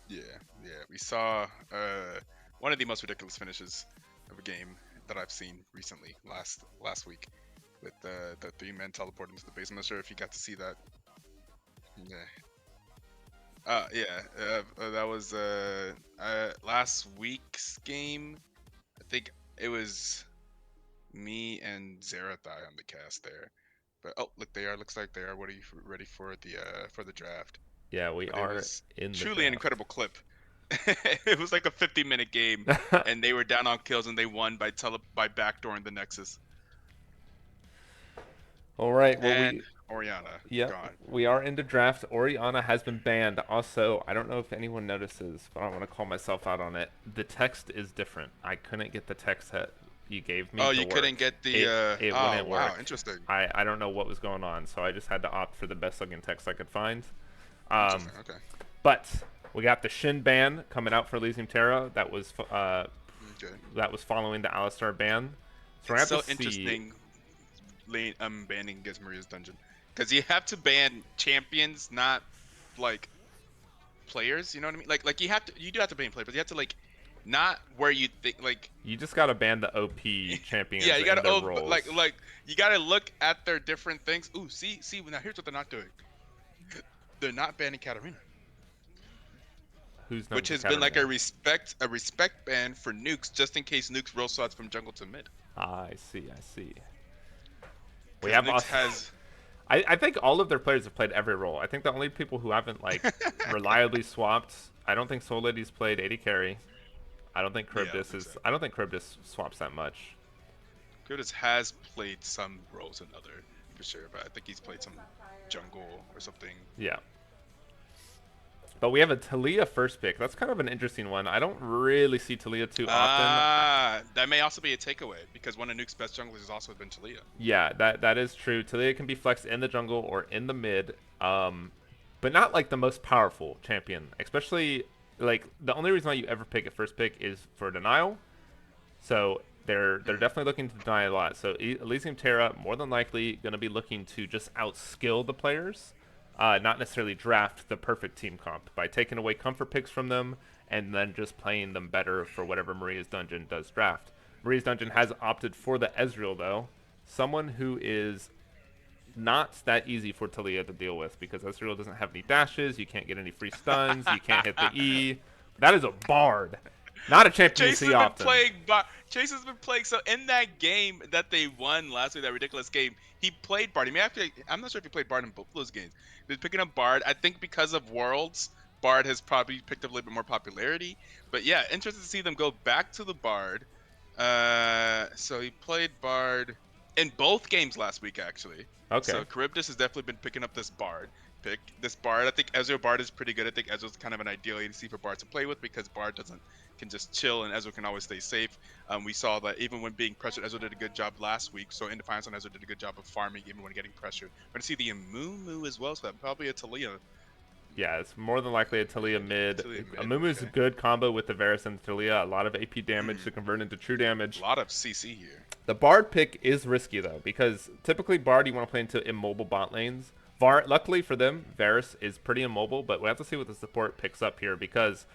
Yeah, yeah. We saw one of the most ridiculous finishes of a game that I've seen recently last week with the three-man teleport into the base. I'm not sure if you got to see that. Yeah. Yeah. That was last week's game. I think it was me and Zerathai on the cast there. But oh, look, they are. Looks like they are ready for the draft. Yeah, we But it are was in the truly an draft. incredible clip. It was like a 50-minute game, and they were down on kills, and they won by backdooring the Nexus. All right. Well, And Oriana yeah, gone. we are in the draft. Oriana has been banned. Also, I don't know if anyone notices, but I want to call myself out on it. The text is different. I couldn't get the text that you gave me Oh, to you couldn't work. get the. It Oh, wouldn't wow, work. interesting. I don't know what was going on, so I just had to opt for the best looking text I could find. Um, Interesting. Okay. but we got the Shin ban coming out for Elysium Terra. Okay. That was following the Alistar ban. So we're It's gonna have so to see. interesting. Banning against Maria's dungeon, because you have to ban champions, not like players. You know what I mean? Like you do have to ban players, but you have to like not where you think like You just gotta ban the OP yeah, champions you in gotta their roles. like you gotta look at their different things. Ooh, see now here's what they're not doing. They're not banning Katarina, Who's known which for has been like Katarina? a respect ban for nukes just in case nukes roll slots from jungle to mid. I see. I see. We Because have nukes us. has I think all of their players have played every role. I think the only people who haven't like reliably swapped. I don't think Soul Lady's played AD carry. I don't think yeah, I don't Charybdis think so. is. I don't think Charybdis swaps that much. Curtis has played some roles in other for sure, but I think he's played some jungle or something. Yeah. But we have a Talia first pick. That's kind of an interesting one. I don't really see Talia too often. Ah, that may also be a takeaway because one of Nuke's best junglers has also been Talia. Yeah, that is true. Talia can be flexed in the jungle or in the mid, but not like the most powerful champion. Especially like the only reason why you ever pick a first pick is for denial. So they're Mm. definitely looking to deny a lot. So Elysium Terra more than likely going to be looking to just outskill the players, not necessarily draft the perfect team comp by taking away comfort picks from them and then just playing them better for whatever Maria's Dungeon does draft. Maria's Dungeon has opted for the Ezreal though, someone who is not that easy for Talia to deal with because Ezreal doesn't have any dashes, you can't get any free stuns, you can't hit the E. That is a bard. Not a champion you Chase see has been often. playing. Chase has been playing. So in that game that they won last week, that ridiculous game, he played Bard. I'm not sure if he played Bard in both of those games. He was picking up Bard. I think because of Worlds, Bard has probably picked up a little bit more popularity. But yeah, interested to see them go back to the Bard. So he played Bard in both games last week, actually. Okay. So Charybdis has definitely been picking up this Bard pick. This Bard, I think Ezreal Bard is pretty good. I think Ezreal's kind of an ideal ADC for Bard to play with because Bard doesn't can just chill and Ezreal can always stay safe. We saw that even when being pressured, Ezreal did a good job last week. So in Defiance on Ezreal did a good job of farming even when getting pressured. We're gonna see the Amumu as well, so that probably a Talia. Yeah, it's more than likely a Talia mid. Talia mid, Amumu's a okay. good combo with the Varus and Talia. A lot of AP damage to Mm, convert into true a damage. lot of CC here. The Bard pick is risky though, because typically Bard you want to play into immobile bot lanes. Luckily for them, Varus is pretty immobile, but we have to see what the support picks up here because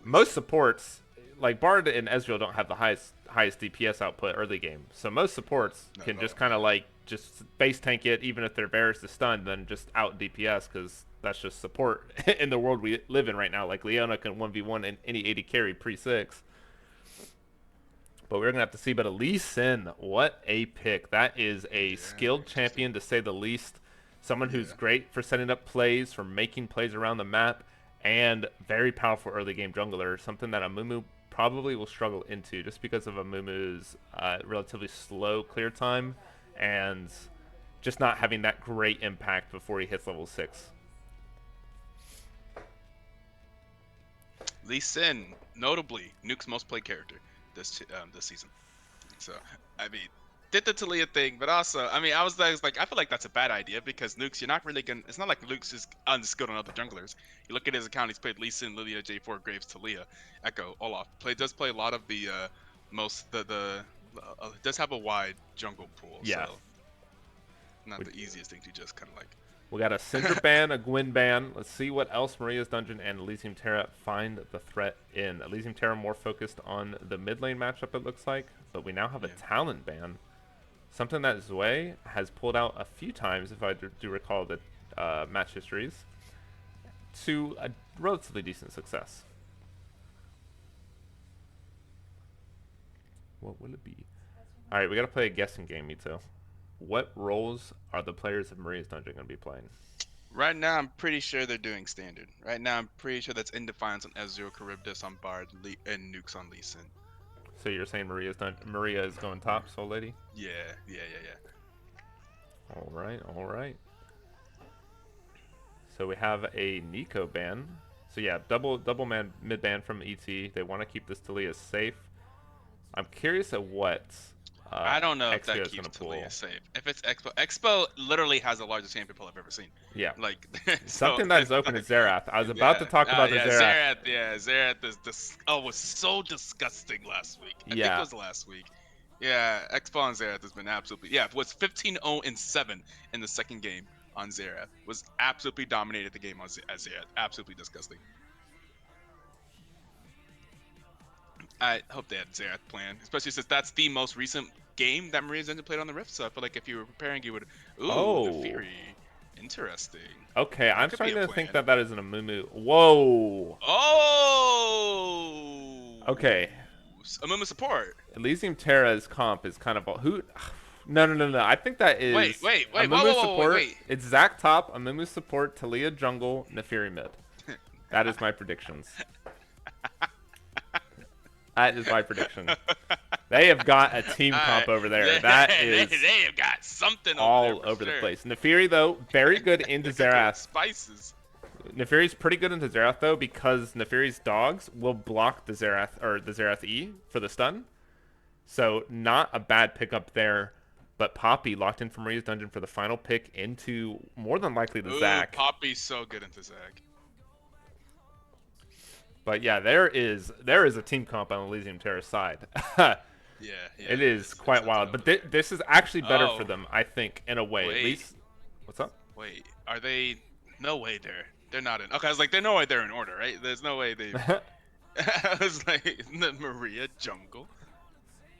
most Elysium. supports, like Bard and Ezreal, don't have the highest DPS output early game. So most supports Not can at just all. kind of like just base tank it, even if their Varus is stunned, then just out DPS because that's just support in the world we live in right now. Like Leona can 1v1 in any 80 carry pre 6. But we're gonna have to see. But Lee Sin, what a pick! That is a Yeah, skilled interesting. champion to say the least. Someone who's Yeah. great for setting up plays, for making plays around the map, and very powerful early game jungler. Something that Amumu probably will struggle into just because of Amumu's relatively slow clear time and just not having that great impact before he hits level 6. Lee Sin, notably Nuke's most played character this season. So I mean, did the Talia thing, but also I was like I feel like that's a bad idea because Nukes you're not really gonna. It's not like Luke's is unskilled on other junglers. You look at his account, he's played Lee Sin, Lilia, J4, Graves, Talia, Echo, Olaf. Does play a lot of the most the does have a wide jungle pool, Yeah. so not the easiest thing to just kind of like. We got a Syndra ban, a Gwyn ban. Let's see what else Maria's Dungeon and Elysium Terra find the threat in. Elysium Terra more focused on the mid lane matchup, it looks like. But we now have a talent ban. Something that Zwei has pulled out a few times, if I do recall the match histories, to a relatively decent success. What will it be? All right, we got to play a guessing game, Mito. What roles are the players of Maria's Dungeon going to be playing? Right now, I'm pretty sure they're doing standard. Right now, I'm pretty sure that's Indefiance on Ezreal, Charybdis on Bard, and Nukes on Lee Sin. So you're saying Maria is going top, Soul Lady? Yeah. All right. So we have a Nico ban. So yeah, double man mid ban from ET. They want to keep this Talia safe. I'm curious at what I don't know if Expo that is keeps gonna pull. Talia safe. If it's Expo literally has the largest champion pool I've ever seen. Yeah. Like Something that is open is Xerath. I was about to talk about the Xerath. Xerath is was so disgusting last week. I think Yeah. it was last week. Yeah, Expo on Xerath has been absolutely it was 15-0-7 in the second game on Xerath. Was absolutely dominated the game on Xerath. Absolutely disgusting. I hope they had Xerath planned, especially since that's the most recent game that Maria's Dungeon played on the Rift. So I feel like if you were preparing, you would. Ooh, the Fury. Interesting. Okay, I'm Could starting be a to think plan. that is an Amumu. Whoa. Oh. Okay. Amumu support. Elysium Terra's comp is kind of who. No. I think that is. Wait. Amumu support. Wait. It's Zac top, Amumu support, Talia jungle, Nefiri mid. That is my predictions. That is my prediction. They have got a team comp over there. That is they have got something all over the place. Nefiri though, very good into Xerath. Spices. Nefiri's pretty good into Xerath though because Nefiri's dogs will block the Xerath E for the stun. So not a bad pickup there. But Poppy locked in for Maria's Dungeon for the final pick into more than likely the Zac. Poppy's so good into Zac. But yeah, there is a team comp on Elysium Terra's side. It is quite wild. But this is actually better for them, I think, in a way. Wait. At least, what's up? Wait, are they? No way they're not in. Okay, I was like, there's no way they're in order, right? There's no way they. I was like, the Maria jungle.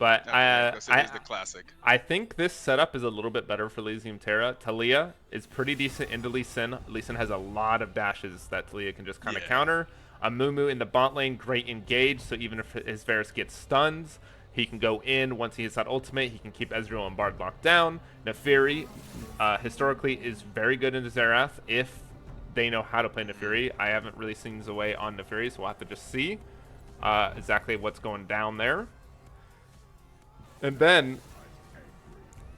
But it is the classic. I think this setup is a little bit better for Elysium Terra. Talia is pretty decent into Lee Sin. Lee Sin has a lot of dashes that Talia can just kind of counter. Amumu in the bot lane, great engage, so even if his Varus gets stuns, he can go in. Once he hits that ultimate, he can keep Ezreal and Bard locked down. Nefiri, historically, is very good into Xerath if they know how to play Nefiri. I haven't really seen Zwei on Nefiri, so we'll have to just see exactly what's going down there. And then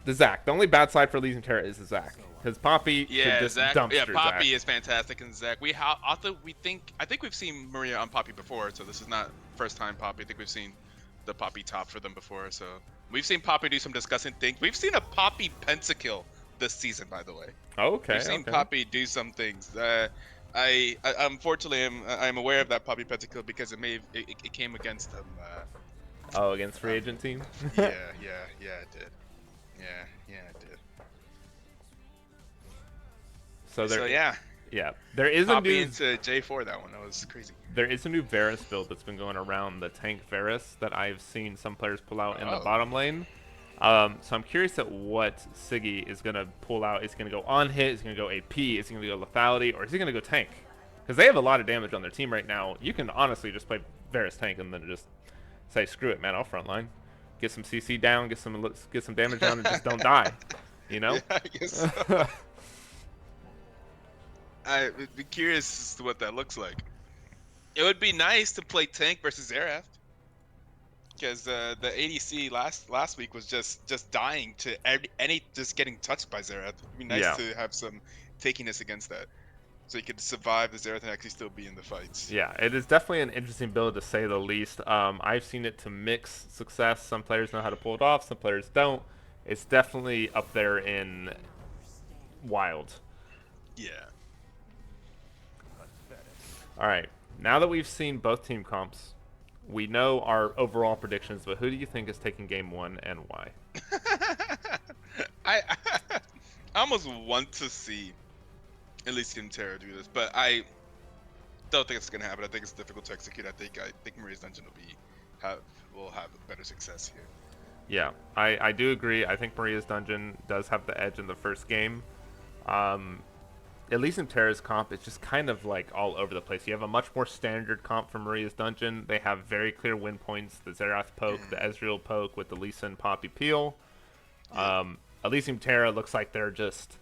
the Zac. The only bad side for Elysium Terra is the Zac. Because Poppy could just dumpster Poppy Zac. is fantastic in Zac. I think we've seen Maria on Poppy before, so this is not first time Poppy. I think we've seen the Poppy top for them before, so we've seen Poppy do some disgusting things. We've seen a Poppy pentakill this season, by the way. Okay. We've seen Poppy do some things. I unfortunately I'm aware of that Poppy pentakill because it came against them. Against free agent team. Yeah, it did. Yeah, it did. So yeah, there is Poppy a new into J4 that one. That was crazy. There is a new Varus build that's been going around, the tank Varus, that I've seen some players pull out in the bottom lane. So I'm curious at what Siggy is gonna pull out. Is he gonna go on hit? Is he gonna go AP? Is he gonna go lethality? Or is he gonna go tank? Because they have a lot of damage on their team right now. You can honestly just play Varus tank and then just say, screw it, man, I'll frontline. Get some CC down, get some damage down, and just don't die. You know? Yeah, I guess so. I'd be curious as to what that looks like. It would be nice to play tank versus Xerath, because the ADC last week was just dying to just getting touched by Xerath. It'd be nice to have some takiness against that, so you could survive the Xerath and actually still be in the fights. Yeah, it is definitely an interesting build to say the least. I've seen it to mix success. Some players know how to pull it off, some players don't. It's definitely up there in wild. Yeah. All right, now that we've seen both team comps, we know our overall predictions, but who do you think is taking game one and why? I almost want to see Elysium Terra do this, but I don't think it's gonna happen. I think it's difficult to execute. I think Maria's Dungeon have will have better success here. Yeah, I do agree. I think Maria's Dungeon does have the edge in the first game. Um, Elysium Terra's comp is just kind of like all over the place. You have a much more standard comp from Maria's Dungeon. They have very clear win points: the Zerath poke, the Ezreal poke with the Lee Sin Poppy Peel. Yeah, Elysium Terra looks like they're just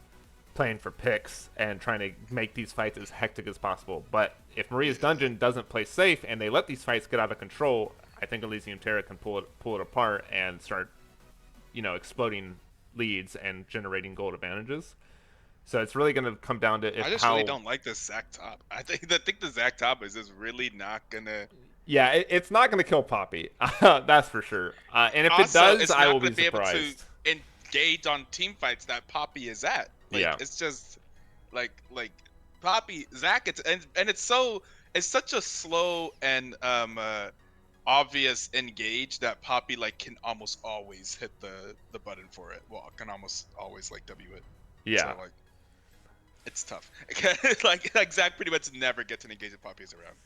playing for picks and trying to make these fights as hectic as possible. But if Maria's yeah. Dungeon doesn't play safe and they let these fights get out of control, I think Elysium Terra can pull it apart and start, exploding leads and generating gold advantages. So it's really going to come down to I if just really how. don't like the Zac top. I think the Zac top is just really not gonna. Yeah, it's not going to kill Poppy. That's for sure. And if it Also, does, it's I not will gonna be be able to surprised. engage on team fights that Poppy is at. Like Yeah. it's just like Poppy Zac. And it's such a slow and obvious engage that Poppy like can almost always hit the button for it. Well, can almost always like W it. Yeah. So like it's tough. like Zac pretty much never gets an engage if Poppy is around.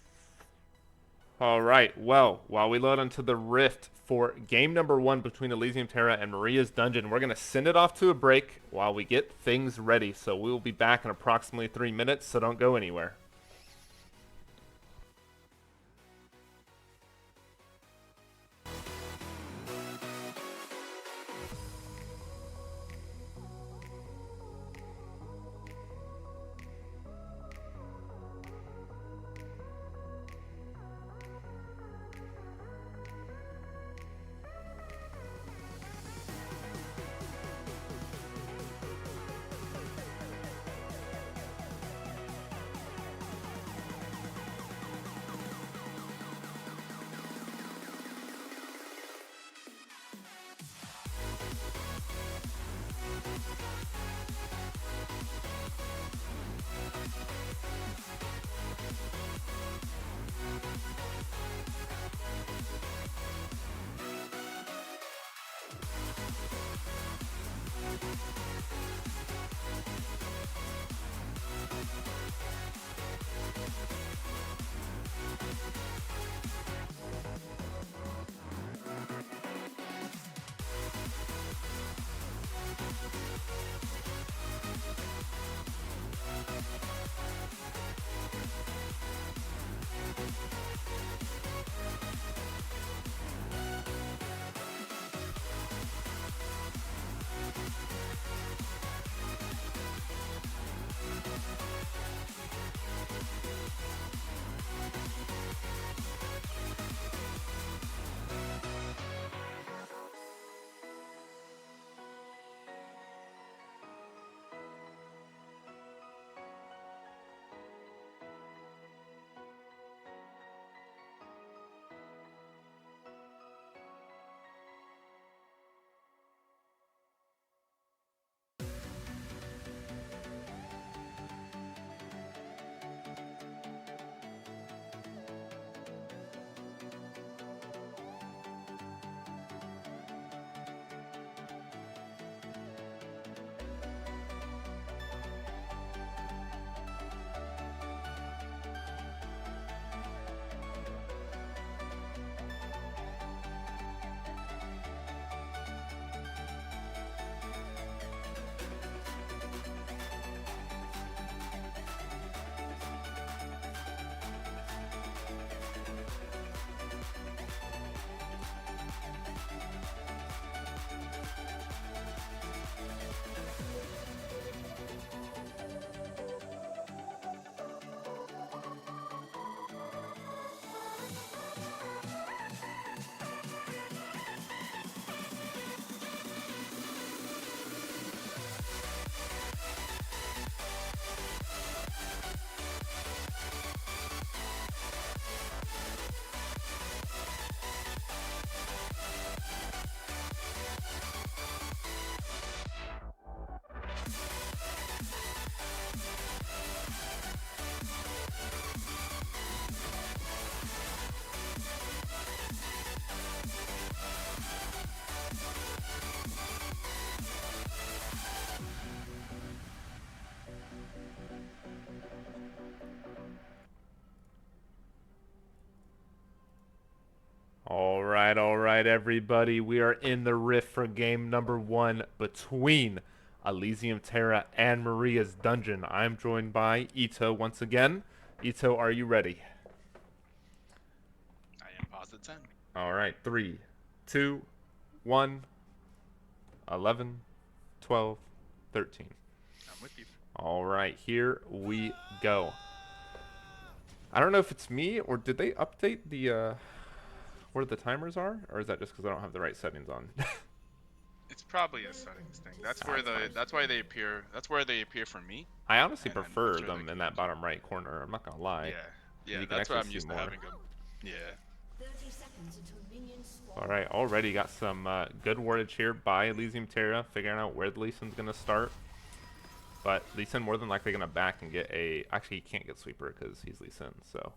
All right. Well, while we load onto the Rift for game number 1 between Elysium Terra and Maria's Dungeon, we're going to send it off to a break while we get things ready. So we will be back in approximately 3 minutes, so don't go anywhere. all right, everybody. We are in the rift for game number 1 between Elysium Terra and Maria's Dungeon. I'm joined by Ito once again. Ito, are you ready? I am positive 10. All right, 3, 2, 1, 11, 12, 13. I'm with you. All right, here we go. I don't know if it's me or did they update the where the timers are, or is that just because I don't have the right settings on? It's probably a settings thing. That's where that's why they appear. That's where they appear for me. I honestly And I'm prefer sure them they in can that do- bottom right corner. I'm not gonna lie. Yeah, You can that's why actually I'm see used to more. having them. Yeah. 30 seconds until minions spawn. All right, already got some good wordage here by Elysium Terra, figuring out where the Lee Sin's gonna start. But Lee Sin more than likely gonna back and get a. Actually, he can't get sweeper because he's Lee Sin, so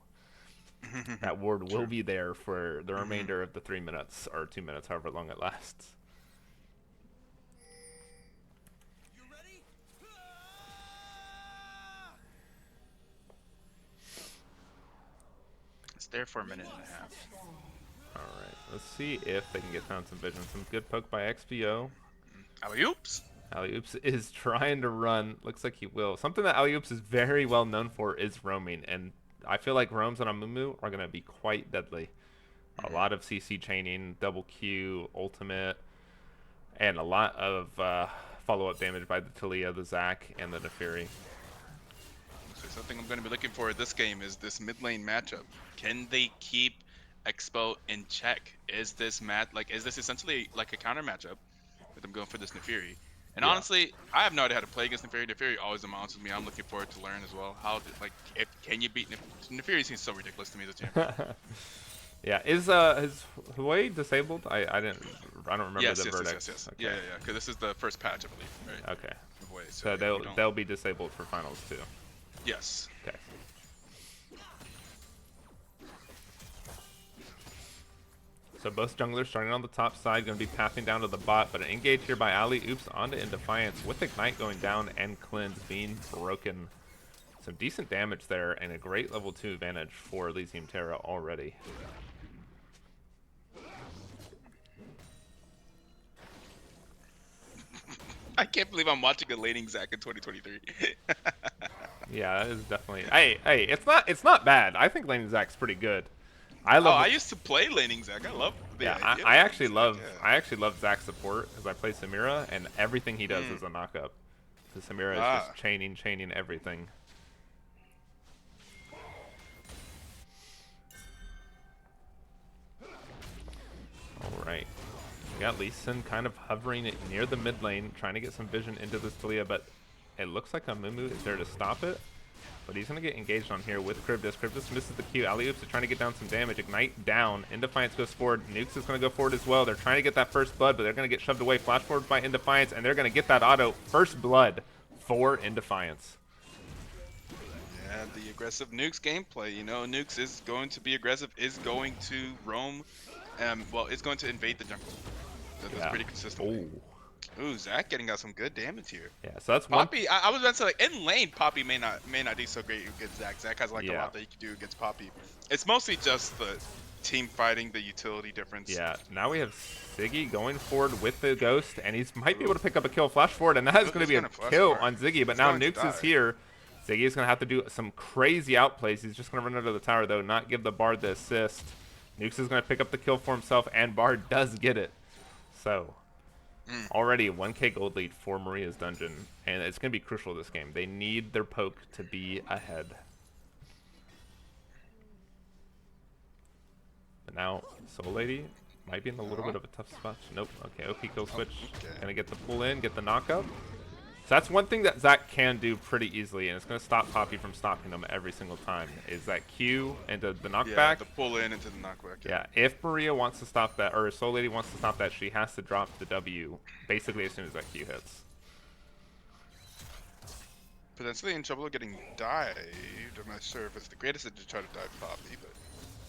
that ward will be there for the remainder of the 3 minutes or 2 minutes, however long it lasts. You ready? It's there for a minute and a half. All right, let's see if they can get down some vision. Some good poke by XPO. Alley-oops. Alley-oops is trying to run. Looks like he will. Something that Alley-oops is very well known for is roaming, and I feel like roams on Amumu are going to be quite deadly. A lot of CC chaining, double Q, ultimate, and a lot of follow-up damage by the Talia, the Zac, and the Neferi. So something I'm going to be looking for this game is this mid lane matchup. Can they keep Expo in check? Is this essentially like a counter matchup with them going for this Neferi? And Yeah. honestly, I have no idea how to play against Neferi. Neferi always amounts with me. I'm looking forward to learn as well. Can you beat Neferi? Seems so ridiculous to me as a champion. Yeah, is Hui disabled? I don't remember yes, the verdict. yes. Okay. Yeah. Because this is the first patch, I believe. Right? Okay. Of Wei, So yeah, we don't- they'll be disabled for finals too. Yes. Okay. So both junglers starting on the top side, going to be pathing down to the bot, but an engage here by Ali. Oops, onto In Defiance with Ignite going down and Cleanse being broken. Some decent damage there and a great level 2 advantage for Elysium Terra already. I can't believe I'm watching a laning Zac in 2023. Yeah, that is definitely. Hey, it's not bad. I think Lane Zach's pretty good. I used to play laning Zac. I love the Yeah, idea I of actually laning love Zac, I actually love Zach's support because I play Samira and everything he does is a knockup. Because Samira is just chaining everything. All right, we got Lee Sin kind of hovering near the mid lane, trying to get some vision into this Talia, but it looks like Amumu is there to stop it. But he's going to get engaged on here with Cryptus. Cryptus misses the Q. Alley-oops are trying to get down some damage. Ignite down. Indefiance goes forward. Nukes is going to go forward as well. They're trying to get that first blood, but they're going to get shoved away. Flash forward by Indefiance, and they're going to get that auto. First blood for Indefiance. Yeah, the aggressive Nukes gameplay. You know, Nukes is going to be aggressive, is going to roam. Well, it's going to invade the jungle. That's pretty consistent. Ooh, Zac getting out some good damage here. Yeah, so that's Poppy. I was about to say, like, in lane, Poppy may not do so great against Zac. Zac has like a lot that he can do against Poppy. It's mostly just the team fighting, the utility difference. Yeah, now we have Ziggy going forward with the Ghost, and he might be able to pick up a kill. Flash forward, and that is going to be a kill on Ziggy, but now Nukes is here. Ziggy is going to have to do some crazy outplays. He's just going to run under the tower, though, not give the Bard the assist. Nukes is going to pick up the kill for himself, and Bard does get it. So, already a 1k gold lead for Maria's Dungeon, and it's going to be crucial this game. They need their poke to be ahead. But now, Soul Lady might be in a little bit of a tough spot. Nope. Okay, OP kill switch. Gonna get the pull in, get the knockup. So that's one thing that Zac can do pretty easily, and it's gonna stop Poppy from stopping him every single time, is that Q into the knockback. Yeah, the pull in into the knockback. Yeah, if Maria wants to stop that, or Soul Lady wants to stop that, she has to drop the W basically as soon as that Q hits. Potentially in trouble of getting dived. I'm not sure if it's the greatest to try to dive Poppy, but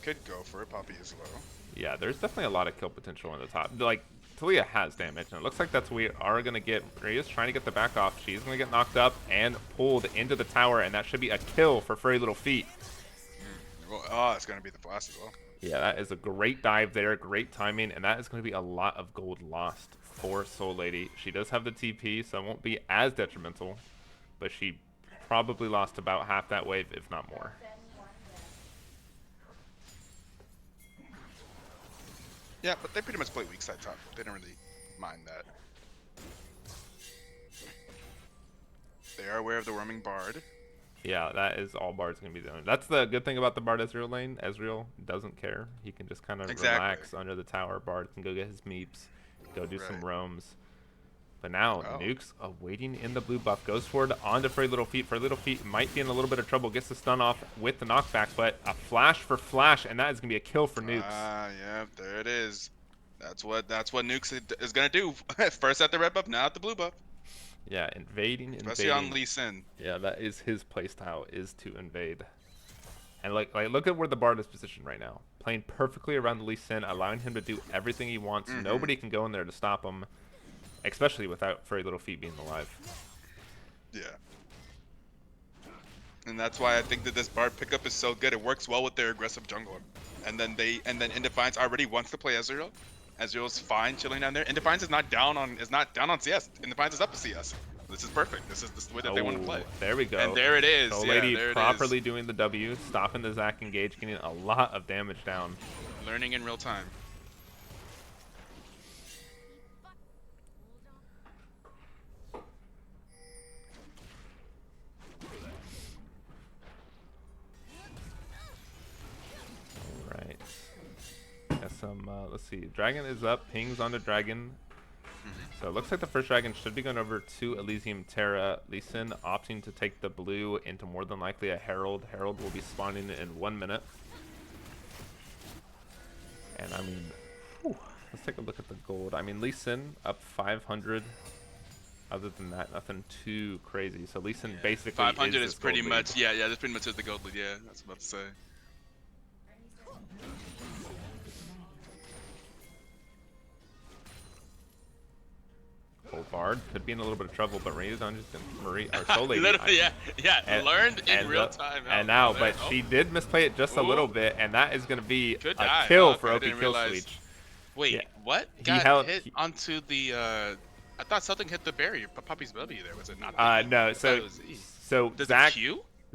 could go for it. Poppy is low. Yeah, there's definitely a lot of kill potential in the top. Like, Talia has damage, and it looks like that's what we are going to get. Maria's trying to get the back off. She's going to get knocked up and pulled into the tower, and that should be a kill for Furry Little Feet. Well, Oh, it's gonna be the blast as well. Yeah, that is a great dive there, great timing, and that is going to be a lot of gold lost for Soul Lady. She does have the TP, so it won't be as detrimental, but she probably lost about half that wave, if not more. Yeah, but they pretty much play weak side top. They don't really mind that. They are aware of the roaming Bard. Yeah, that is all Bard's going to be doing. That's the good thing about the Bard Ezreal lane. Ezreal doesn't care. He can just kind of relax under the tower. Bard can go get his meeps, go do some roams. But now, Nuke's waiting in the blue buff. Goes forward onto Furry Little Feet. Furry Little Feet might be in a little bit of trouble. Gets the stun off with the knockback, but a flash for Flash, and that is going to be a kill for Nukes. Yeah, there it is. That's what Nukes is going to do. First at the red buff, now at the blue buff. Yeah, invading. Especially on Lee Sin. Yeah, that is his playstyle, is to invade. And like look at where the Bard is positioned right now. Playing perfectly around the Lee Sin, allowing him to do everything he wants. Nobody can go in there to stop him. Especially without Furry Little Feet being alive. Yeah. And that's why I think that this Bard pickup is so good. It works well with their aggressive jungler. And then Indefiance already wants to play Ezreal. Ezreal's fine chilling down there. Indefiance is not down on CS. Indefiance is up to CS. This is perfect. This is the way that they want to play. There we go. And there it is. Soul Lady properly doing the W, stopping the Zac engage, getting a lot of damage down. Learning in real time. Alright. Got some, let's see. Dragon is up, pings onto Dragon. So it looks like the first Dragon should be going over to Elysium Terra. Lee Sin opting to take the blue into more than likely a Herald. Herald will be spawning in 1 minute. And I mean, let's take a look at the gold. I mean, Lee Sin up 500. Other than that, nothing too crazy. So Lee Sin basically 500 is pretty gold much, yeah, that's pretty much is the gold lead. Yeah, that's what I was about to say. Old Bard could be in a little bit of trouble, but Maria's on just Soul Lady. Literally, learned in real time. And now, but she did misplay it just a little bit, and that is going to be a kill for OP Kill Switch. Wait, what? Got hit onto the. I thought something hit the barrier. Poppy's W there, was it not? No. So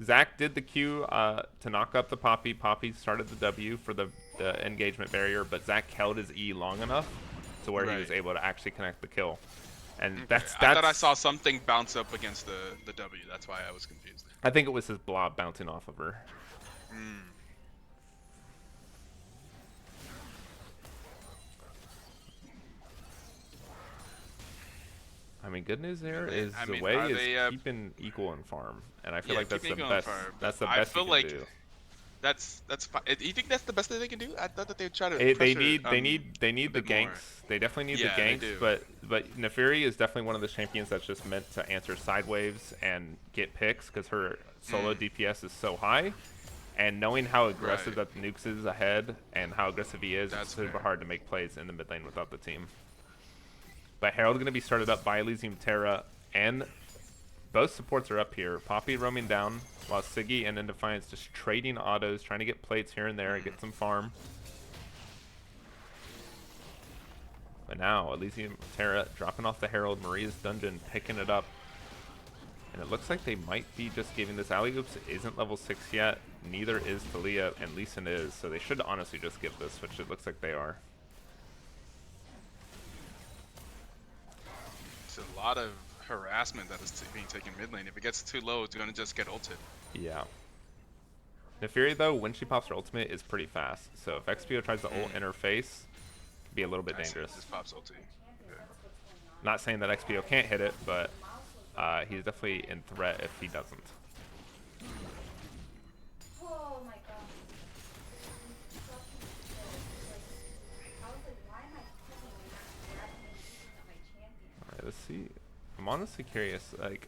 Zac did the Q to knock up the Poppy. Poppy started the W for the engagement barrier, but Zac held his E long enough to where he was able to actually connect the kill. And that's I thought I saw something bounce up against the W. That's why I was confused. I think it was his blob bouncing off of her. I mean, good news there is the way is keeping equal in farm, and I feel like that's the best. That's the best you can do. That's fine. You think that's the best thing they can do? I thought that they would try to. They need the ganks. They definitely need the ganks. But Neferi is definitely one of the champions that's just meant to answer side waves and get picks because her solo DPS is so high. And knowing how aggressive that Nukes is ahead and how aggressive he is, it's super hard to make plays in the mid lane without the team. But Herald going to be started up by Elysium Terra, and both supports are up here. Poppy roaming down, while Siggy and Indefiance just trading autos, trying to get plates here and there and get some farm. But now, Elysium Terra dropping off the Herald, Maria's Dungeon picking it up. And it looks like they might be just giving this. Alley-Oops isn't level 6 yet, neither is Talia, and Lee Sin is, so they should honestly just give this, which it looks like they are. It's a lot of harassment that is being taken mid lane. If it gets too low, it's going to just get ulted. Yeah. Neferi, though, when she pops her ultimate, is pretty fast. So if XPO tries to ult in her face, it could be a little bit dangerous. This pops ulti. Yeah. Not saying that XPO can't hit it, but he's definitely in threat if he doesn't. Oh my god. Alright, let's see. I'm honestly curious, like,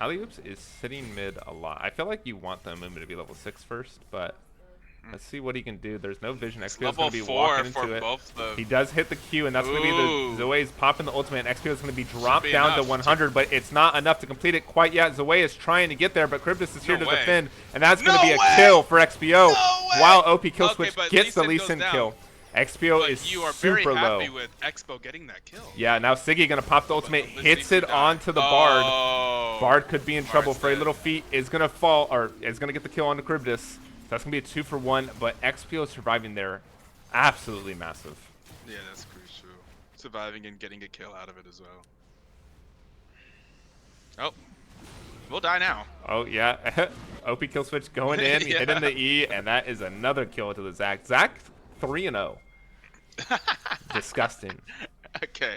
Alley-Oops is sitting mid a lot. I feel like you want the Amumu to be level 6 first, but Let's see what he can do. There's no vision. It's XPO is going level to be 4 walking for into it. both the. He does hit the Q, and that's going to be the Ooh. Zoe's popping the ultimate. And XPO is going to be dropped be down to enough 100, but it's not enough to complete it quite yet. Zoe is trying to get there, but Cryptus is here No to way. defend, and that's going to No be a way. kill for XPO. No way. While OP Kill Okay, Switch but gets the Lee Lee Sin Sin goes kill. down. XPO But is you are very super happy low. with Expo getting that kill. Yeah, now Siggy going to pop the ultimate, But hits Lee it Sin died. onto the Bard. Oh. Bard could be in trouble. Bard's Frey dead. Little Feet is going to fall, or is going to get the kill onto Cryptus. So that's going to be a 2-for-1, but XPO surviving there, absolutely massive. Yeah, that's crucial. Surviving and getting a kill out of it as well. Oh. We'll die now. Oh, yeah. OP Kill Switch going in, Yeah. hitting the E, and that is another kill to the Zac. Zac 3-0. Disgusting. Okay.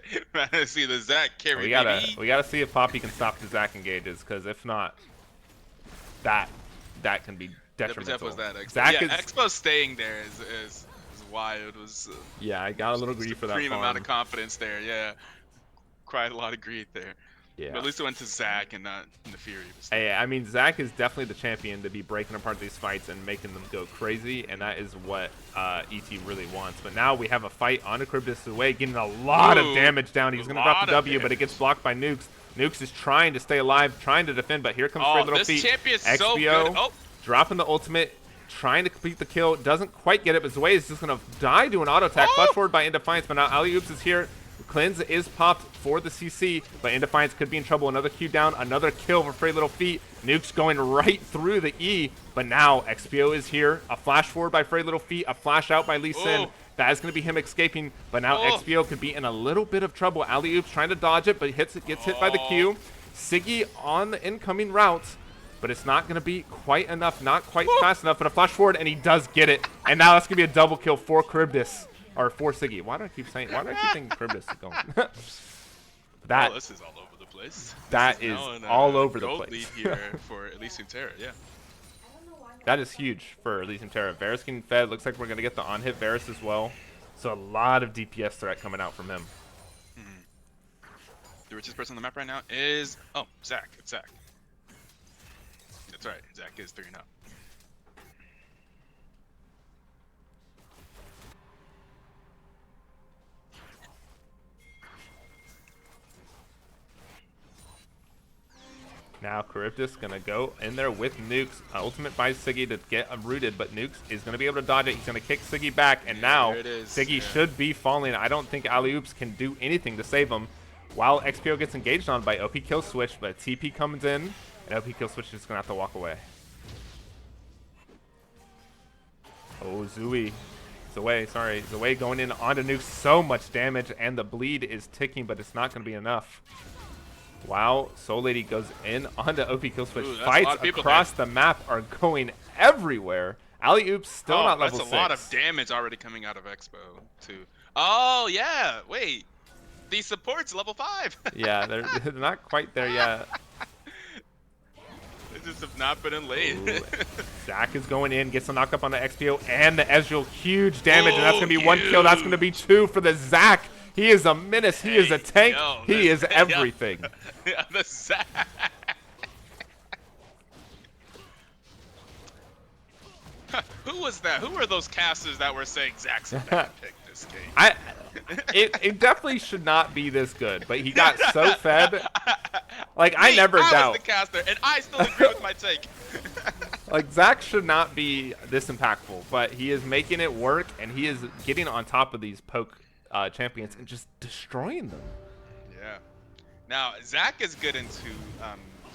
See the Zac carry. We baby. gotta see if Poppy can stop the Zac engages, because if not, that can be detrimental. Was that Expo. Zac Yeah, is, Expo staying there is wild. It was yeah, I got a little grief for that supreme amount farm. of confidence there. Yeah. Quite a lot of greed there. Yeah. But at least it went to Zac and not the Fury. But still. Hey, I mean, Zac is definitely the champion to be breaking apart these fights and making them go crazy, and that is what ET really wants. But now we have a fight on Cryptus away, getting a lot of Ooh, damage down. He's going to drop the W, but it gets blocked by Nukes. Nukes is trying to stay alive, trying to defend, but here comes Frey Little this Feet. champion's XPO so good. Oh. dropping the ultimate, trying to complete the kill. Doesn't quite get it, but Zoe is just going to die to an auto attack. Flash forward by Indefiance, but now Ali Oops is here. Cleanse is popped for the CC, but Indefiance could be in trouble. Another Q down, another kill for Frey Little Feet. Nukes going right through the E, but now XPO is here. A flash forward by Frey Little Feet, a flash out by Lee Sin. Oh. That is going to be him escaping, but now Oh. XPO could be in a little bit of trouble. Ali Oops trying to dodge it, but gets hit by the Q. Siggy on the incoming route, but it's not going to be quite enough, not quite fast enough, but a flash forward, and he does get it. And now that's going to be a double kill for Cryptus. Or for Siggy. Why do I keep saying Cryptus is going? That This is all over the place. that This is now in, all over the gold place. lead here for Elysium Terra, yeah. That is huge for Elysium Terra. Varus getting fed. Looks like we're going to get the on-hit Varus as well. So a lot of DPS threat coming out from him. The richest person on the map right now is Zac. It's Zac. That's right. Zac is 3-0. Now Charybdis going to go in there with Nukes. Ultimate by Siggy to get rooted, but Nukes is going to be able to dodge it. He's going to kick Siggy back, and now there it is. Siggy Yeah. should be falling. I don't think Ali Oops can do anything to save him. While XPO gets engaged on by OP Kill Switch, but TP comes in, and OP Kill Switch is going to have to walk away. Oh, Zoe going in onto Nukes. So much damage, and the bleed is ticking, but it's not going to be enough. Wow, Soul Lady goes in onto OP Kill Switch. Ooh, that's a Fights lot of people across the map are going everywhere. Alley Oops still not level 6. That's a lot of damage already coming out of Expo, too. Oh, yeah. Wait. These supports level 5. Yeah, they're not quite there yet. They just have not been in lane. Ooh, Zac is going in, gets the knock up on the XPO and the Ezreal. Huge damage, and that's going to be 1 kill. That's going to be 2 for the Zac. He is a menace. He is a tank. He is everything. Yeah, the Zac. Who was that? Who were those casters that were saying Zac's a bad pick this game? It definitely should not be this good, but he got so fed. Like, I never I doubt. was the caster, and I still agree with my take. Like, Zac should not be this impactful, but he is making it work, and he is getting on top of these poke champions and just destroying them. Yeah. Now, Zac is good into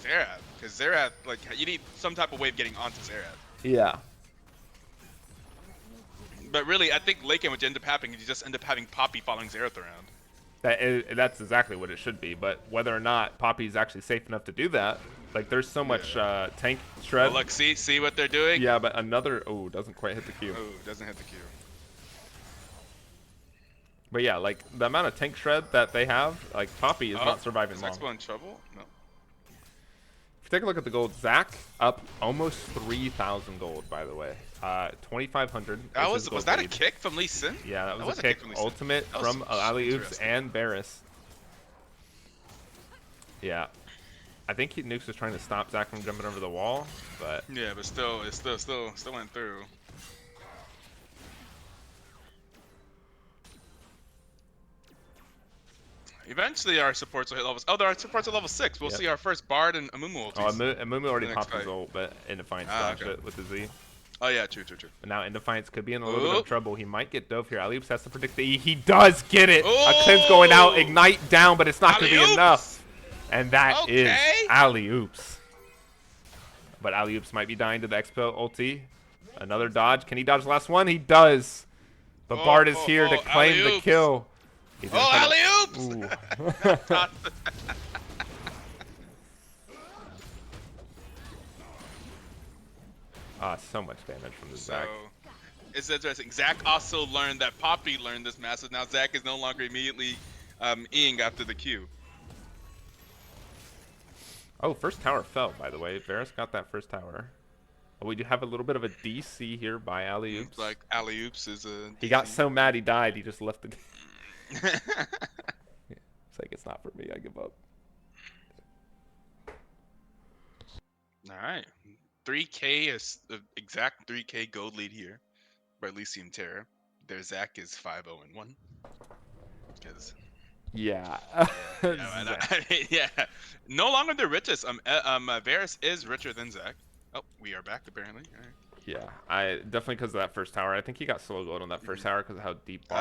Xerath, because Xerath, like, you need some type of way of getting onto Xerath. Yeah. But really, I think late game, what you end up happening is you just end up having Poppy following Xerath around. That's exactly what it should be, but whether or not Poppy is actually safe enough to do that, like, there's so much tank shred. Oh, look, see what they're doing? Yeah, but another, doesn't quite hit the Q. Oh, doesn't hit the Q. But yeah, like, the amount of tank shred that they have, like, Poppy is not surviving is long. Expo in trouble? No. If you take a look at the gold, Zac up almost 3,000 gold, by the way. 2,500. Was that a kick from Lee Sin? Yeah, that was a kick. from Lee Sin. Ultimate That was from Ali Oops interesting. and Varus. Yeah. I think Nukes was trying to stop Zac from jumping over the wall, but Yeah, but still, it still went through. Eventually, our supports will hit levels. Oh, our supports are level 6. We'll Yep. see our first Bard and Amumu Oh, ultis. Amumu already the next popped his fight. ult, but Indefiance Ah, dodged okay. it with the Z. Oh, yeah, true. But now Indefiance could be in a little bit Ooh. of trouble. He might get dove here. Alley-oops has to predict the E. He does get it! A cleanse Ooh! going out, Ignite down, but it's not going to be Alley-oops! enough. And that is Okay. Alley-oops. But Alley-oops might be dying to the Expo ulti. Another dodge. Can he dodge the last one? He does. But Bard is here to claim the alley-oops. kill. He's gonna try to- Alley-oops! Ooh. Ah, so much damage from the Zac. So, it's interesting. Zach also learned that Poppy learned this massive. Now Zach is no longer immediately eing after the Q. Oh, first tower fell, by the way. Varus got that first tower. Oh, we do have a little bit of a DC here by Alley-oops. Like alley-oops is a. He got so mad he died, he just left the game. It's like, it's not for me, I give up. All right, 3K is exact 3K gold lead here by Elysium Terra. Their Zach is 5-0-1. Because Yeah. yeah, no longer the richest. Varus is richer than Zach. Oh, we are back apparently. All right. Yeah, I definitely because of that first tower. I think he got slow gold on that first tower because of how deep Okay.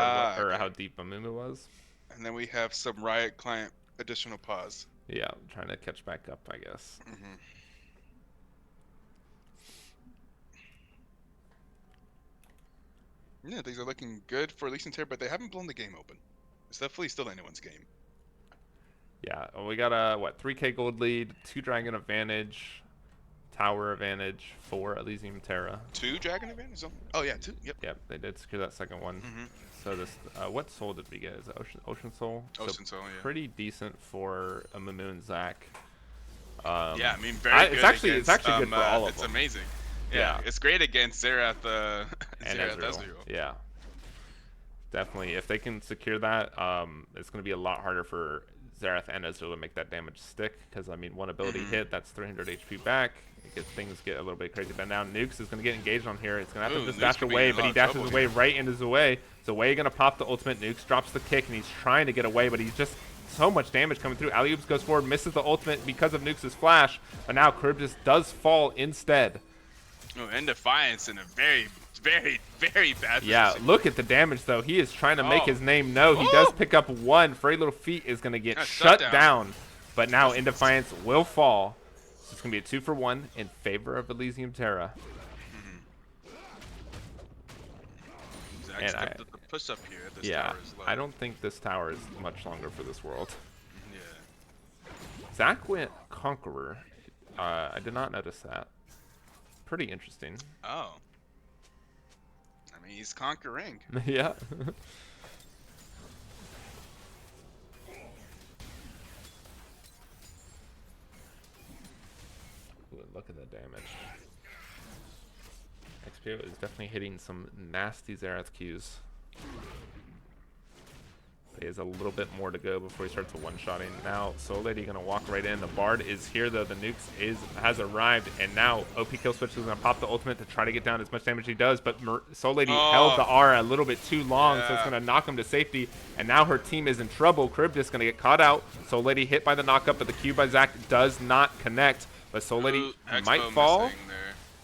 how deep Amumu was. And then we have some Riot client additional pause. Yeah, trying to catch back up, I guess. Yeah, things are looking good for Elysium Terra, but they haven't blown the game open. It's definitely still anyone's game. Yeah, well, we got a 3K gold lead, 2 dragon advantage, tower advantage for Elysium Terra. 2 dragon advantage? Oh yeah, 2. Yep. Yep, they did secure that second one. So this, what soul did we get? Is it Ocean Soul? Ocean Soul, yeah. Pretty decent for Amumu and Zac. Yeah, I mean, very good. It's actually against, good for all of it's them. amazing. Yeah. It's great against Xerath, And Xerath Ezreal. Ezreal. Yeah. Definitely. If they can secure that, it's going to be a lot harder for Xerath and Ezreal to make that damage stick. Because, I mean, one ability hit, that's 300 HP back. Things get a little bit crazy. But now Nukes is going to get engaged on here. It's going to have to just Nukes dash could be away. in a But lot he of dashes trouble away here. right into Zway. Zway going to pop the ultimate. Nukes drops the kick, and he's trying to get away. But he's just so much damage coming through. Alley-oops goes forward, misses the ultimate because of Nukes' flash. But now Charybdis does fall instead. Oh, and Defiance in a very, very, very bad Yeah, position. look at the damage, though. He is trying to make Oh. his name known. He does pick up 1. Furry Little Feet is going to get shut down. But now Indefiance will fall. So it's going to be a 2 for 1 in favor of Elysium Terra. Zach's And the push up here. This Yeah, tower is low. I don't think this tower is much longer for this world. Yeah. Zac went Conqueror. I did not notice that. Pretty interesting. Oh. I mean, he's conquering. Yeah. Ooh, look at the damage. XPO is definitely hitting some nasty Xerath Qs. He has a little bit more to go before he starts a one-shotting. Now, Soul Lady gonna walk right in. The Bard is here though. The Nukes has arrived, and now OP Kill Switch is gonna pop the ultimate to try to get down as much damage as he does. But Soul Lady held the R a little bit too long, so it's gonna knock him to safety. And now her team is in trouble. Charybdis gonna get caught out. Soul Lady hit by the knockup, but the Q by Zac does not connect. But Soul Lady might fall.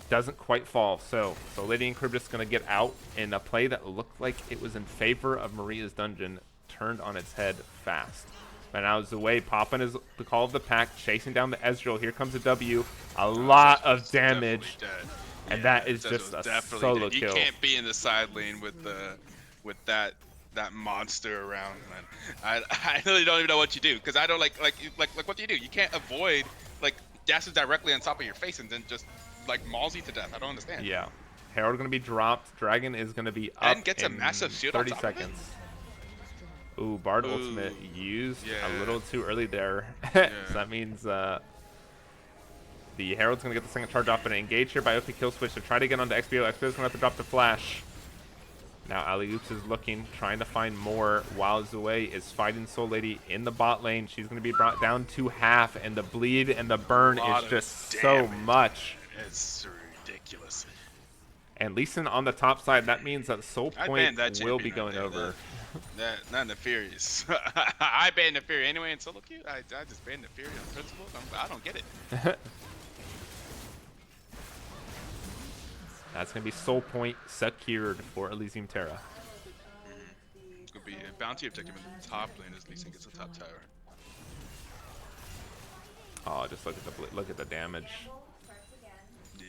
Doesn't quite fall. So Soul Lady and Charybdis gonna get out in a play that looked like it was in favor of Maria's dungeon. Turned on its head fast. But now Zway popping is the call of the pack, chasing down the Ezreal. Here comes a W. A lot of damage. And that is just a solo kill. You can't be in the side lane with that monster around, man. I really don't even know what you do, because I don't like what do you do? You can't avoid like dashes directly on top of your face and then just like mauls you to death. I don't understand. Yeah. Herald gonna be dropped. Dragon is gonna be up And gets a in massive shield 30 on top of it? seconds. Ooh, Bard ultimate used yeah. a little too early there. Yeah. So that means the Herald's going to get the second charge off and engage here by OP Kill Switch to try to get onto XPO. XPO's going to have to drop the flash. Now Alley-oops is looking, trying to find more, while Zway is fighting Soul Lady in the bot lane. She's going to be brought down to half, and the bleed and the burn is just so much. It's ridiculous. And Lee Sin on the top side, that means that Soul Point that will be champion going right there, over. Not Nefarious. I banned Nefarious anyway in solo queue. I just banned Nefarious on principle. I don't get it. That's going to be soul point secured for Elysium Terra. It's gonna be a bounty objective in the top lane as Lee Sin gets the top tower. Oh, just look at the damage. Yeah.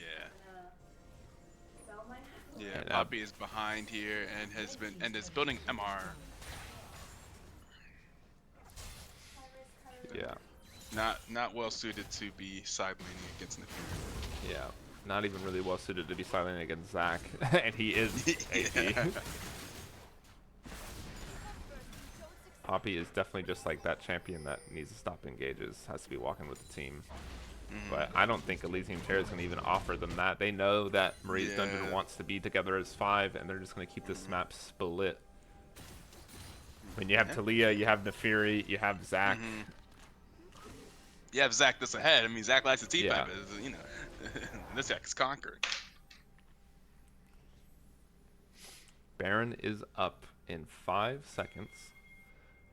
Yeah, And, Poppy is behind here and is building MR. Yeah. Not well suited to be side laning against Nefarious. Yeah. Not even really well suited to be silent against Zac. And he is AP. Yeah. Poppy is definitely just like that champion that needs to stop engages, has to be walking with the team. But I don't think Elysium Terra is going to even offer them that. They know that Marie's Dungeon wants to be together as 5, and they're just going to keep this map split. When you have Talia, you have Nefiri, you have Zac. You have Zac this ahead. I mean, Zac likes the T5, Yeah. you know. This Zac is conquered. Baron is up in 5 seconds.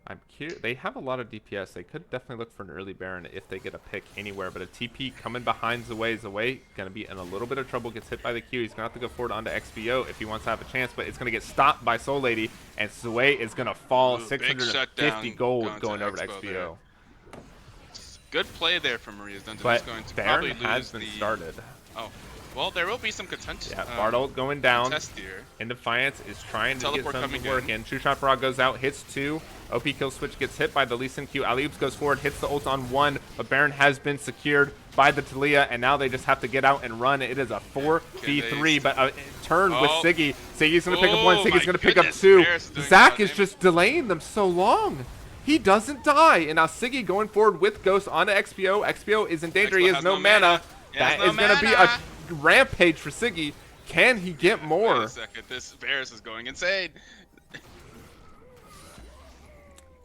I'm curious. They have a lot of DPS. They could definitely look for an early Baron if they get a pick anywhere. But a TP coming behind Zway. Zway going to be in a little bit of trouble. Gets hit by the Q. He's going to have to go forward onto XBO if he wants to have a chance. But it's going to get stopped by Soul Lady. And Zway is going to fall. Ooh, big 650 shutdown gold going going to over to Expo XBO. there. Good play there from Maria's Dungeon. But He's going to Baron probably has lose been the... started. Oh, well, there will be some contention. Yeah, Bardolt going down. Contest here. In Defiance is trying to Teleport get some coming work in. True Shot Frog goes out, hits 2. OP kill switch gets hit by the Lee Sin Q. Alley-oops goes forward, hits the ult on 1, but Baron has been secured by the Talia, and now they just have to get out and run. It is a 4v3, but a turn with Siggy. Siggy's going to pick up 1, Siggy's going to pick up 2. Zac is just delaying them so long. He doesn't die, and now Siggy going forward with Ghost onto XPO. XPO is in danger. He has no mana. That is going to be a rampage for Siggy. Can he get more? Wait a second. This Varus is going insane.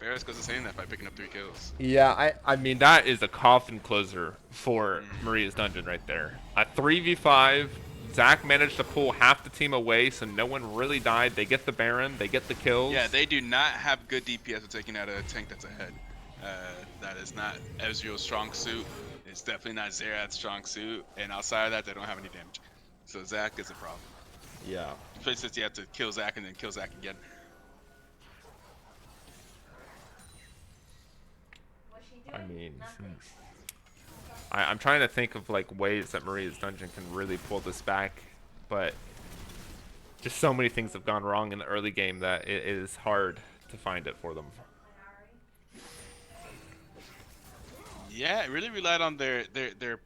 Varus goes insane that by picking up 3 kills. Yeah, I mean, that is a coffin closer for Maria's Dungeon right there. A 3v5. Zac managed to pull half the team away, so no one really died. They get the Baron. They get the kills. Yeah, they do not have good DPS for taking out a tank that's ahead. That is not Ezreal's strong suit. It's definitely not Xerath's strong suit. And outside of that, they don't have any damage. So Zac is a problem. Yeah. Especially since you have to kill Zac and then kill Zac again. I mean, I'm trying to think of like ways that Maria's Dungeon can really pull this back, but just so many things have gone wrong in the early game that it is hard to find it for them. Yeah, it really relied on their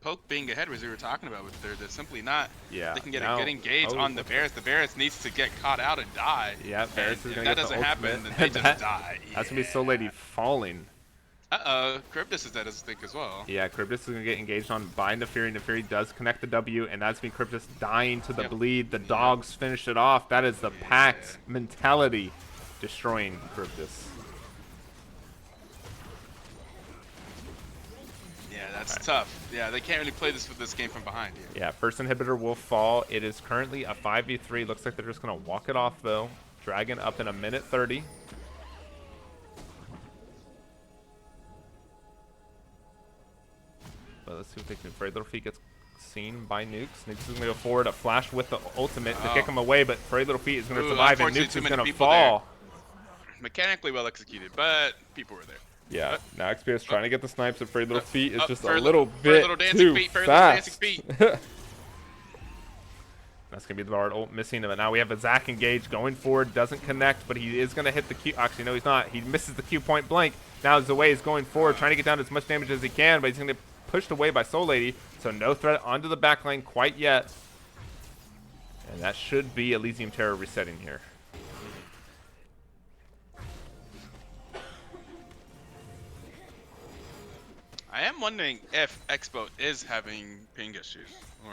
poke being ahead, as we were talking about. But they're simply not. Yeah. They can get a good engage on the Varus. The Varus needs to get caught out and die. Yeah, Varus is if gonna that get doesn't the happen, ultimate. then they just die. That's gonna be Soul Lady falling. Cryptus is dead as I think as well. Yeah, Cryptus is gonna get engaged on by Nefiri. Nefiri does connect the W, and that's been Cryptus dying to the bleed. The dogs finish it off. That is the pact mentality destroying Cryptus. Yeah, that's tough. Yeah, they can't really play this game from behind here. Yeah, first inhibitor will fall. It is currently a 5v3. Looks like they're just gonna walk it off though. Dragon up in a minute 30. But let's see what they can do. Frey Little Feet gets seen by Nukes. Nukes is going to go forward, a flash with the ultimate to kick him away, but Frey Little Feet is going to survive, and Nukes is going to fall. Mechanically well executed, but people were there. Yeah, now XP is trying to get the snipes, and Frey Little Feet is just a little bit too fast. That's going to be the Bard ult missing, but now we have a Zac engage going forward, doesn't connect, but he is going to hit the Q. Actually, no, he's not. He misses the Q point blank. Now Zway is going forward, trying to get down as much damage as he can, but he's going to get pushed away by Soul Lady, so no threat onto the backline quite yet. And that should be Elysium Terra resetting here. I am wondering if Expo is having ping issues, or...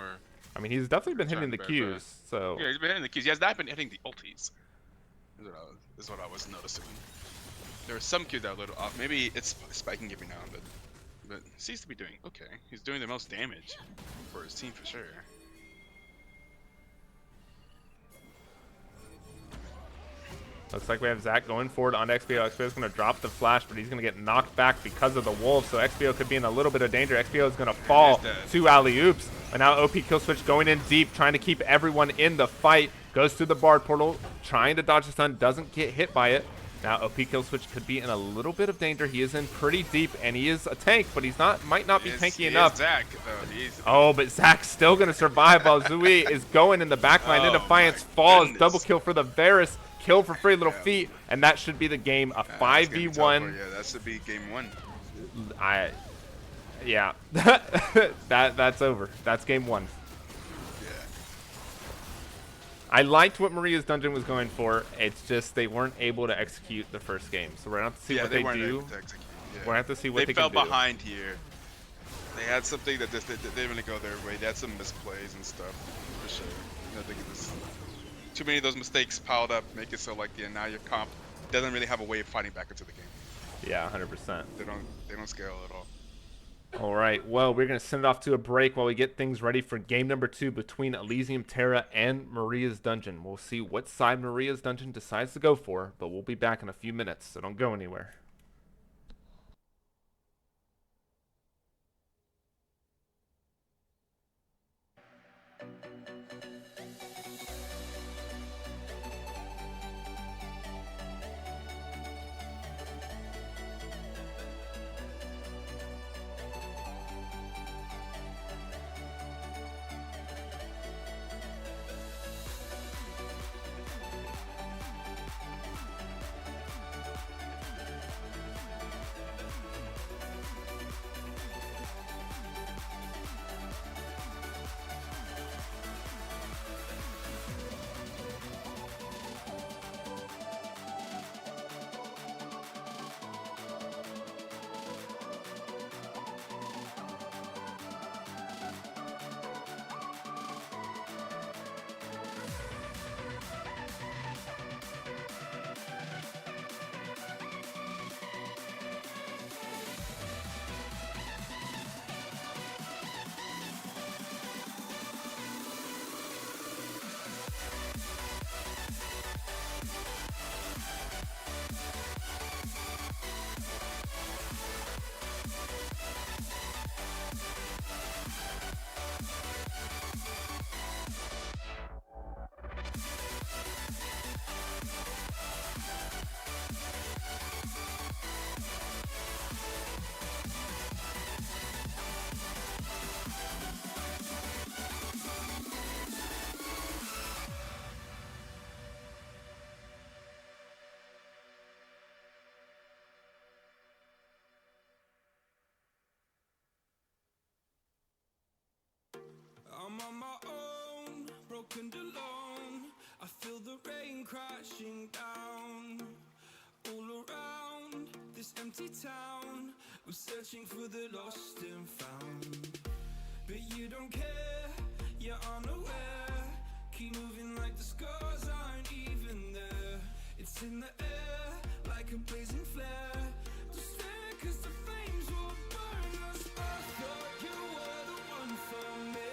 I mean, he's definitely been hitting the Qs, so... Yeah, he's been hitting the Qs. He has not been hitting the ultis. Is what I was noticing. There were some Qs that were a little off. Maybe it's spiking every now and then. But he seems to be doing okay. He's doing the most damage for his team for sure. Looks like we have Zach going forward on XPO. XPO is going to drop the flash, but he's going to get knocked back because of the wolf. So XPO could be in a little bit of danger. XPO is going to fall to alley-oops. And now OP kill switch going in deep, trying to keep everyone in the fight. Goes through the bard portal, trying to dodge the stun, doesn't get hit by it. Now OP kill switch could be in a little bit of danger. He is in pretty deep, and he is a tank, but he's not. Might not be tanky enough. Zach, oh, but Zach's still going to survive while Zui is going in the backline. In Defiance falls. Double kill for the Varus. Kill for free little feet, and that should be the game. A 5v1. Yeah, that should be game 1. Yeah, that's over. That's game 1. Yeah. I liked what Maria's Dungeon was going for. It's just they weren't able to execute the first game, so we're gonna have to see what they do. We're gonna have to see what they can do. They fell behind here. They had something that they didn't really go their way. They had some misplays and stuff for sure. I think it's too many of those mistakes piled up make it so like now your comp doesn't really have a way of fighting back into the game. Yeah, 100%. They don't scale at all. All right, well, we're going to send it off to a break while we get things ready for game number 2 between Elysium Terra and Maria's Dungeon. We'll see what side Maria's Dungeon decides to go for, but we'll be back in a few minutes, so don't go anywhere. I'm on my own, broken alone. I feel the rain crashing down. All around this empty town, I'm searching for the lost and found. But you don't care, you're unaware. Keep moving like the scars aren't even there. It's in the air, like a blazing flare. Just stare, cause the flames will burn us. I thought you were the one for me.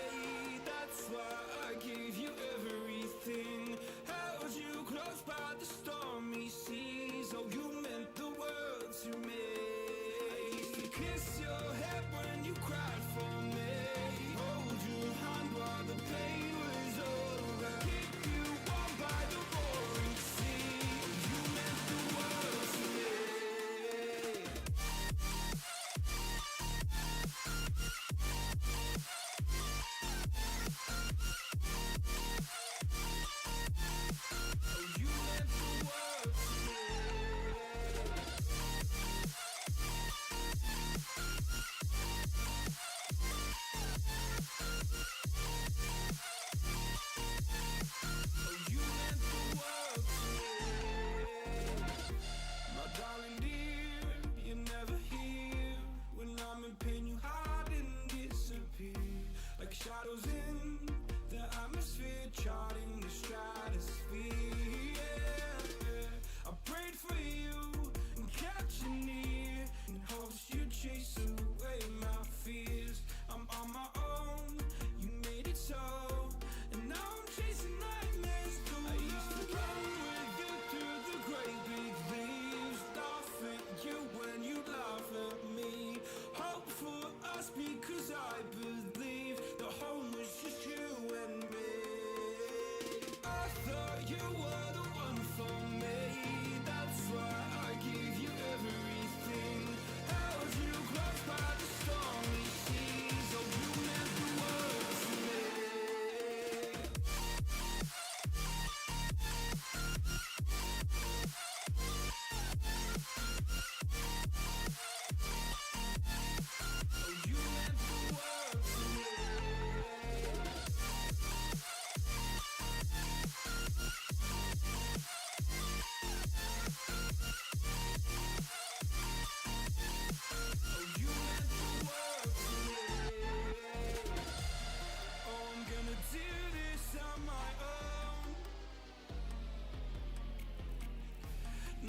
That's why I gave you everything. Held you close by the stormy seas. Oh, you meant the world to me. I used to kiss your head when you cried for me. Hold your hand while the pain was over. Keep you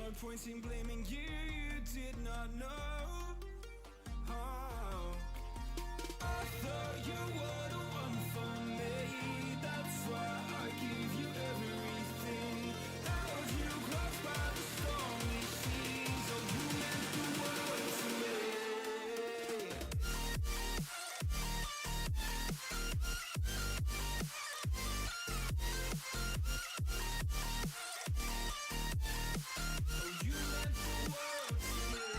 No point in blaming you, you did not know. Oh, I thought you were the one for me. That's why I give you everything. Held you close by the stormy seas. Oh, you meant the world to me. Oh, you meant the world to me.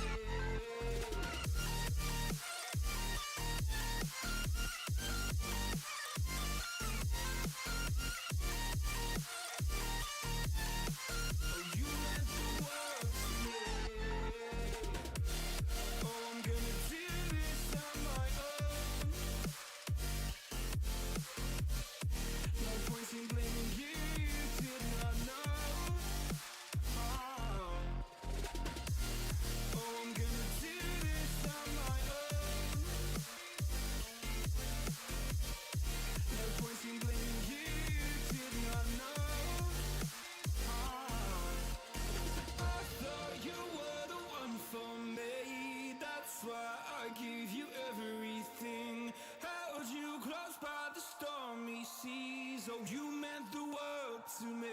Oh, you meant the world to me. Oh, I'm gonna do this on my own. No point in blaming you, you did not know. Oh, I'm gonna do this on my own. No point in blaming you, you did not know. I thought you were the one for me. That's why I give you everything. Held you close by the stormy seas. Oh, you meant the world to me.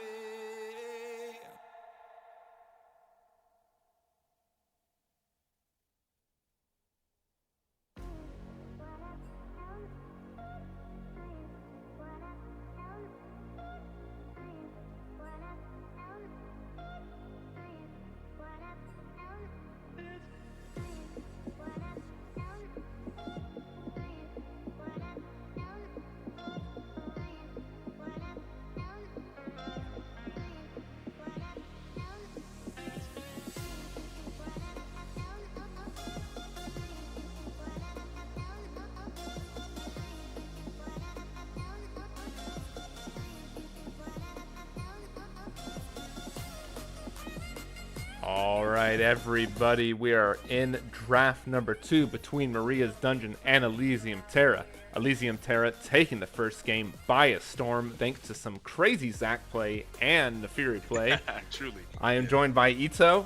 All right, everybody, we are in draft number 2 between Maria's Dungeon and Elysium Terra. Elysium Terra taking the first game by a storm thanks to some crazy Zac play and Nefiri play. Truly. I am joined by Ito,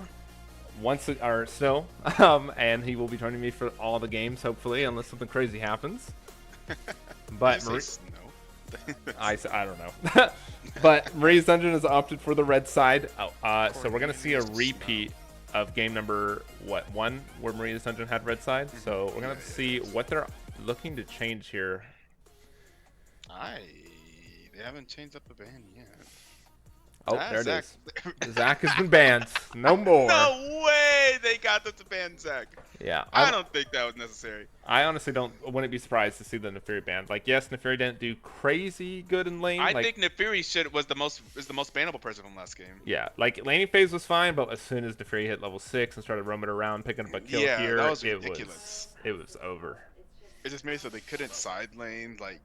still, and he will be joining me for all the games, hopefully, unless something crazy happens. But Did you say snow? I don't know. But Maria's Dungeon has opted for the red side. So we're going to see a repeat of game number, 1, where Maria's Dungeon had red side. So we're going to see what they're looking to change here. They haven't changed up the band yet. Oh, there it is. Zac has been banned. No more. No way they got them to ban Zac. Yeah. I don't think that was necessary. I honestly wouldn't be surprised to see the Nefiri banned. Like, yes, Nefiri didn't do crazy good in lane. I think Nefiri was the most bannable person from last game. Yeah, like laning phase was fine, but as soon as Nefiri hit level 6 and started roaming around picking up a kill here, that was ridiculous. It was over. It just made it so they couldn't side lane. Like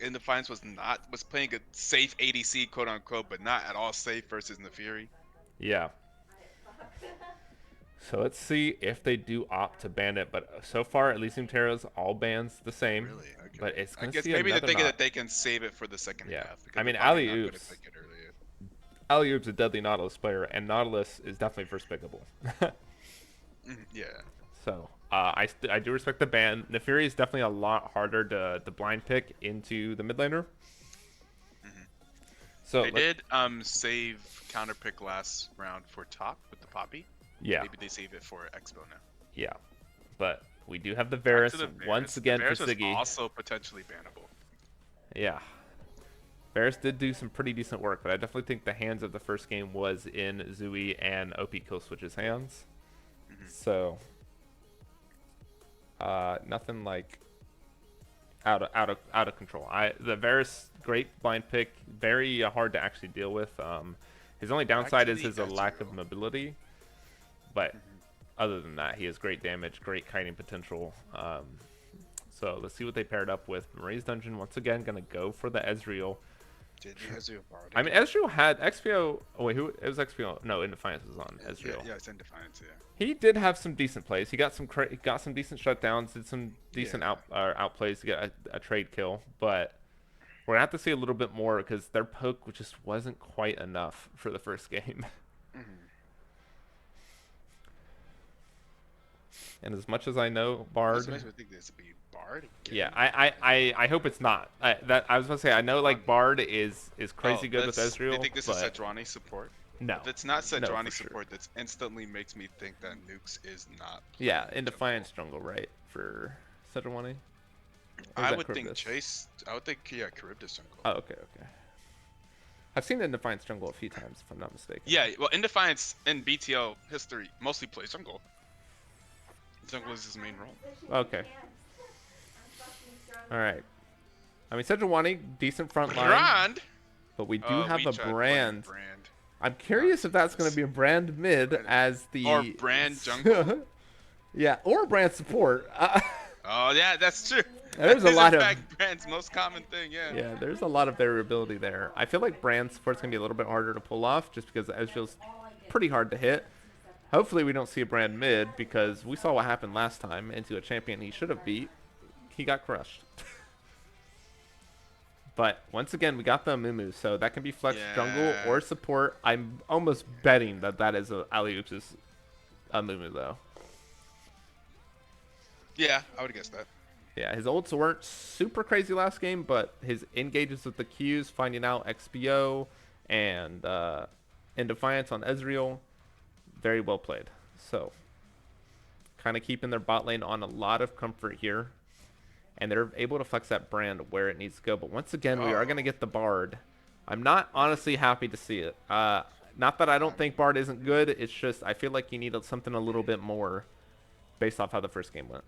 in Defiance was playing a safe ADC quote unquote, but not at all safe versus Nefiri. Yeah. So let's see if they do opt to ban it. But so far, Elysium Terra's all bans the same. Really? Okay. But it's I going to guess see maybe they're another thinking knot. that they can save it for the second Yeah. half. I mean, Alley Oops. Oop's a deadly Nautilus player, and Nautilus is definitely first pickable. Yeah. So I do respect the ban. Nefiri is definitely a lot harder to blind pick into the mid laner. So They did save counter pick last round for top with the Poppy. Yeah. Maybe they save it for Expo now. Yeah. But we do have the Back Varus to the Varus. once again Varus for is Siggy. also potentially bannable. Yeah. Varus did do some pretty decent work, but I definitely think the hands of the first game was in Zui and OP Killswitch's hands. So nothing like out of control. The Varus, great blind pick, very hard to actually deal with. His only downside is his lack of mobility, but other than that, he has great damage, great kiting potential. So let's see what they paired up with. Maria's Dungeon once again gonna go for the Ezreal. I mean, Ezreal had XPO. Oh wait, it was XPO? No, In Defiance was on Ezreal. Yeah, it's In Defiance. Yeah. He did have some decent plays. He got some decent shutdowns, did some decent outplays to get a trade kill. But we're gonna have to see a little bit more because their poke just wasn't quite enough for the first game. And as much as I know Bard, This makes me think this would be Bard again. yeah, I hope it's not. I was gonna say I know like Bard is crazy good with Do you Ezreal, think this but is Sejuani support? no, If it's not no, Sejuani for sure. support, that instantly makes me think that Nukes is not. Yeah, in jungle. Defiance jungle, right, for Sejuani? I would think Chase. I would think Charybdis jungle. Oh, okay. I've seen it in Defiance jungle a few times, if I'm not mistaken. Yeah, well, in Defiance in BTL history, mostly plays jungle. Jungle is his main role. Okay. All right. I mean, Sejuani, decent front line, Brand. but we do have We a tried playing brand. Brand. I'm curious if that's going to be a brand mid as the Or brand jungle. Yeah, or brand support. Oh yeah, that's true. There's That a is, lot in of fact, brand's most common thing. Yeah. yeah, there's a lot of variability there. I feel like brand support's going to be a little bit harder to pull off just because Ezreal's pretty hard to hit. Hopefully we don't see a brand mid because we saw what happened last time into a champion he should have beat. He got crushed. But once again, we got the Amumu, so that can be flex jungle or support. I'm almost betting that that is a Alley-Oops' Amumu, though. Yeah, I would guess that. Yeah, his ults weren't super crazy last game, but his engages with the Qs, finding out XPO, and in Defiance on Ezreal, very well played. So, kind of keeping their bot lane on a lot of comfort here. And they're able to flex that brand where it needs to go. But once again, we are going to get the Bard. I'm not honestly happy to see it. Not that I don't think Bard isn't good. It's just I feel like you need something a little bit more based off how the first game went.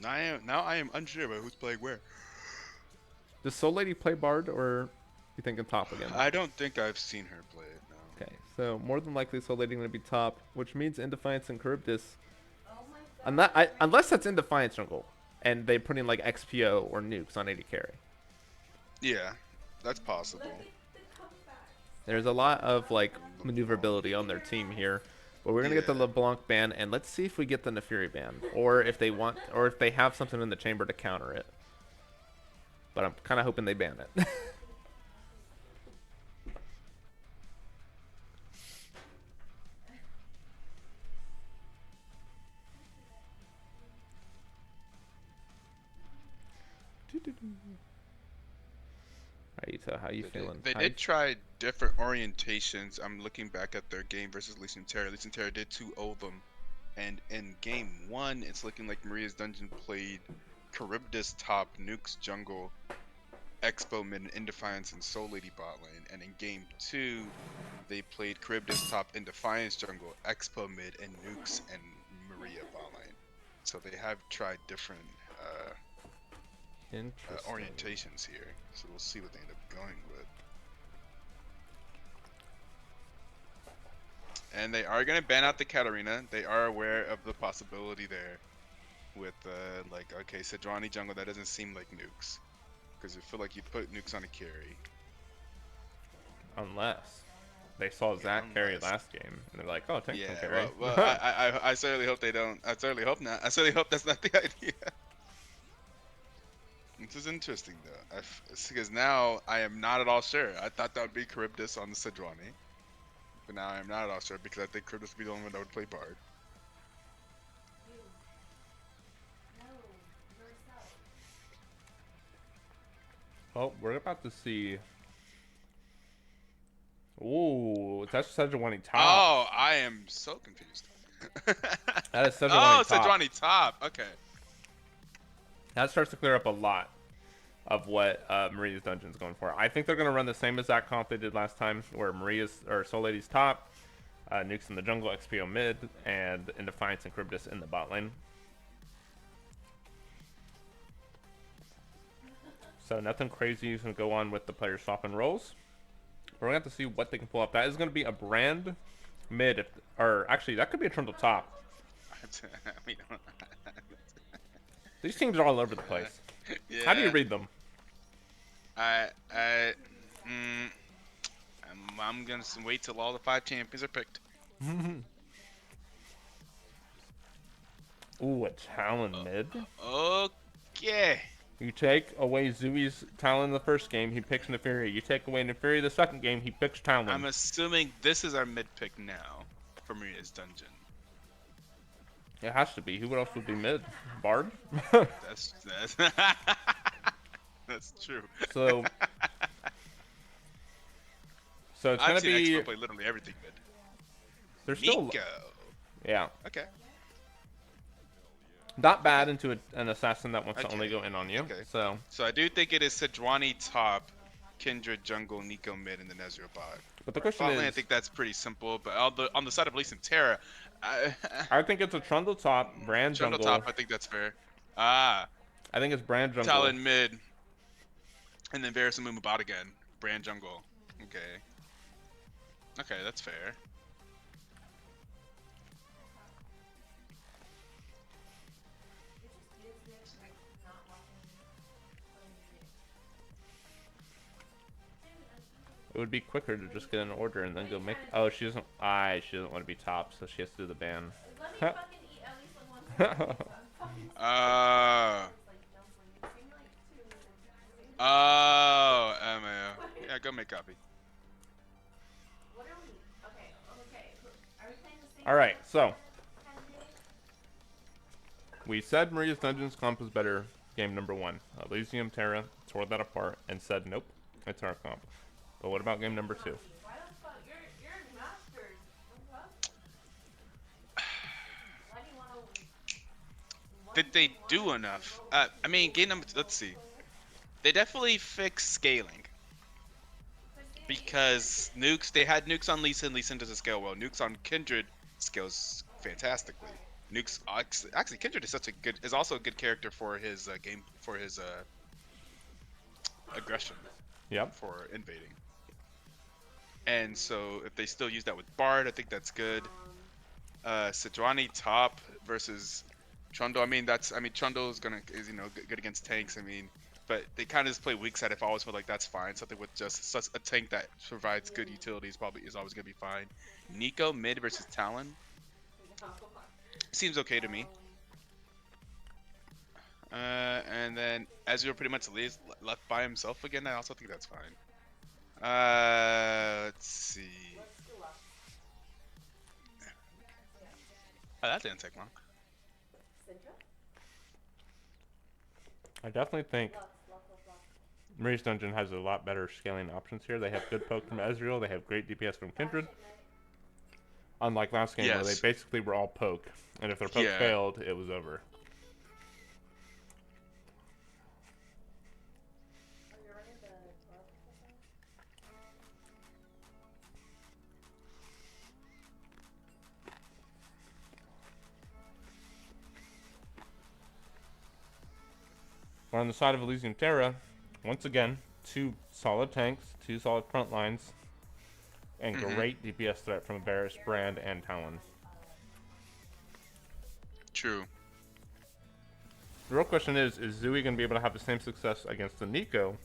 Now I am unsure about who's playing where. Does Soul Lady play Bard, or you thinking top again? I don't think I've seen her play it, no. Okay, so more than likely Soul Lady going to be top, which means in Defiance and Charybdis. Unless that's in Defiance jungle, and they put in like XPO or nukes on AD carry. Yeah, that's possible. There's a lot of like maneuverability on their team here. But we're gonna get the LeBlanc ban, and let's see if we get the Neferi ban, or if they want, or if they have something in the chamber to counter it. But I'm kind of hoping they ban it. So how you feeling? They did try different orientations. I'm looking back at their game versus Elysium Terra. Elysium Terra did 2-0 them, and in game 1, it's looking like Maria's Dungeon played Charybdis top, Nukes jungle, Expo mid, and Defiance and Soul Lady bot lane. And in game 2, they played Charybdis top, Defiance jungle, Expo mid, and Nukes and Maria bot lane. So they have tried different orientations here, so we'll see what they end up going with. And they are going to ban out the Katarina. They are aware of the possibility there with like, okay, Sejuani jungle, that doesn't seem like nukes, because I feel like you put nukes on a carry. Unless they saw Zach carry last game, and they're like, oh, tank can carry. Well, I certainly hope they don't. I certainly hope not. I certainly hope that's not the idea. This is interesting though, because now I am not at all sure. I thought that would be Charybdis on the Sejuani, but now I am not at all sure because I think Charybdis would be the only one that would play Bard. Well, we're about to see. Ooh, that's Sejuani top. Oh, I am so confused. That is Sejuani top. Sejuani top. Okay. That starts to clear up a lot of what Maria's Dungeon's going for. I think they're going to run the same exact comp they did last time, where Soul Lady's top, Nukes in the jungle, XPO mid, and in Defiance and Charybdis in the bot lane. So nothing crazy is going to go on with the player swapping roles. We're going to have to see what they can pull up. That is going to be a brand mid, or actually that could be a Trundle top. These teams are all over the place. Yeah. How do you read them? I'm gonna wait till all the 5 champions are picked. Ooh, a Talon mid. Okay. You take away Zui's Talon in the first game, he picks Neferi. You take away Neferi the second game, he picks Talon. I'm assuming this is our mid pick now for Maria's Dungeon. It has to be. Who else would be mid? Bard? That's that's true. so it's I've gonna seen be. Expo play literally everything mid. There's still. Nico. Yeah. Okay. Not bad into an assassin that wants to only Okay. go in on you. Okay. So So I do think it is Sejuani top, Kindred jungle, Nico mid, and then Ezreal bot. but the question Bot lane, I is, think that's pretty simple. But on the side of Elysium Terra, I think it's a Trundle top, Brand jungle jungle. top, I think that's fair. Ah, I think it's Brand jungle. Talon mid, and then Varus and Mumu bot again. Brand jungle. Okay. Okay, that's fair. It would be quicker to just get an order and then go make. Oh, she doesn't. She doesn't want to be top, so she has to do the ban. Oh, yeah, go make copy. All right, so we said Maria's Dungeons comp was better. Game number 1, Elysium Terra tore that apart and said nope, it's our comp. But what about game number 2? Did they do enough? I mean, game number. Let's see. They definitely fixed scaling. Because nukes, they had nukes on Lee Sin. Lee Sin doesn't scale well. Nukes on Kindred scales fantastically. Nukes actually Kindred is also a good character for his aggression. Yep. For invading. And so if they still use that with Bard, I think that's good. Sejuani top versus Trundle. I mean Trundle is good against tanks. But they kind of just play weak side. If I always feel like that's fine. Something with just such a tank that provides good utilities is always gonna be fine. Nico mid versus Talon seems okay to me. And then Ezreal pretty much left by himself again. I also think that's fine. Let's see. Oh, that didn't take long. I definitely think Maria's Dungeon has a lot better scaling options here. They have good poke from Ezreal. They have great DPS from Kindred. Unlike last game where they basically were all poke. And if their poke failed, it was over. But on the side of Elysium Terra, once again, 2 solid tanks, 2 solid front lines, and great DPS threat from Varus, Brand, and Talon. True. The real question is Zooey going to be able to have the same success against the Nico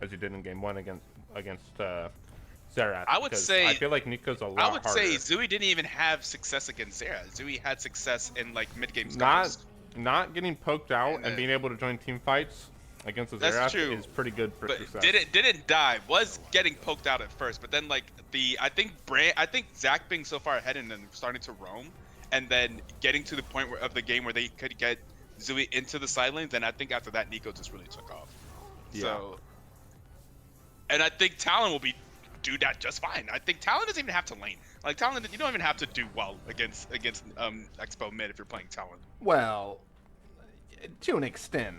as he did in game 1 against Xerath? I would say I feel like Nico's a lot harder. I would say Zooey didn't even have success against Xerath. Zooey had success in like mid-game Not getting poked out and being able to join team fights against the Xerath is pretty good for success. Didn't die. Was getting poked out at first, but then like I think Zach being so far ahead and then starting to roam, and then getting to the point of the game where they could get Zooey into the side lanes, then I think after that Nico just really took off. Yeah. So, and I think Talon will do that just fine. I think Talon doesn't even have to lane. Like Talon, you don't even have to do well against Expo mid if you're playing Talon. Well, to an extent.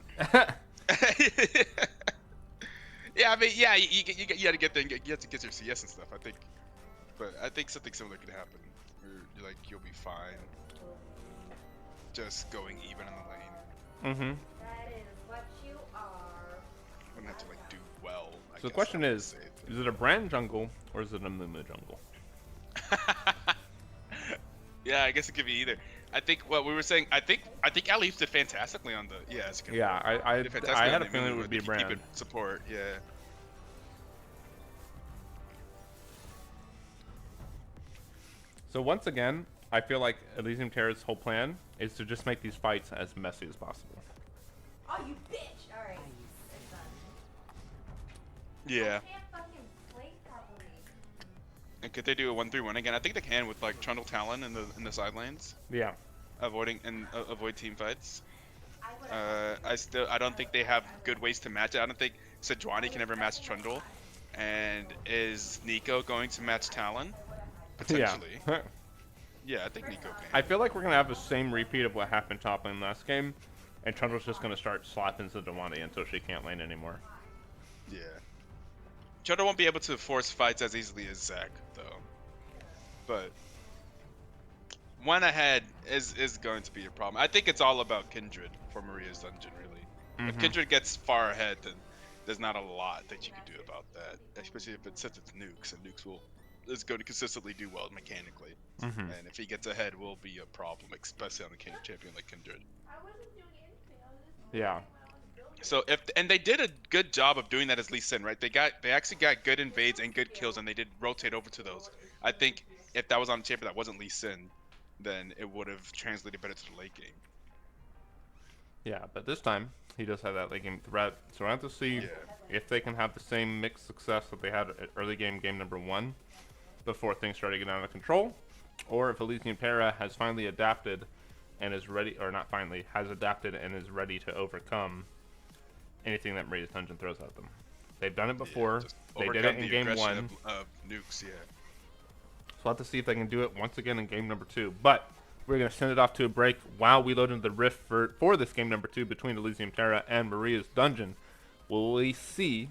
Yeah, I mean, yeah, you got to get there. You have to get your CS and stuff. I think, but I think something similar could happen. Where you'll be fine, just going even in the lane. Mm-hmm. That is what you are. You wouldn't have to do well. So the question is it a Brand jungle or is it a Mumu jungle? Yeah, I guess it could be either. I think what we were saying. I think Alex did fantastically on the I had a feeling it would be Brand. Keep it support, yeah. So once again, I feel like Elysium Terra's whole plan is to just make these fights as messy as possible. Oh, you bitch! All right, it's done. Yeah. I can't fucking play properly. And could they do a 1-3-1 again? I think they can with like Trundle Talon in the side lanes. Yeah. avoid team fights. I don't think they have good ways to match it. I don't think Sejuani can ever match Trundle, and is Nico going to match Talon? Potentially. Yeah. Yeah, I think Nico I can. feel like we're gonna have the same repeat of what happened top lane last game, and Trundle's just gonna start slapping Sejuani until she can't lane anymore. Yeah. Trundle won't be able to force fights as easily as Zac, though. But one ahead is going to be a problem. I think it's all about Kindred for Maria's dungeon, really. If Kindred gets far ahead, then there's not a lot that you can do about that. Especially if it sets its nukes, and nukes is going to consistently do well mechanically. And if he gets ahead, will be a problem, especially on a king champion like Kindred. I wasn't doing anything. I was just Yeah. when I was building. So and they did a good job of doing that as Lee Sin, right? They actually got good invades and good kills, and they did rotate over to those. I think if that was on a champion that wasn't Lee Sin, then it would have translated better to the late game. Yeah, but this time he does have that late game threat, so we'll have to see if they can have the same mixed success that they had at early game number 1 before things started getting out of control, or if Elysium Terra has finally adapted and is ready, or not finally, has adapted and is ready to overcome anything that Maria's Dungeon throws at them. They've done it before. Just They did overcome it in the game aggression 1. of nukes, yeah. So we'll have to see if they can do it once again in game number 2. But we're going to send it off to a break while we load into the rift for this game number 2 between Elysium Terra and Maria's Dungeon. Will we see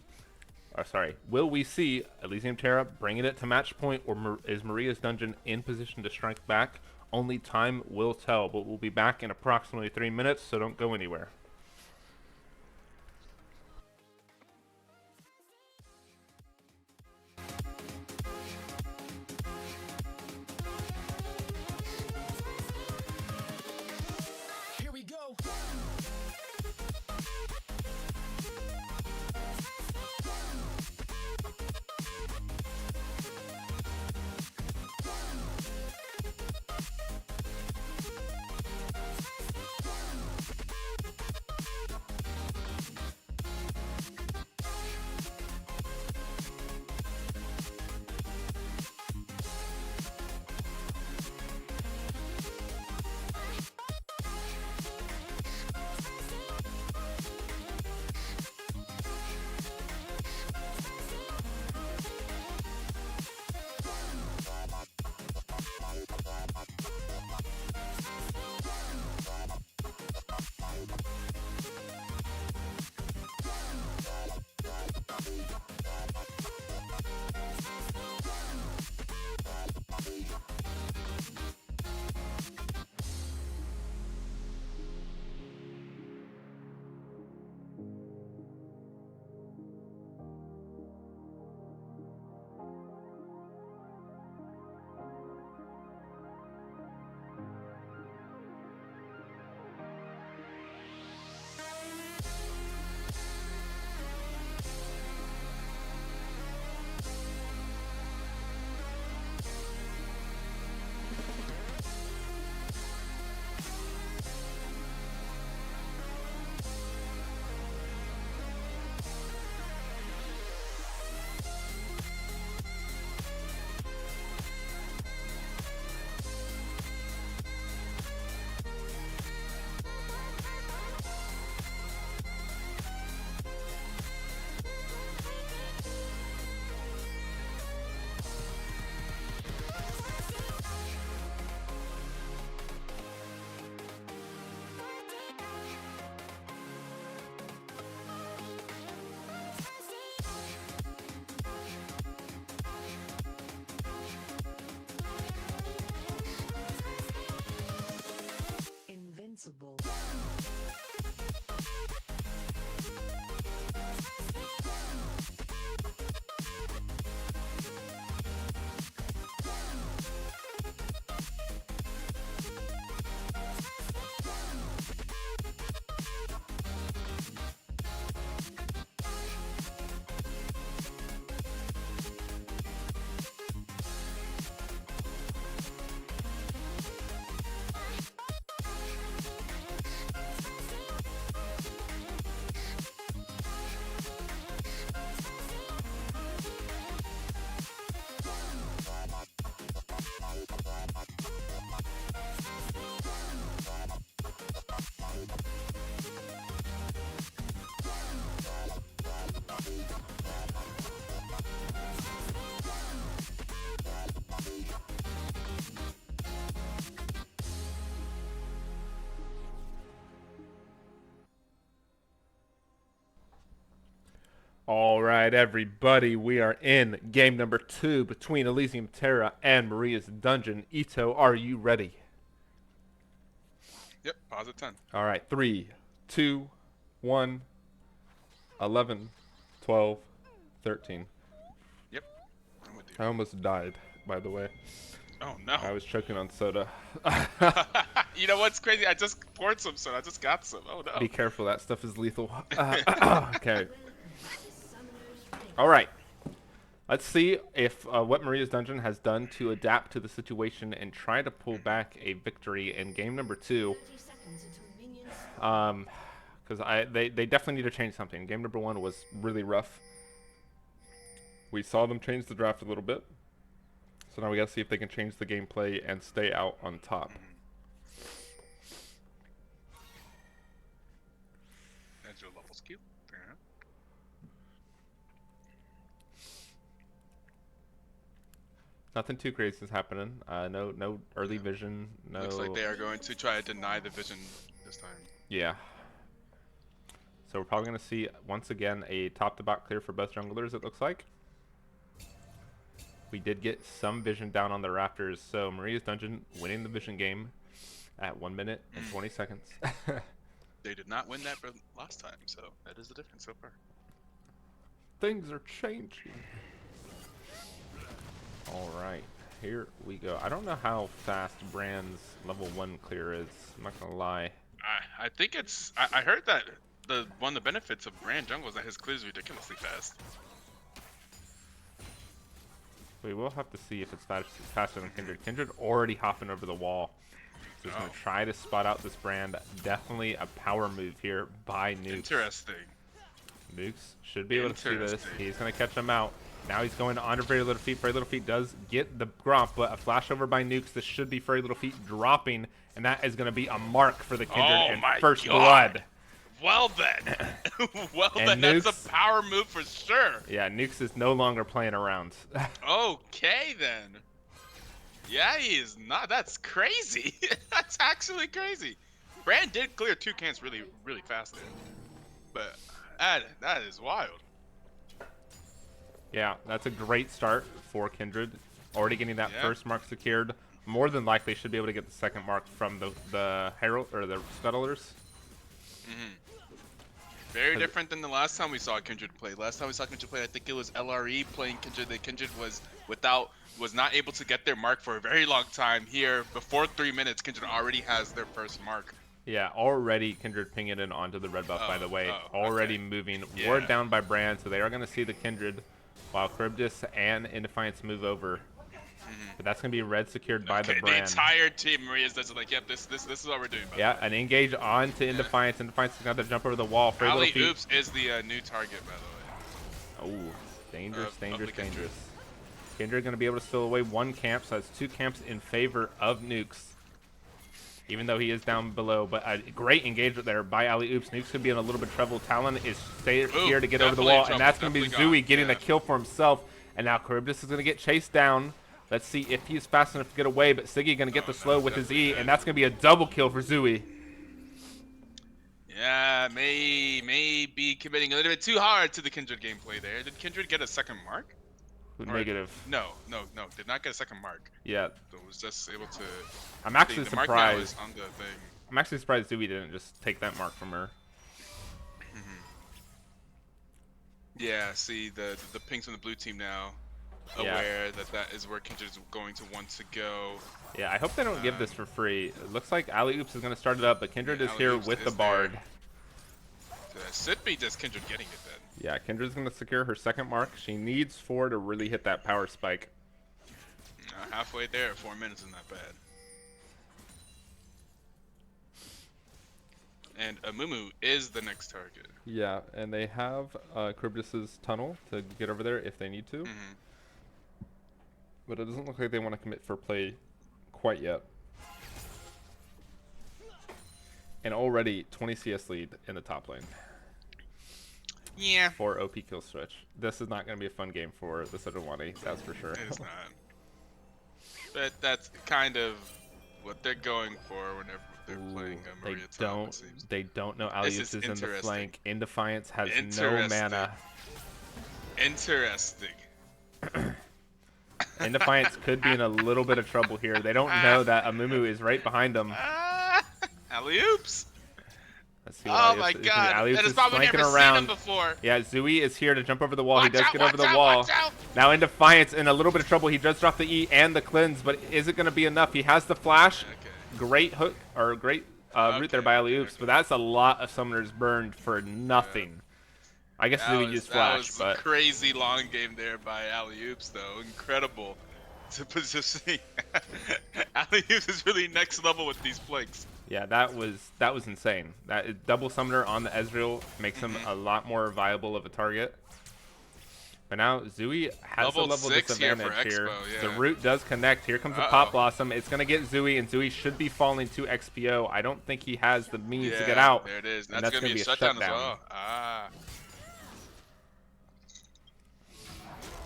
Elysium Terra bringing it to match point, or is Maria's Dungeon in position to strike back? Only time will tell, but we'll be back in approximately 3 minutes, so don't go anywhere. Here we go. All right, everybody, we are in game number 2 between Elysium Terra and Maria's Dungeon. Ito, are you ready? Yep, pause at 10. All right, 3, 2, 1, 11, 12, 13. Yep, I'm with I you. almost died, by the way. Oh no. I was choking on soda. You know what's crazy? I just poured some, so I just got some. Oh no. Be careful, that stuff is lethal. Okay. All right. Let's see if what Maria's Dungeon has done to adapt to the situation and try to pull back a victory in game number 2. Because they definitely need to change something. Game number 1 was really rough. We saw them change the draft a little bit. So now we got to see if they can change the gameplay and stay out on top. That's your level skill. Yeah. Nothing too crazy is happening. No early vision. No. Looks like they are going to try to deny the vision this time. Yeah. So we're probably going to see, once again, a top-to-bot clear for both junglers, it looks like. We did get some vision down on the rafters, so Maria's Dungeon winning the vision game at 1 minute and 20 seconds. They did not win that last time, so that is the difference so far. Things are changing. All right, here we go. I don't know how fast Brand's level 1 clear is. I'm not going to lie. I think it's... I heard that one of the benefits of Brand Jungle is that his clear is ridiculously fast. We will have to see if it's faster than Kindred. Kindred already hopping over the wall. So he's going to try to spot out this Brand. Definitely a power move here by Nukes. Interesting. Nukes should be able to see this. He's going to catch him out. Now he's going under Very Little Feet. Very Little Feet does get the Gromp, but a flash over by Nukes. This should be Very Little Feet dropping, and that is going to be a mark for the Kindred and first blood. Well then. Well And then, Nukes, that's a power move for sure. Yeah, Nukes is no longer playing around. Okay then. Yeah, he is not. That's crazy. That's actually crazy. Brand did clear 2 cans really fast there. But that is wild. Yeah, that's a great start for Kindred. Already getting that first mark secured. More than likely should be able to get the second mark from the Herald or the Scuttlers. Very different than the last time we saw Kindred play. Last time we saw Kindred play, I think it was LRE playing Kindred. The Kindred was not able to get their mark for a very long time. Here, before 3 minutes, Kindred already has their first mark. Yeah, already Kindred pinging in onto the red buff, by the way. Already moving. Ward down by Brand, so they are going to see the Kindred while Charybdis and Indefiance move over. But that's going to be red secured by the Brand. The entire team, Maria's Dungeon, like, yep, this is what we're doing. Yeah, an engage on to Indefiance. Indefiance is going to jump over the wall. Ali Oops is the new target, by the way. Oh, dangerous. Kindred going to be able to steal away 1 camp, so that's 2 camps in favor of Nukes. Even though he is down below, but a great engagement there by Ali Oops. Nukes could be in a little bit of trouble. Talon is here to get over the wall, and that's going to be Zooey getting a kill for himself. And now Charybdis is going to get chased down. Let's see if he's fast enough to get away, but Siggy going to get the slow with his E, and that's going to be a double kill for Zooey. Yeah, may be committing a little bit too hard to the Kindred gameplay there. Did Kindred get a second mark? Negative. No, did not get a second mark. Yeah. So was just able to... I'm actually surprised. On the thing. I'm actually surprised Zooey didn't just take that mark from her. Yeah, see, the pinks on the blue team now. Aware that is where Kindred is going to want to go. Yeah, I hope they don't give this for free. It looks like Ali Oops is going to start it up, but Kindred is here with the Bard. So that should be just Kindred getting it then. Yeah, Kindred's going to secure her second mark. She needs 4 to really hit that power spike. Halfway there, 4 minutes isn't that bad. And Amumu is the next target. Yeah, and they have Charybdis' tunnel to get over there if they need to. But it doesn't look like they want to commit for play quite yet. And already 20 CS lead in the top lane. Yeah. For OP kill switch. This is not going to be a fun game for the Sejuani, that's for sure. It is not. But that's kind of what they're going for whenever they're playing Maria Tom, it seems. They don't know Alius is in the flank. Indefiance has no mana. Interesting. And Defiance could be in a little bit of trouble here. They don't know that Amumu is right behind them. Alley-oops. Let's see what Oh Alley-oops my is. god. Alley-oops That is is probably flanking never around. seen him before. Yeah, Zooey is here to jump over the wall. Watch he does out, get over the watch out, wall. watch out. Now in Defiance, in a little bit of trouble. He does drop the E and the cleanse, but is it going to be enough? He has the flash. Okay. Great hook, or great route there by Alley-oops, but that's a lot of summoners burned for nothing. I guess Zooey used flash, that was but a crazy long game there by Alley-oops, though. Incredible to positioning. Alley-oops is really next level with these flanks. yeah, that was insane. That double summoner on the Ezreal makes him a lot more viable of a target. But now Zooey has Level a level 6 here disadvantage for here. Expo, yeah. The root does connect. Here comes the Pop Blossom. It's going to get Zooey, and Zooey should be falling to XPO. I don't think he has the means to get out. There it is. And That's going to be a shutdown as well.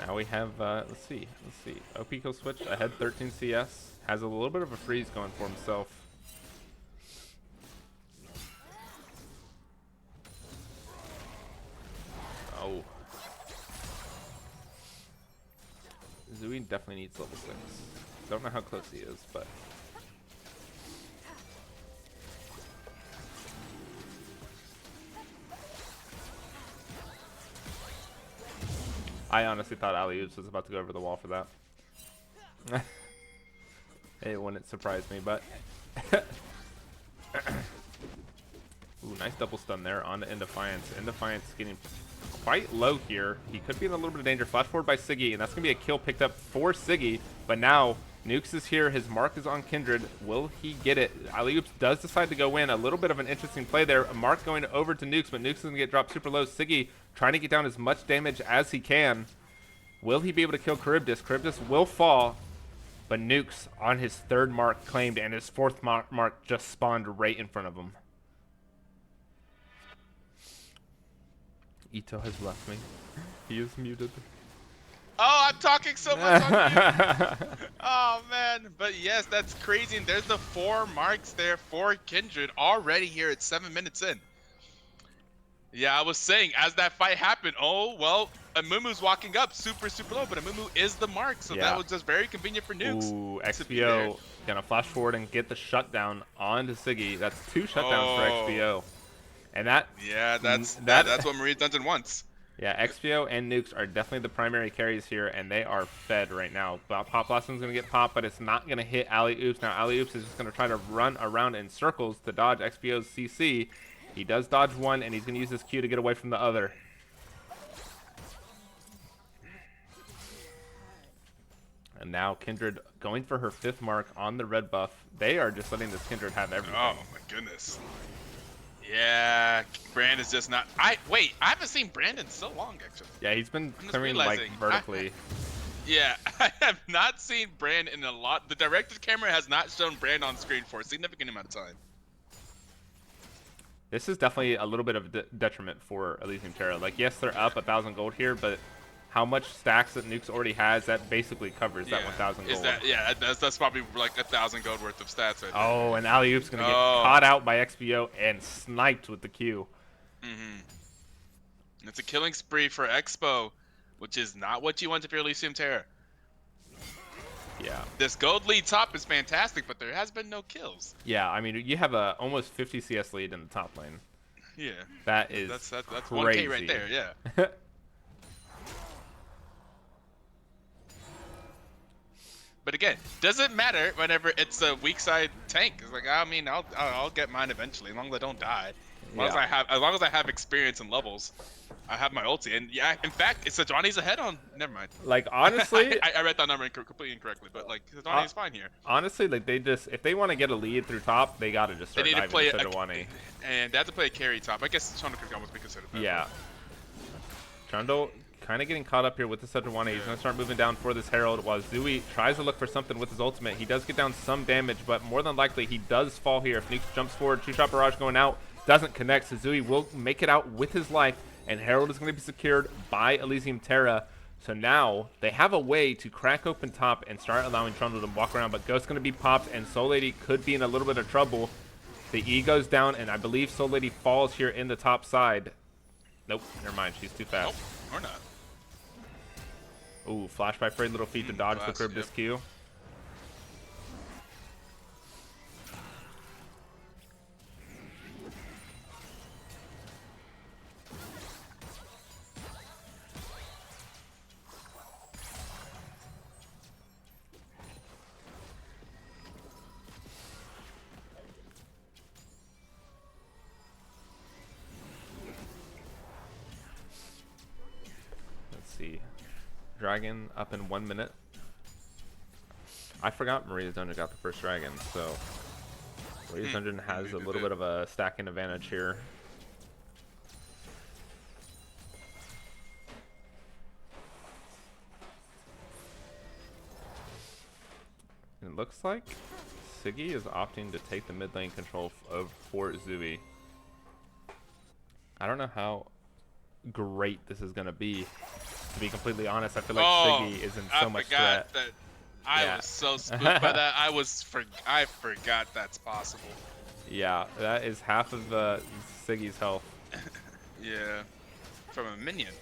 Now we have, let's see. OP kill switch ahead 13 CS. Has a little bit of a freeze going for himself. Oh. Zooey definitely needs level 6. Don't know how close he is, but... I honestly thought Alley-oops was about to go over the wall for that. It wouldn't surprise me, but... Ooh, nice double stun there on Defiance. Defiance getting quite low here. He could be in a little bit of danger. Flash forward by Siggy, and that's going to be a kill picked up for Siggy. But now, Nukes is here. His mark is on Kindred. Will he get it? Alley-oops does decide to go in. A little bit of an interesting play there. A mark going over to Nukes, but Nukes is going to get dropped super low. Siggy trying to get down as much damage as he can. Will he be able to kill Charybdis? Charybdis will fall, but Nukes on his third mark claimed, and his fourth mark just spawned right in front of him. Ito has left me. He is muted. Oh, I'm talking so much on you. Oh, man. But yes, that's crazy. And there's the 4 marks there for Kindred already here at 7 minutes in. Yeah, I was saying, as that fight happened, oh, well, Amumu's walking up super low, but Amumu is the mark, so that was just very convenient for Nukes. Ooh, XPO gonna flash forward and get the shutdown onto Siggy. That's 2 shutdowns for XPO. And that... Yeah, that's what Maria Dungeon wants. Yeah, XPO and Nukes are definitely the primary carries here, and they are fed right now. Pop Blossom's going to get popped, but it's not going to hit Alley-oops. Now, Alley-oops is just going to try to run around in circles to dodge XPO's CC. He does dodge one, and he's going to use his Q to get away from the other. And now Kindred going for her 5th mark on the red buff. They are just letting this Kindred have everything. Oh, my goodness. Yeah, Brandon's just not... I haven't seen Brandon so long, actually. Yeah, he's been clearing, like, vertically. Yeah, I have not seen Brand in a lot. The director's camera has not shown Brand on screen for a significant amount of time. This is definitely a little bit of a detriment for Elysium Terra. Like, yes, they're up 1,000 gold here, but how much stacks that Nukes already has, that basically covers that 1,000 gold. That's probably like 1,000 gold worth of stats right there. Oh, and Alley-oops going to get caught out by XPO and sniped with the Q. It's a killing spree for Expo, which is not what you want if you're Elysium Terra. Yeah. This gold lead top is fantastic, but there has been no kills. Yeah, I mean, you have a almost 50 CS lead in the top lane. Yeah. That's that's crazy. 1K right there, yeah. But again, doesn't matter whenever it's a weak side tank. It's like, I mean, I'll get mine eventually, as long as I don't die. As long as I have experience and levels, I have my ulti. And yeah, in fact, it's Sejuani's ahead on. Never mind. Like, honestly, I read that number completely incorrectly, but like Sejuani is fine here. Honestly, like, they just, if they want to get a lead through top, they gotta just start diving play Sejuani. And they have to play a carry top. I guess Trundle could almost be considered that. Yeah. Trundle kind of getting caught up here with the Sejuani. He's going to start moving down for this Herald while Zooey tries to look for something with his ultimate. He does get down some damage, but more than likely he does fall here. If Nukes jumps forward, 2-shot barrage going out, doesn't connect, so Zooey will make it out with his life, and Herald is going to be secured by Elysium Terra. So now they have a way to crack open top and start allowing Trundle to walk around, but Ghost's going to be popped, and Soul Lady could be in a little bit of trouble. The E goes down, and I believe Soul Lady falls here in the top side. Nope, never mind. She's too fast. Nope, or not. Ooh, flash by Frayed Little Feet to dodge the Flash, Cryptus yep. Q. Let's see. Dragon up in 1 minute. I forgot Maria's Dungeon got the first dragon, so Maria's Dungeon has a little bit of a stacking advantage here. It looks like Siggy is opting to take the mid lane control for Zui. I don't know how great this is going to be. To be completely honest, I feel like Siggy is in so much threat. I was so spooked by that. I forgot that's possible. Yeah, that is half of Siggy's health. Yeah, from a minion.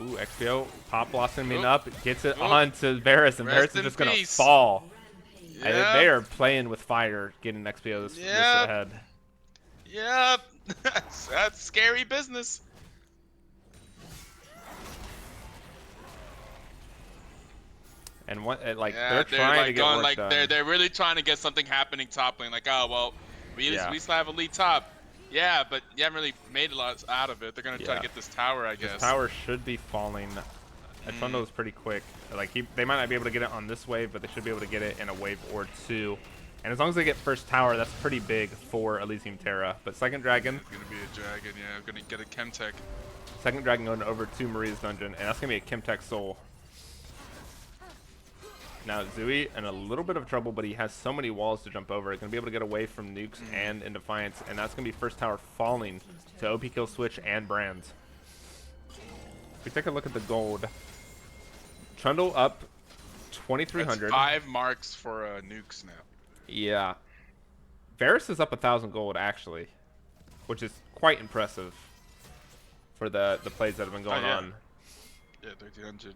Ooh, XPO pop blossoming up, gets it onto Varus, and Varus is just gonna peace. fall. Yep. And they are playing with fire, getting XPO this ahead. Yep, that's scary business. And what, like Yeah, they're trying like to get going work like done. they're really trying to get something happening top lane. Like, oh well, we still have elite top. Yeah, but you haven't really made a lot out of it. They're gonna try to get this tower, I guess. This tower should be falling. Trundle is pretty quick. Like they might not be able to get it on this wave, but they should be able to get it in a wave or two. And as long as they get first tower, that's pretty big for Elysium Terra. But second dragon. It's gonna be a dragon, yeah. Gonna get a Chemtech. Second dragon going over to Maria's Dungeon, and that's gonna be a Chemtech Soul. Now Zui in a little bit of trouble, but he has so many walls to jump over. He's gonna be able to get away from nukes and in Defiance, and that's gonna be first tower falling to OP kill switch and Brands. If we take a look at the gold, Trundle up 2,300. That's 5 marks for nukes now. Yeah, Varus is up 1,000 gold actually, which is quite impressive for the plays that have been going on. Yeah, 1,300.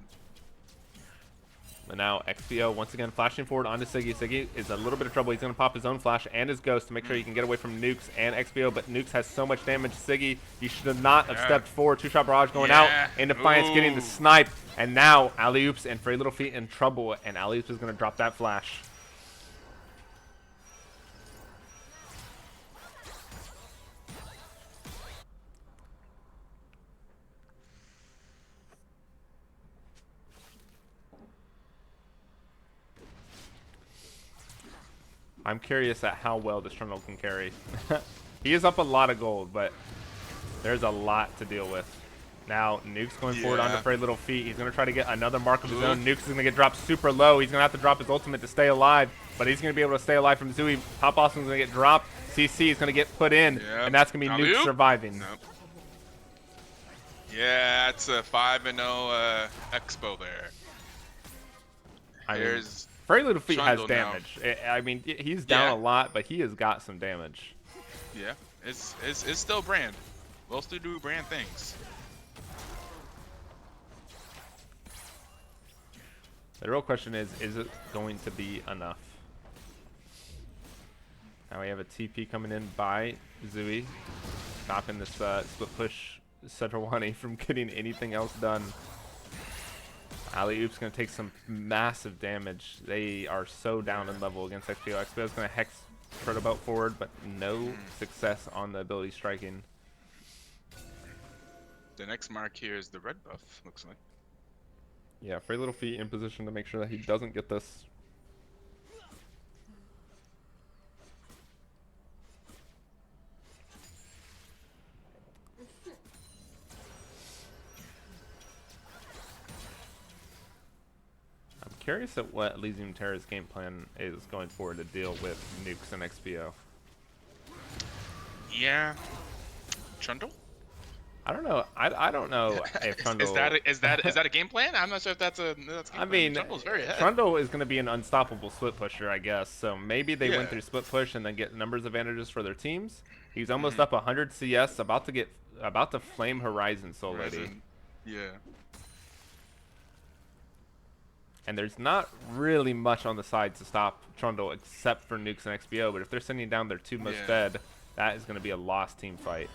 And now XPO once again flashing forward onto Siggy. Siggy is a little bit of trouble. He's going to pop his own flash and his ghost to make sure he can get away from nukes and XPO, but nukes has so much damage. Siggy, you should not have stepped forward. Two-shot barrage going out, and Defiance getting the snipe. And now Alley-Oops and Frayed Little Feet in trouble, and Alley-Oops is going to drop that flash. I'm curious at how well this Trundle can carry. He is up a lot of gold, but there's a lot to deal with. Now, Nuke's going forward onto Frayed Little Feet. He's going to try to get another mark of his own. Nuke's is going to get dropped super low. He's going to have to drop his ultimate to stay alive, but he's going to be able to stay alive from Zui. Pop Awesome's going to get dropped. CC is going to get put in, and that's going to be Nuke surviving. Nope. Yeah, it's a 5-0 Expo there. Here's Frayed Little Feet has Trundle damage. I mean, he's down a lot, but he has got some damage. Yeah, it's still Brand. We'll still do Brand things. The real question is it going to be enough? Now we have a TP coming in by Zui, stopping this split push Sedrawani from getting anything else done. Alley-Oop's going to take some massive damage. They are so down in level against XPO. XPO is going to hex Protobelt forward, but no success on the ability striking. The next mark here is the red buff, looks like. Yeah, Frayed Little Feet in position to make sure that he doesn't get this. I'm curious at what Elysium Terra's game plan is going forward to deal with nukes and XPO. Yeah. Trundle? I don't know. I don't know if Trundle. Is that a game plan? I'm not sure if that's a game I plan. mean, Trundle's very ahead. Trundle is going to be an unstoppable split pusher, I guess. So maybe they went Yeah. through split push and then get numbers advantages for their teams. He's almost Mm-hmm. up 100 CS, about to flame Horizon Soul Lady. Horizon. Yeah. And there's not really much on the side to stop Trundle except for Nukes and XBO. But if they're sending down their two most Yeah. fed, that is going to be a lost team fight.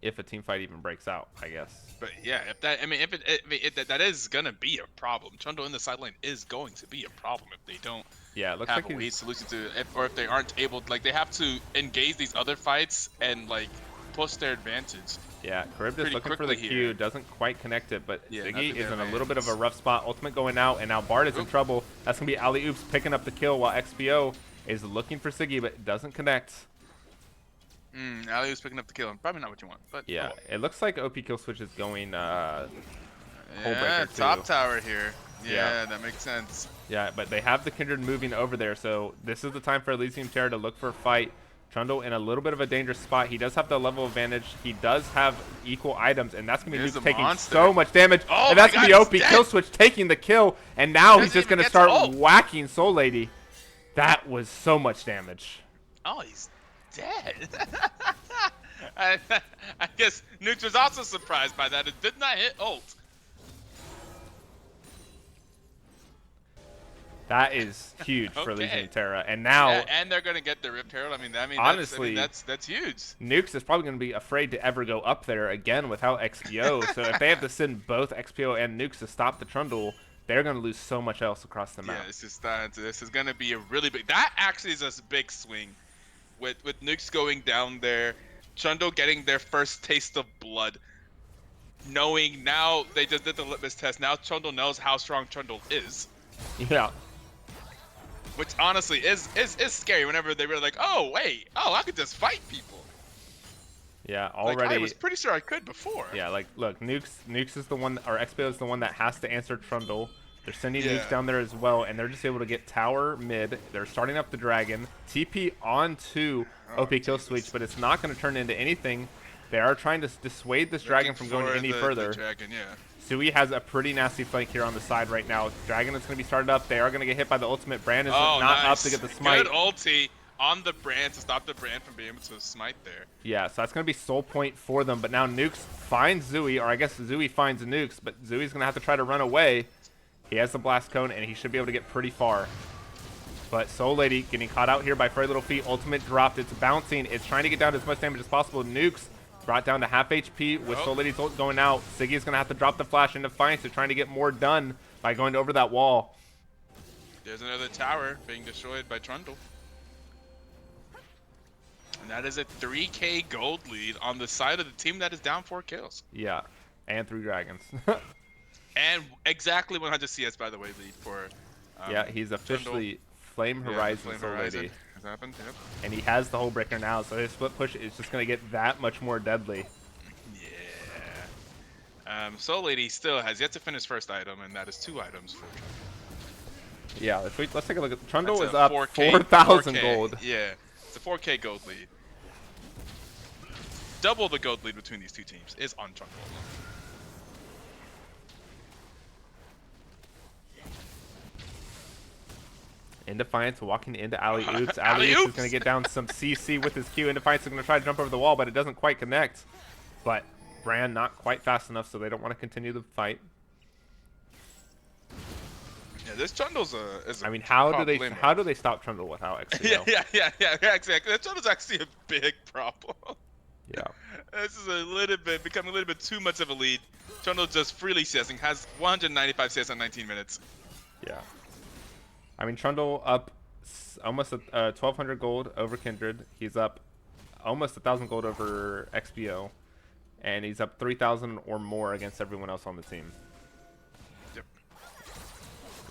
If a team fight even breaks out, I guess. But yeah, if that is gonna be a problem. Trundle in the sideline is going to be a problem if they don't Yeah, it looks have like a way he's, solution to it, or if they aren't able, like they have to engage these other fights and like push their advantage. yeah, Charybdis pretty looking for the quickly Q, here. doesn't quite connect it, but Yeah, Ziggy nothing is there in a little bit of a lands. rough spot. Ultimate going out, and now Bard is in Oop. trouble. That's gonna be Ali Oops picking up the kill while XBO is looking for Ziggy, but doesn't connect. Ali was picking up the kill. Probably not what you want, but Yeah, oh, it looks like OP kill switch is going yeah, breaker too. top tower here. Yeah. Yeah, that makes sense. Yeah, but they have the Kindred moving over there, so this is the time for Elysium Terra to look for a fight. Trundle in a little bit of a dangerous spot. He does have the level advantage. He does have equal items, and that's going to be Here's Nuke the taking monster. so much damage. Oh and my that's going to God, be he's OP dead. kill switch taking the kill, and now he's Doesn't just going to even get start to ult. whacking Soul Lady. That was so much damage. Oh, he's dead. I guess Nuke was also surprised by that. It did not hit ult. That is huge for Okay. Elysium Terra. And now Yeah, and they're gonna get the Ripped Herald. Honestly, that's huge. Nukes is probably going to be afraid to ever go up there again without XPO. So if they have to send both XPO and Nukes to stop the Trundle, they're going to lose so much else across the map. Yeah, this is gonna be a really big. That actually is a big swing, with Nukes going down there, Trundle getting their first taste of blood, knowing now they just did the litmus test. Now Trundle knows how strong Trundle is, Yeah. which honestly is scary. Whenever they were like, oh wait, oh I could just fight people. Yeah, Like, already. I was pretty sure I could before. Yeah, like, look, Nukes is the one, or XPO is the one that has to answer Trundle. They're sending Yeah. Nukes down there as well, and they're just able to get tower mid. They're starting up the dragon. TP onto Oh, OP kill switch, but it's not going to turn into anything. They are trying to dissuade this dragon from going For any the further. dragon, yeah. Sui has a pretty nasty flank here on the side right now. Dragon is going to be started up. They are going to get hit by the ultimate. Brand is Oh, not nice. up to get the smite. Good ulti on the brand to stop the brand from being able to smite there. Yeah, so that's going to be soul point for them. But now Nukes finds Zui, or I guess Zui finds Nukes, but Zui's going to have to try to run away. He has the blast cone, and he should be able to get pretty far. But Soul Lady getting caught out here by Furry Little Feet. Ultimate dropped. It's bouncing. It's trying to get down to as much damage as possible. Nukes brought down to half HP with Oh. Soul Lady's ult going out. Siggy's going to have to drop the flash in defiance to trying to get more done by going over that wall. There's another tower being destroyed by Trundle. And that is a 3K gold lead on the side of the team that is down 4 kills. Yeah, and 3 dragons. And exactly 100 CS, by the way, lead for. Yeah, he's officially Flame Horizon Flame Soul Horizon Lady. has happened. Yep. And he has the whole breaker now, so his split push is just going to get that much more deadly. Yeah. Soul Lady still has yet to finish first item, and that is 2 items for Trundle. Yeah, let's take a look at Trundle That's is a up 4K 4,000 4K. gold. Yeah, it's a 4K gold lead. Double the gold lead between these two teams is on Trundle alone. In Defiance walking into Alley Oops. Alley Oops is Alley-oops! going to get down some CC with his Q. In Defiance is going to try to jump over the wall, but it doesn't quite connect. But Brand not quite fast enough, so they don't want to continue the fight. Yeah, this Trundle's is a I mean, how do problemo. they stop Trundle without XPO? yeah, exactly. That Trundle's actually a big problem. Yeah. This is becoming a little bit too much of a lead. Trundle just freely CSing, has 195 CS on 19 minutes. Yeah. I mean, Trundle up almost 1,200 gold over Kindred. He's up almost 1,000 gold over XPO. And he's up 3,000 or more against everyone else on the team. Yep.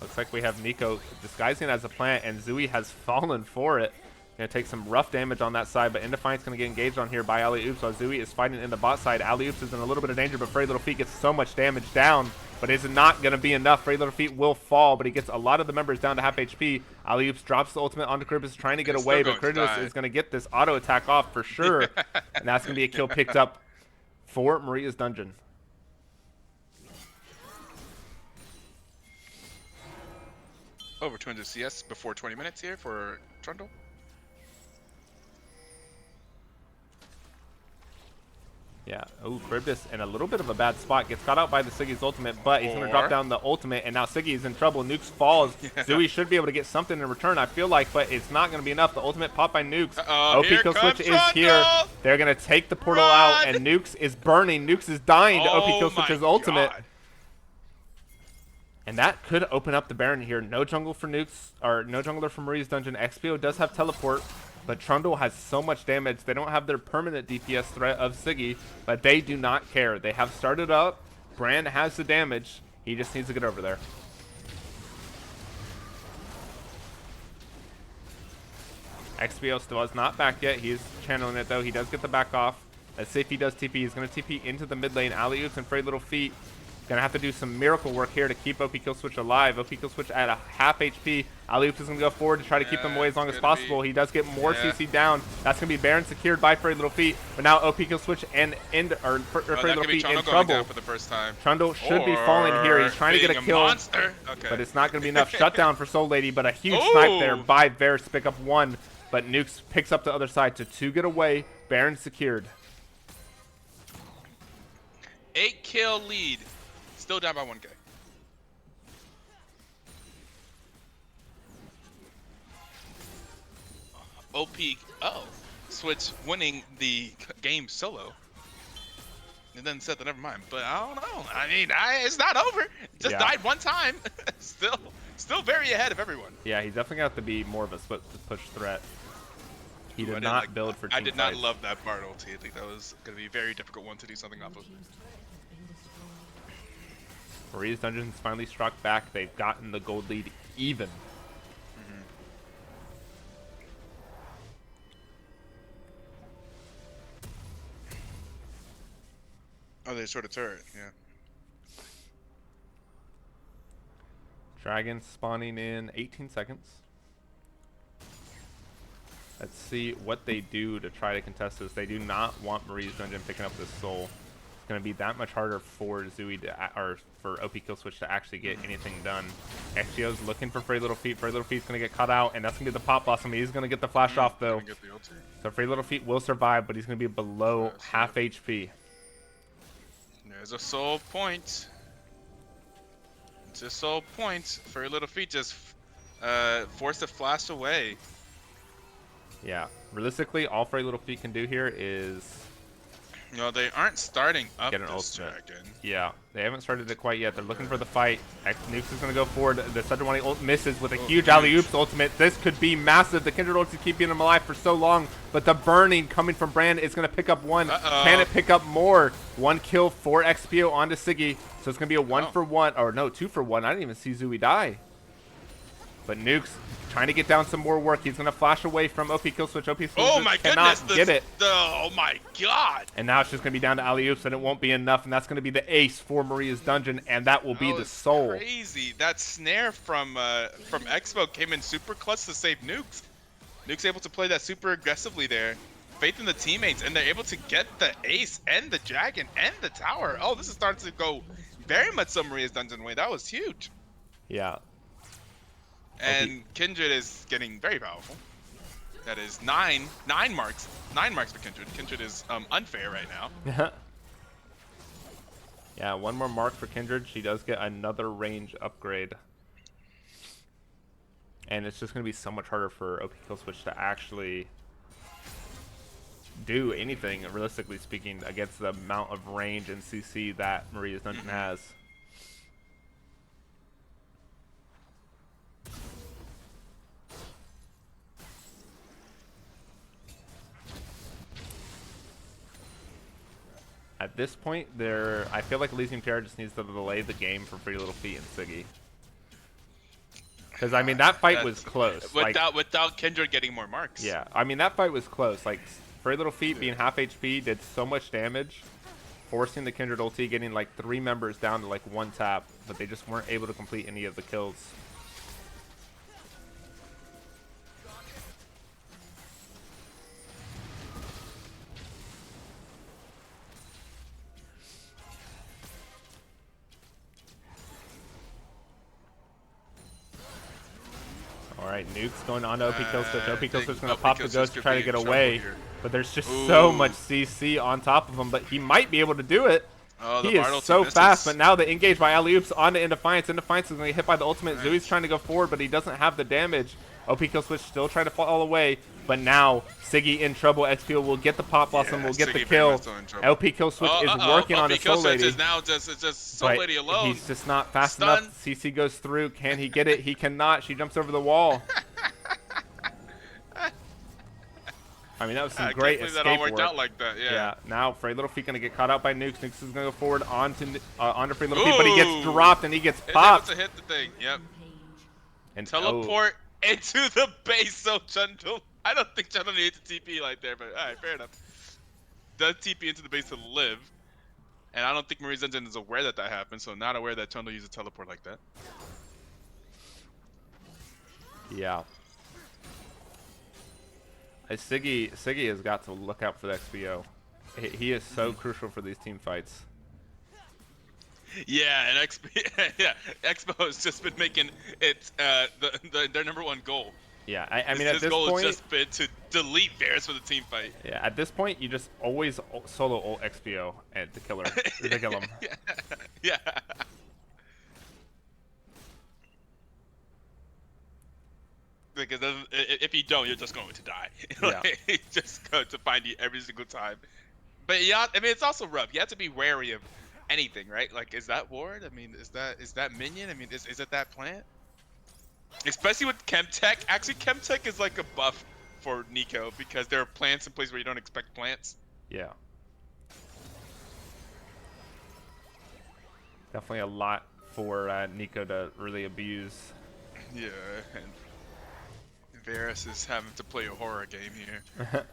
Looks like we have Nico disguising as a plant, and Zui has fallen for it. Going to take some rough damage on that side, but Indefiant's going to get engaged on here by Ali Oops while Zui is fighting in the bot side. Ali Oops is in a little bit of danger, but Furry Little Feet gets so much damage down, but it's not going to be enough. Furry Little Feet will fall, but he gets a lot of the members down to half HP. Alley-oops drops the ultimate onto Cribbus, trying to get It's away, still but going to Cribbus die. is going to get this auto attack off for sure. And that's going to be a kill picked up for Maria's Dungeon. Over 200 CS before 20 minutes here for Trundle. Yeah. Oh, Cribbus in a little bit of a bad spot. Gets caught out by the Siggy's ultimate, but he's going to drop down the ultimate, and now Siggy is in trouble. Nukes falls. Zooey should be able to get something in return, I feel like, but it's not going to be enough. The ultimate popped by Nukes. OP kill switch is here. They're going to take the portal out, and Nukes is burning. Nukes is dying to OP kill switch's ultimate. And that could open up the Baron here. No jungle for Nukes, or no jungler for Maria's Dungeon. XPO does have teleport, but Trundle has so much damage. They don't have their permanent DPS threat of Siggy, but they do not care. They have started up. Brand has the damage. He just needs to get over there. XPO still is not back yet. He's channeling it, though. He does get the back off. Let's see if he does TP. He's going to TP into the mid lane. Alley-oops and Frayed Little Feet. Gonna have to do some miracle work here to keep OP Kill Switch alive. OP Kill Switch at a half HP. Alley-oops is gonna go forward to try to keep them away as long as possible. He does get more CC down. That's gonna be Baron secured by Frayed Little Feet. But now OP Kill Switch and Frayed Little Feet in trouble. For the first time. Trundle should be falling here. He's trying to get a kill, but it's not gonna be enough. Shutdown for Soul Lady, but a huge snipe there by Varus to pick up one. But Nukes picks up the other side to 2 get away. Baron secured. 8 kill lead. Still down by 1K. OP. Switch winning the game solo. And then said that never mind. But I don't know. I mean, it's not over. Just died one time. Still very ahead of everyone. Yeah, he's definitely got to be more of a split push threat. He did not build for team I did not fights. love that Bard ulti. I think that was going to be a very difficult one to do something off of. Maria's Dungeon's finally struck back. They've gotten the gold lead even. Oh, they sort of turret, yeah. Dragon spawning in 18 seconds. Let's see what they do to try to contest this. They do not want Maria's Dungeon picking up this soul. It's going to be that much harder for Zooey to, or for OP Kill Switch to actually get anything done. XGO's looking for Frayed Little Feet. Frayed Little Feet's going to get caught out, and that's going to be the Pop Blossom. He's going to get the flash off, though. So Frayed Little Feet will survive, but he's going to be below half HP. There's a soul point. It's a soul point. Frayed Little Feet just forced to flash away. Yeah. Realistically, all Frayed Little Feet can do here is... No, they aren't starting up get an this ultimate. dragon. Yeah, they haven't started it quite yet. They're looking for the fight. Nukes is going to go forward. The Sejuani ult misses with a huge alley-oops ultimate. This could be massive. The Kindred ult is keeping him alive for so long, but the burning coming from Brand is going to pick up one. Can it pick up more? 1 kill for XPO onto Siggy. So it's going to be a 1 for 1, or no, 2 for 1. I didn't even see Zooey die. But Nukes trying to get down some more work. He's going to flash away from OP Kill Switch. OP Kill Switch cannot get it. Oh my god. And now it's just going to be down to alley-oops, and it won't be enough. And that's going to be the ace for Maria's Dungeon, and that will be the soul. Crazy. That snare from Expo came in super clutch to save Nukes. Nukes able to play that super aggressively there. Faith in the teammates, and they're able to get the ace and the dragon and the tower. Oh, this is starting to go very much some Maria's Dungeon way. That was huge. Yeah. And Kindred is getting very powerful. That is 9 marks. 9 marks for Kindred. Kindred is unfair right now. Yeah, 1 more mark for Kindred. She does get another range upgrade. And it's just going to be so much harder for OP Kill Switch to actually do anything, realistically speaking, against the amount of range and CC that Maria's Dungeon has. At this point, I feel like Elysium Terra just needs to delay the game for Free Little Feet and Siggy. Because, I mean, that fight was close. Without Kindred getting more marks. Yeah, I mean, that fight was close. Like, Free Little Feet being half HP did so much damage, forcing the Kindred ulti, getting like 3 members down to like 1 tap, but they just weren't able to complete any of the kills. right, Nuke's going on to OP kill switch. OP kill switch going to OP pop kill the switch ghost to could try be to get in trouble away. here. But there's just so Ooh. much CC on top of him. But he might be able to do it. Oh, the He is Bartle so team fast. misses. But now the engage by Alley-Oops onto Indefiance. Indefiance is going to get hit by the ultimate. Right. Zui's trying to go forward, but he doesn't have the damage. OP kill switch still trying to fall away. But now Siggy in trouble. XPO will get the pop blossom, will get Siggy the very kill. much still in trouble. LP kill switch is working on the kill Soul switch Lady. is now it's just Soul But Lady alone. he's just not fast Stun. enough. CC goes through. Can he get it? He cannot. She jumps over the wall. I mean, that was some I great can't believe escape that all worked work. out like that. Yeah. Now Frey Little Feet going to get caught out by Nukes. Nukes is going to go forward onto Frey Little Feet, but he gets Ooh. dropped and he gets Is able popped. to hit the thing. Yep. And Teleport into the base. So Chundle, I don't think Chundle needs a TP like there, but all right, fair enough. Does TP into the base to live, and I don't think Marie's Dungeon is aware that that happened, so not aware that Chundle used a teleport like that. Yeah. Siggy has got to look out for the XBO. He is so crucial for these team fights. Yeah, and Expo has just been making it their #1 goal. Yeah, I mean, his at this goal point, has just been to delete Varus for the team fight. yeah, at this point, you just always solo ult XBO and to kill her, to kill him. Yeah. Because if you don't, you're just going to die. Yeah. He's just going to find you every single time. But yeah, I mean, it's also rough. You have to be wary of anything, right? Like, is that ward? I mean, is that minion? I mean, is it that plant? Especially with Chemtech. Actually, Chemtech is like a buff for Nico because there are plants in places where you don't expect plants. Yeah. Definitely a lot for Nico to really abuse. Yeah, and Varus is having to play a horror game here.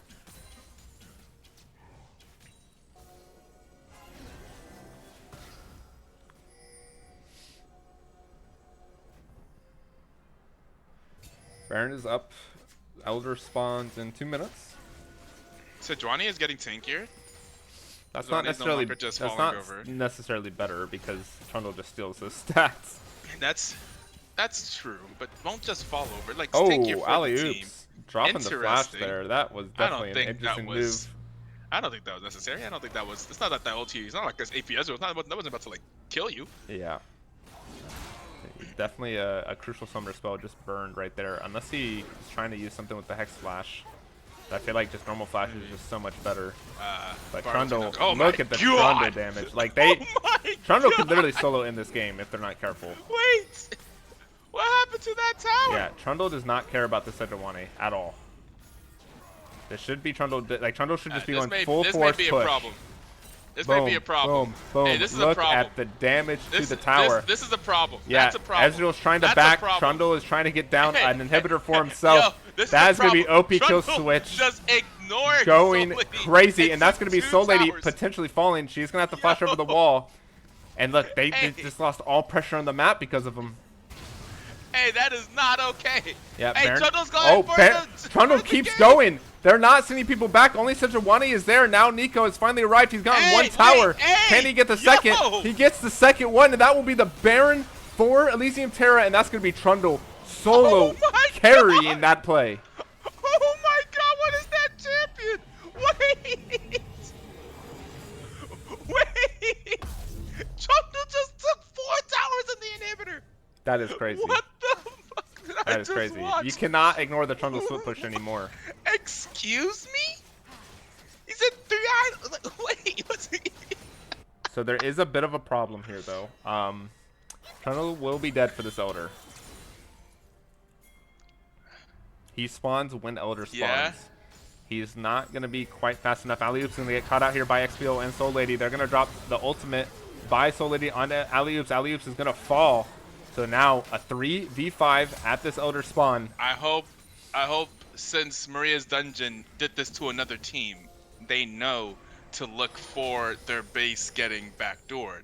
Baron is up. Elder spawns in 2 minutes. Sejuani is getting tankier. That's Sejuani not is no necessarily longer just that's falling not over. necessarily better because Trundle just steals his stats. That's true, but won't just fall over. Like, Oh, tankier for the alley team. oops! Dropping the flash Interesting. there. That was definitely an interesting move. I don't think that was necessary. I don't think that was. It's not that ulti. It's not like this APS. That wasn't about to like kill you. Yeah. Definitely a crucial summoner spell just burned right there. Unless he's trying to use something with the Hex Flash. I feel like just normal flash is just so much better. But Trundle, look at the Trundle damage. Like Trundle could literally solo in this game if they're not careful. Wait, what happened to that tower? Yeah, Trundle does not care about the Sejuani at all. This should be Trundle. Like Trundle should just be going full force push. This may be a problem. This boom, may be a problem. Boom, boom. Hey, this is Look a problem. at the damage to the tower. This is a problem. Yeah, That's a problem. Ezreal's trying to That's back. a problem. Trundle is trying to get down Hey, an inhibitor for himself. Yo, That's going to be OP kill Trundle switch. Just ignore Going Soul Lady. crazy, and that's going to be Two Soul Lady towers. potentially falling. She's going to have to flash over the wall. And look, they Hey. just lost all pressure on the map because of him. Hey, that is not okay. Yeah, hey, Baron. Trundle's going for the Trundle for the keeps game. going. They're not sending people back. Only Sejuani is there. Now Nico has finally arrived. He's gotten one tower. Can he get the second? He gets the second one, and that will be the Baron for Elysium Terra, and that's going to be Trundle solo carrying that play. Oh my god, what is that champion? Wait! Wait! Trundle just took 4 towers in the inhibitor! That is crazy. What the fuck did I That is just crazy. watch? You cannot ignore the Trundle split push anymore. Excuse me? He's in 3 eyes. Wait, what's he? So there is a bit of a problem here, though. Trundle will be dead for this Elder. He spawns when Elder spawns. Yeah. He's not going to be quite fast enough. Alley-Oops going to get caught out here by XPO and Soul Lady. They're going to drop the ultimate by Soul Lady onto Alley-Oops. Alley-Oops is going to fall. So now a 3v5 at this Elder spawn. I hope since Maria's Dungeon did this to another team, they know to look for their base getting backdoored.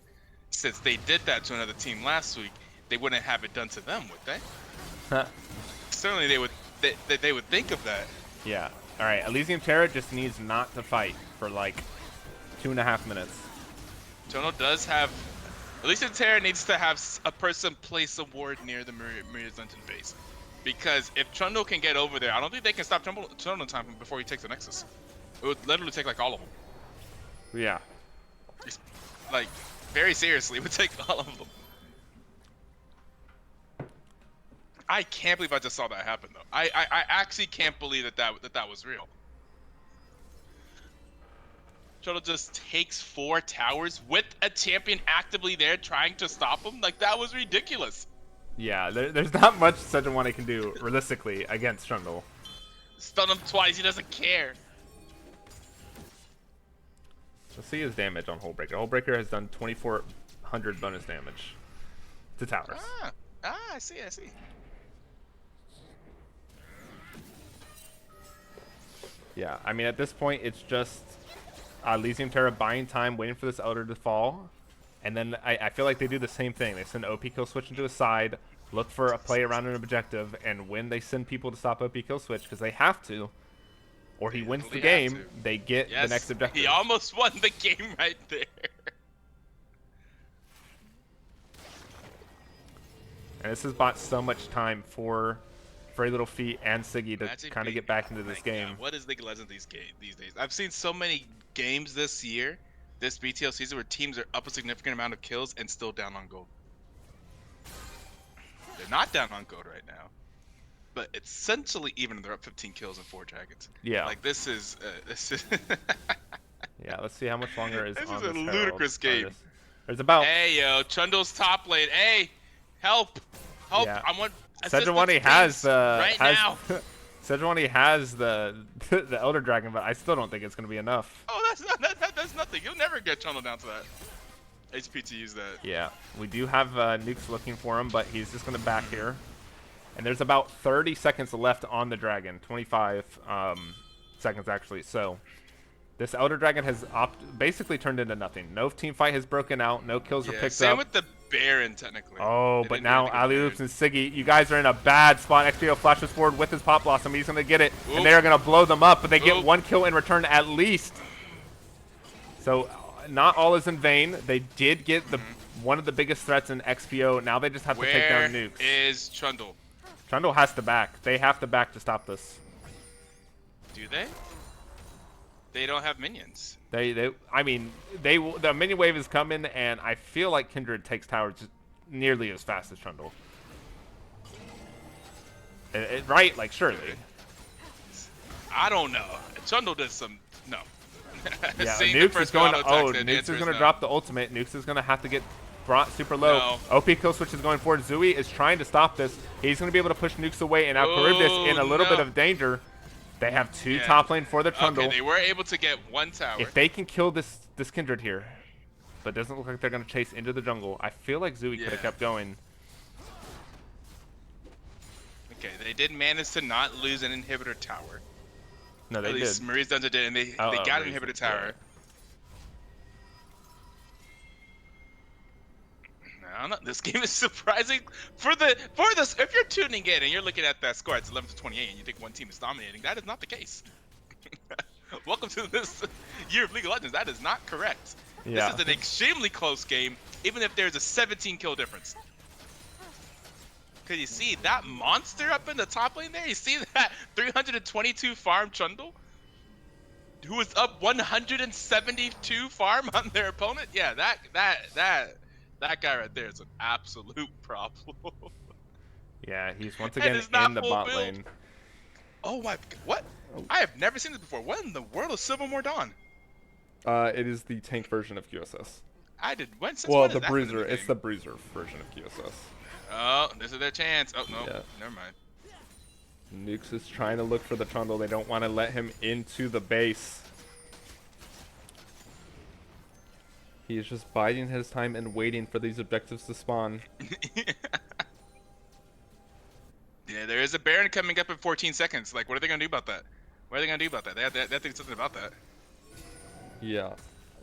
Since they did that to another team last week, they wouldn't have it done to them, would they? Certainly they would. They would think of that. Yeah. All right. Elysium Terra just needs not to fight for like 2.5 minutes. Tono does have. Elysium Terra needs to have a person place a ward near the Maria's Dungeon base. Because if Trundle can get over there, I don't think they can stop Trundle in time before he takes the Nexus. It would literally take like all of them. Yeah. It's, like, very seriously, it would take all of them. I can't believe I just saw that happen, though. I actually can't believe that was real. Trundle just takes 4 towers with a champion actively there trying to stop him. Like, that was ridiculous. Yeah, there's not much Sejuani can do realistically against Trundle. Stun him twice, he doesn't care. Let's see his damage on Hullbreaker. Hullbreaker has done 2,400 bonus damage to towers. I see. Yeah, I mean, at this point, it's just Elysium Terra buying time, waiting for this Elder to fall. And then I feel like they do the same thing. They send OP kill switch into a side, look for a play around an objective, and when they send people to stop OP kill switch, because they have to, or he wins the game, they get the next objective. He almost won the game right there. And this has bought so much time for Very Little Feet and Siggy to kind of get back into this game. God, what is League of Legends these days? I've seen so many games this year, this BTL season, where teams are up a significant amount of kills and still down on gold. They're not down on gold right now, but essentially even they're up 15 kills and 4 dragons. Yeah. Like this is Yeah, let's see how much longer is this on is a this ludicrous game. There's about Hey yo, Trundle's top lane. Hey, help! Yeah. I want Sejuani has now. Sejuani has the Elder Dragon, but I still don't think it's going to be enough. Oh, that's nothing. You'll never get Trundle down to that HP to use that. Yeah, we do have nukes looking for him, but he's just going to back here. And there's about 30 seconds left on the dragon, 25 seconds actually. So this Elder Dragon has basically turned into nothing. No team fight has broken out. No kills were picked up. Same with the Baron, technically. Oh, but now Ali Loops and Siggy, you guys are in a bad spot. XPO flashes forward with his Pop Blossom. He's going to get it, and they're going to blow them up, but they get 1 kill in return at least. So not all is in vain. They did get one of the biggest threats in XPO. Now they just have to take down nukes. Where is Trundle? Trundle has to back. They have to back to stop this. Do they? They don't have minions. I mean, the minion wave is coming, and I feel like Kindred takes towers just nearly as fast as Trundle. Right? Like, surely. I don't know. Trundle does some... No. Yeah, Nukes is going to... Oh, Nukes is going to drop the ultimate. Nukes is going to have to get brought super low. No. OP kill switch is going forward. Zui is trying to stop this. He's going to be able to push Nukes away, and now Charybdis in a little bit of danger. They have 2 top lane for the Trundle. Okay, they were able to get 1 tower. If they can kill this Kindred here, but it doesn't look like they're going to chase into the jungle, I feel like Zui could have kept going. Okay, they did manage to not lose an inhibitor tower. No, they At least did. Marie's Dungeon did, and they got an inhibitor tower. I don't know. This game is surprising for this. If you're tuning in and you're looking at that score, it's 11-28, and you think one team is dominating. That is not the case. Welcome to this year of League of Legends. That is not correct. Yeah. This is an extremely close game, even if there's a 17 kill difference. Cause you see that monster up in the top lane there. You see that 322 farm Trundle, who is up 172 farm on their opponent. Yeah, that guy right there is an absolute problem. Yeah, he's once again in the bot lane. Oh my, what? I have never seen this before. What in the world is Silvermore Dawn? It is the tank version of QSS. I did, Well, the Bruiser. It's the Bruiser version of QSS. Oh, this is their chance. Oh, no, never mind. Nukes is trying to look for the Trundle. They don't want to let him into the base. He is just biding his time and waiting for these objectives to spawn. Yeah, there is a Baron coming up in 14 seconds. Like, what are they going to do about that? What are they going to do about that? They have to do something about that. Yeah.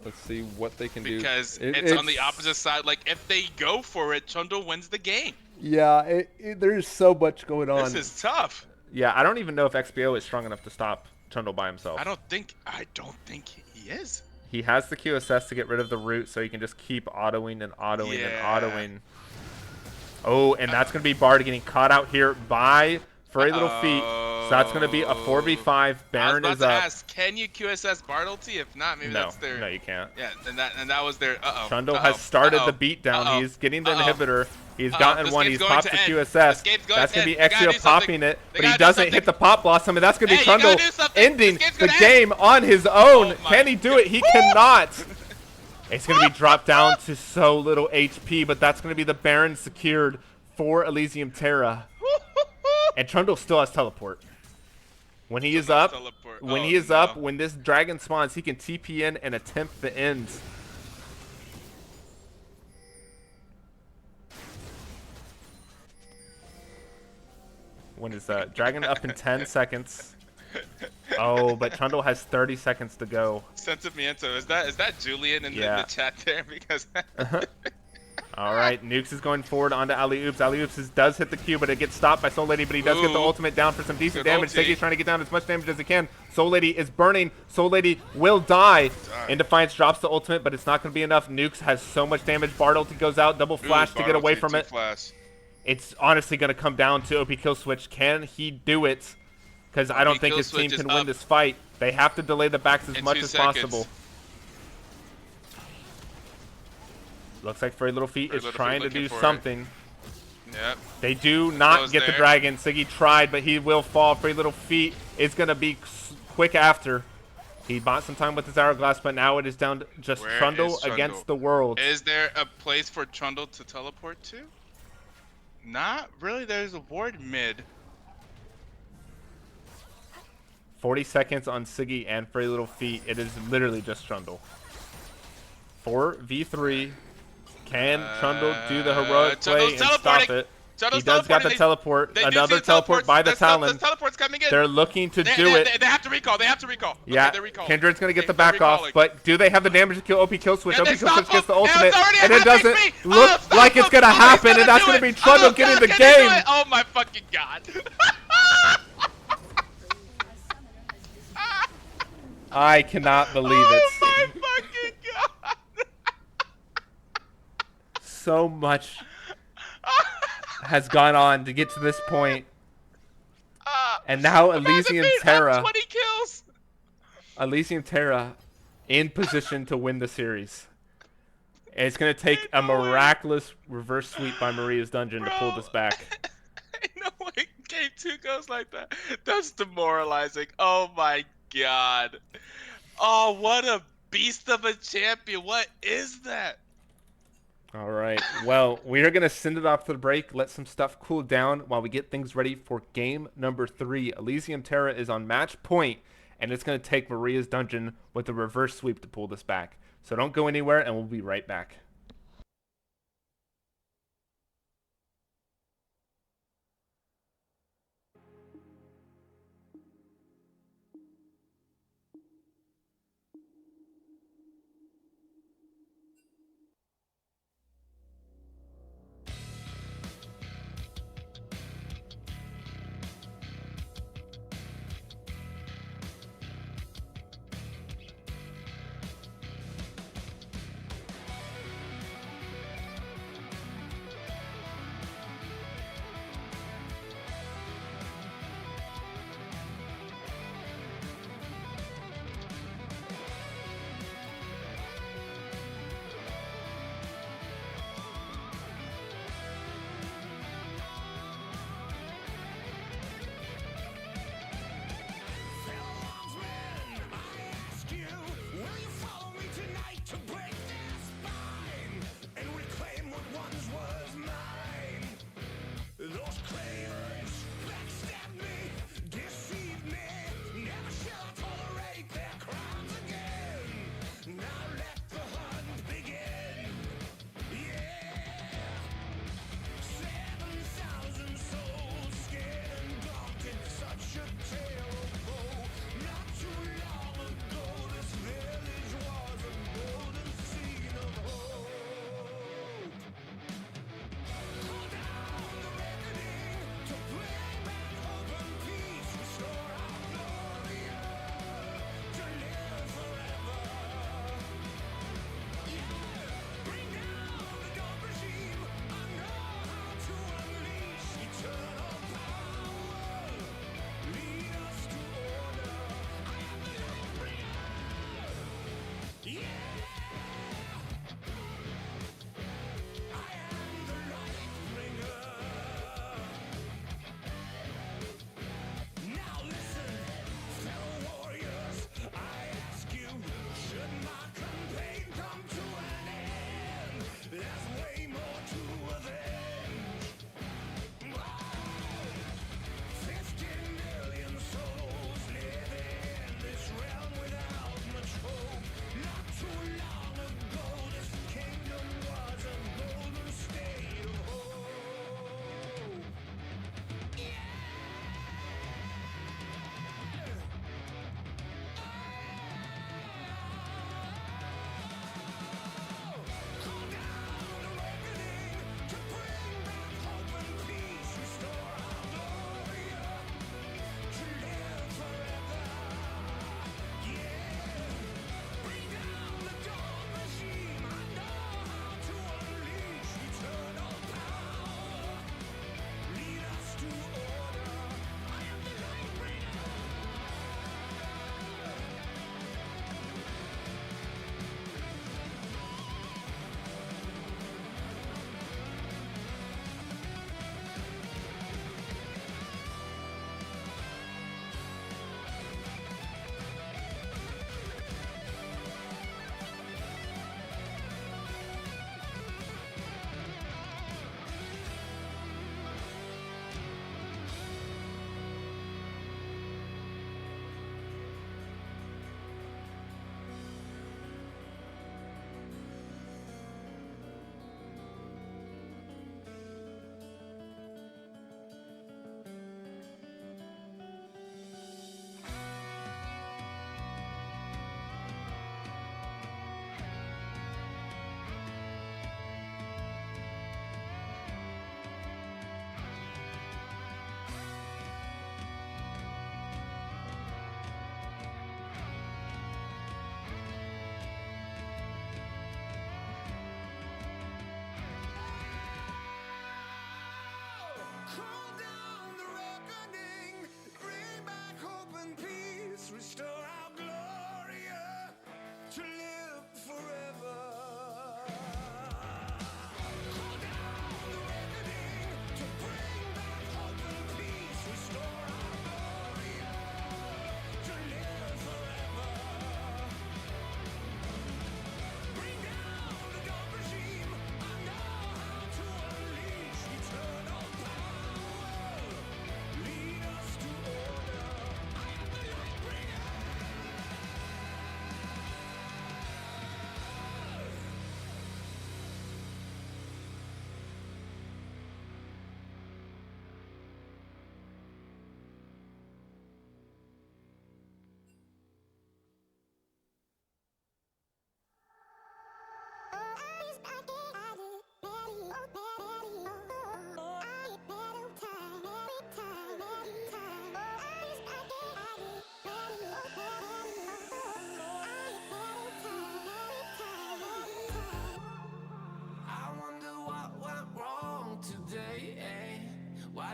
Let's see what they can do. Because it's on the opposite side. Like, if they go for it, Trundle wins the game. Yeah, there's so much going on. This is tough. Yeah, I don't even know if XPO is strong enough to stop Trundle by himself. I don't think he is. He has the QSS to get rid of the root, so he can just keep autoing and autoing and autoing. Oh, and that's going to be Bard getting caught out here by Furry little feet. So that's going to be a 4v5. I was Baron about is to up. ask, can you QSS Bartlety? If not, maybe No, that's their. no, you can't. Yeah, and that was their. Trundle has started the beatdown. He's getting the inhibitor. He's gotten This one. game's He's going popped to the end. QSS. This game's going That's to going to end. be They gotta Exia do something. popping it, They but he gotta do doesn't something. hit the pop blossom, and that's going to be Hey, you gotta Trundle do something. ending This game's the gonna game on his own. Oh my Can he do it? He cannot. It's going to be dropped down to so little HP, but that's going to be the Baron secured for Elysium Terra. And Trundle still has teleport. When he is up, when this dragon spawns, he can TP in and attempt the end. When is that? Dragon up in 10 seconds. Oh, but Trundle has 30 seconds to go. Sentimiento. Is that Julian in the chat there? Because all right, Nukes is going forward onto Alley-Oops. Alley-Oops does hit the Q, but it gets stopped by Soul Lady, but he does get the ultimate down for some decent damage. Segi's trying to get down as much damage as he can. Soul Lady is burning. Soul Lady will die. In Defiance drops the ultimate, but it's not going to be enough. Nukes has so much damage. Bard ulti goes out. Double flash to get away from it. It's honestly going to come down to OP kill switch. Can he do it? Because I don't think his team can win this fight. They have to delay the backs as much as possible. Looks like Furry Little Feet is trying to do something. Yep. They do not get the dragon. Siggy tried, but he will fall. Furry Little Feet is going to be quick after. He bought some time with his Hourglass, but now it is down to just Trundle against the world. Is there a place for Trundle to teleport to? Not really. There's a ward mid. 40 seconds on Siggy and Furry Little Feet. It is literally just Trundle. 4v3. Can Trundle do the heroic play and stop it? He does got the teleport. Another teleport by the Talon. They're looking to do it. They have to recall. They have to recall. Yeah, okay, Kindred's going to get the back off, but do they have the damage to kill OP kill switch? OP kill switch gets the ultimate, and it doesn't look like it's going to happen, and that's going to be Trundle getting the game. Oh my fucking god. I cannot believe it. Oh my fucking god. So much has gone on to get to this point. And now Elysium Terra. 20 kills. Elysium Terra in position to win the series. And it's going to take a miraculous reverse sweep by Maria's Dungeon to pull this back. No way game 2 goes like that. That's demoralizing. Oh my god. Oh, what a beast of a champion. What is that? All right. Well, we are going to send it off to the break, let some stuff cool down while we get things ready for game number 3. Elysium Terra is on match point, and it's going to take Maria's Dungeon with a reverse sweep to pull this back. So don't go anywhere, and we'll be right back.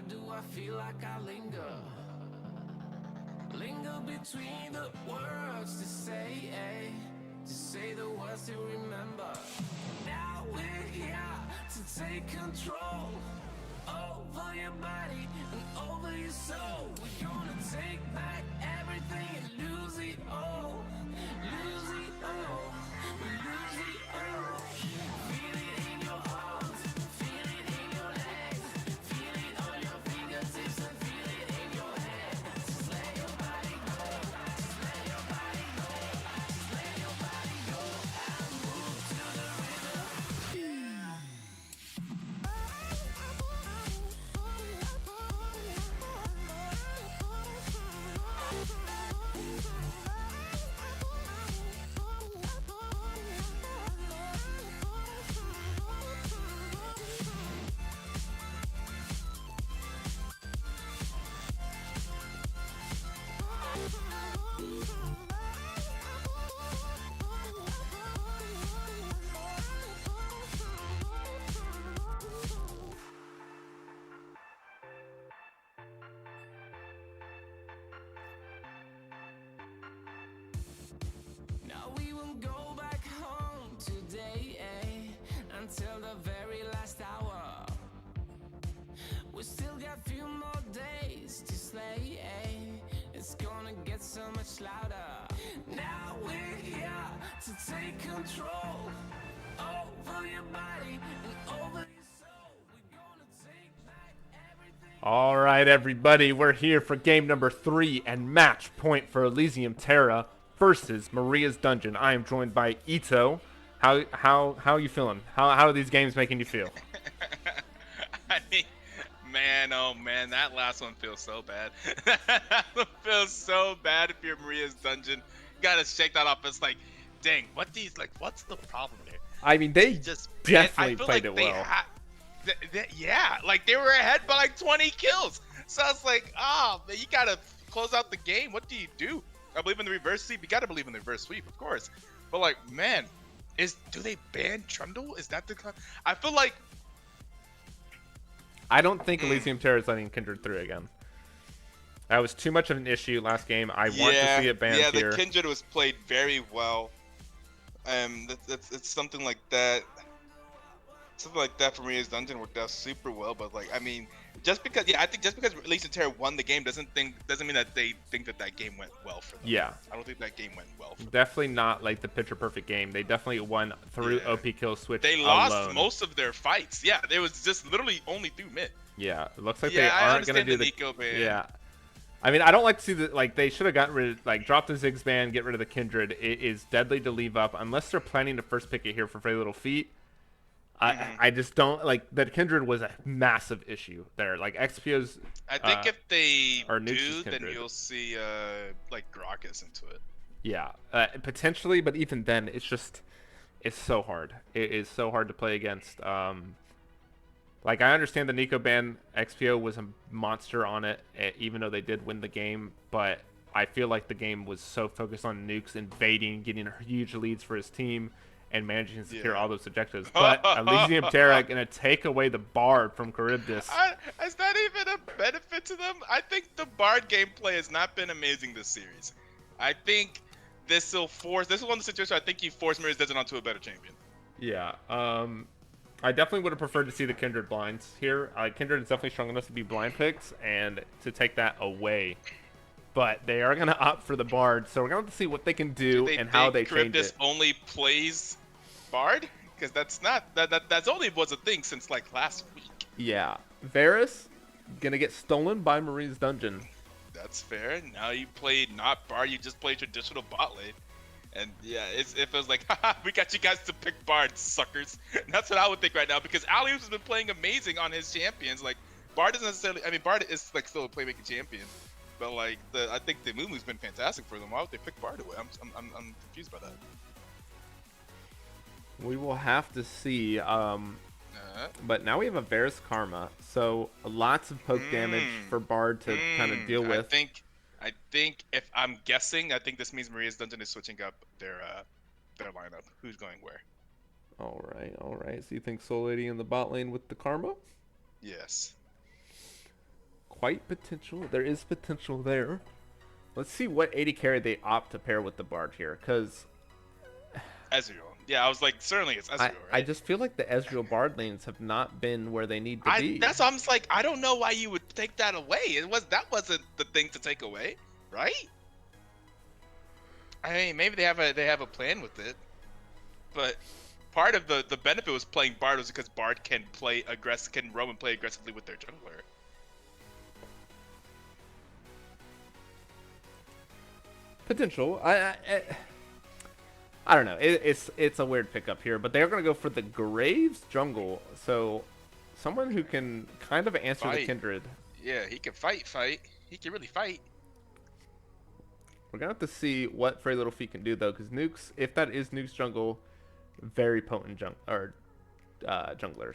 do I feel like I linger? Linger between the words to say the words to remember. Now we're here to take control over your body and over your soul. We're gonna take back everything and lose it all. Lose it all. Lose it all. Feel it in your arms. Feel it in your legs. Feel it on your fingertips and feel it in your head. Just let your body go. Just let your body go. Just let your body go and move to the rhythm. Now we won't go back home today, until the very last hour. We still got few more days to slay, It's gonna get so much louder. Now we're here to take control over your body and over your soul. We're gonna take back everything. All right, everybody, we're here for game number 3 and match point for Elysium Terra versus Maria's Dungeon. I am joined by Ito. How are you feeling? How are these games making you feel? I mean, man, oh man, that last one feels so bad. That one feels so bad if you're Maria's Dungeon. You gotta shake that off. It's like, dang, what's the problem there? I mean, they Just definitely I feel played like it they well. yeah, like they were ahead by like 20 kills. So I was like, oh, man, you gotta close out the game. What do? I believe in the reverse sweep. You gotta believe in the reverse sweep, of course. But like, man, do they ban Trundle? Is that the? I feel like I don't think Elysium Terra is letting Kindred through again. That was too much of an issue last game. I want to see it banned here. Yeah, the Kindred was played very well. It's something like that. Something like that for Maria's Dungeon worked out super well. But like, I mean, I think just because Elysium Terra won the game doesn't mean that they think that game went well for them. Yeah. I don't think that game went well for them. Definitely not like the picture perfect game. They definitely won through OP kill switch. They lost alone. most of their fights. Yeah, it was just literally only through mid. Yeah, it looks like they aren't gonna do the Nico ban. Yeah. I mean, I don't like to see the they should have gotten rid of drop the Ziggs ban, get rid of the Kindred. It is deadly to leave up unless they're planning to first pick it here for very little feet. I just don't like that. Kindred was a massive issue there. Like XPO's. I think if they or do, Nuke's then Kindred. you'll see like Grokkus into it. Yeah, potentially, but even then, it's so hard. It is so hard to play against. Like I understand the Nico ban, XPO was a monster on it, even though they did win the game. But I feel like the game was so focused on Nukes invading, getting huge leads for his team, and managing to secure all those objectives. But Elysium Terra gonna take away the Bard from Charybdis. Is that even a benefit to them? I think the Bard gameplay has not been amazing this series. I think this is one of the situations I think you force Maria's Dungeon onto a better champion. Yeah. I definitely would have preferred to see the Kindred blinds here. Kindred is definitely strong enough to be blind picks and to take that away. But they are going to opt for the Bard, so we're going to have to see what they can do and how they change Charybdis it. only plays Bard? Because that's only was a thing since like last week. Yeah. Varus going to get stolen by Maria's Dungeon. That's fair. Now you played not Bard, you just played traditional bot lane. And yeah, it feels like, haha, we got you guys to pick Bard, suckers. And that's what I would think right now, because Alius has been playing amazing on his champions. Like, Bard isn't necessarily, I mean, Bard is like still a playmaking champion, but like I think the Mumu's been fantastic for them. Why would they pick Bard away? I'm confused by that. We will have to see. But now we have a Varus Karma, so lots of poke damage for Bard to kind of deal with. I think if I'm guessing, I think this means Maria's Dungeon is switching up their lineup. Who's going where? All right. So you think Soul Lady in the bot lane with the Karma? Yes. quite potential. There is potential there. Let's see what 80 carry they opt to pair with the Bard here, because Ezreal. Yeah, I was like, certainly it's Ezreal, I right? just feel like the Ezreal Bard lanes have not been where they need to be. That's I'm just like, I don't know why you would take that away. That wasn't the thing to take away, right? I mean, maybe they have a plan with it, but part of the benefit was playing Bard was because Bard can roam and play aggressively with their jungler. Potential. I don't know. It's a weird pickup here, but they're gonna go for the Graves jungle. So someone who can kind of answer the Fight. Kindred. Yeah, he can fight. He can really fight. We're gonna have to see what Very Little Feet can do though, because Nukes, if that is Nukes jungle, very potent jungler.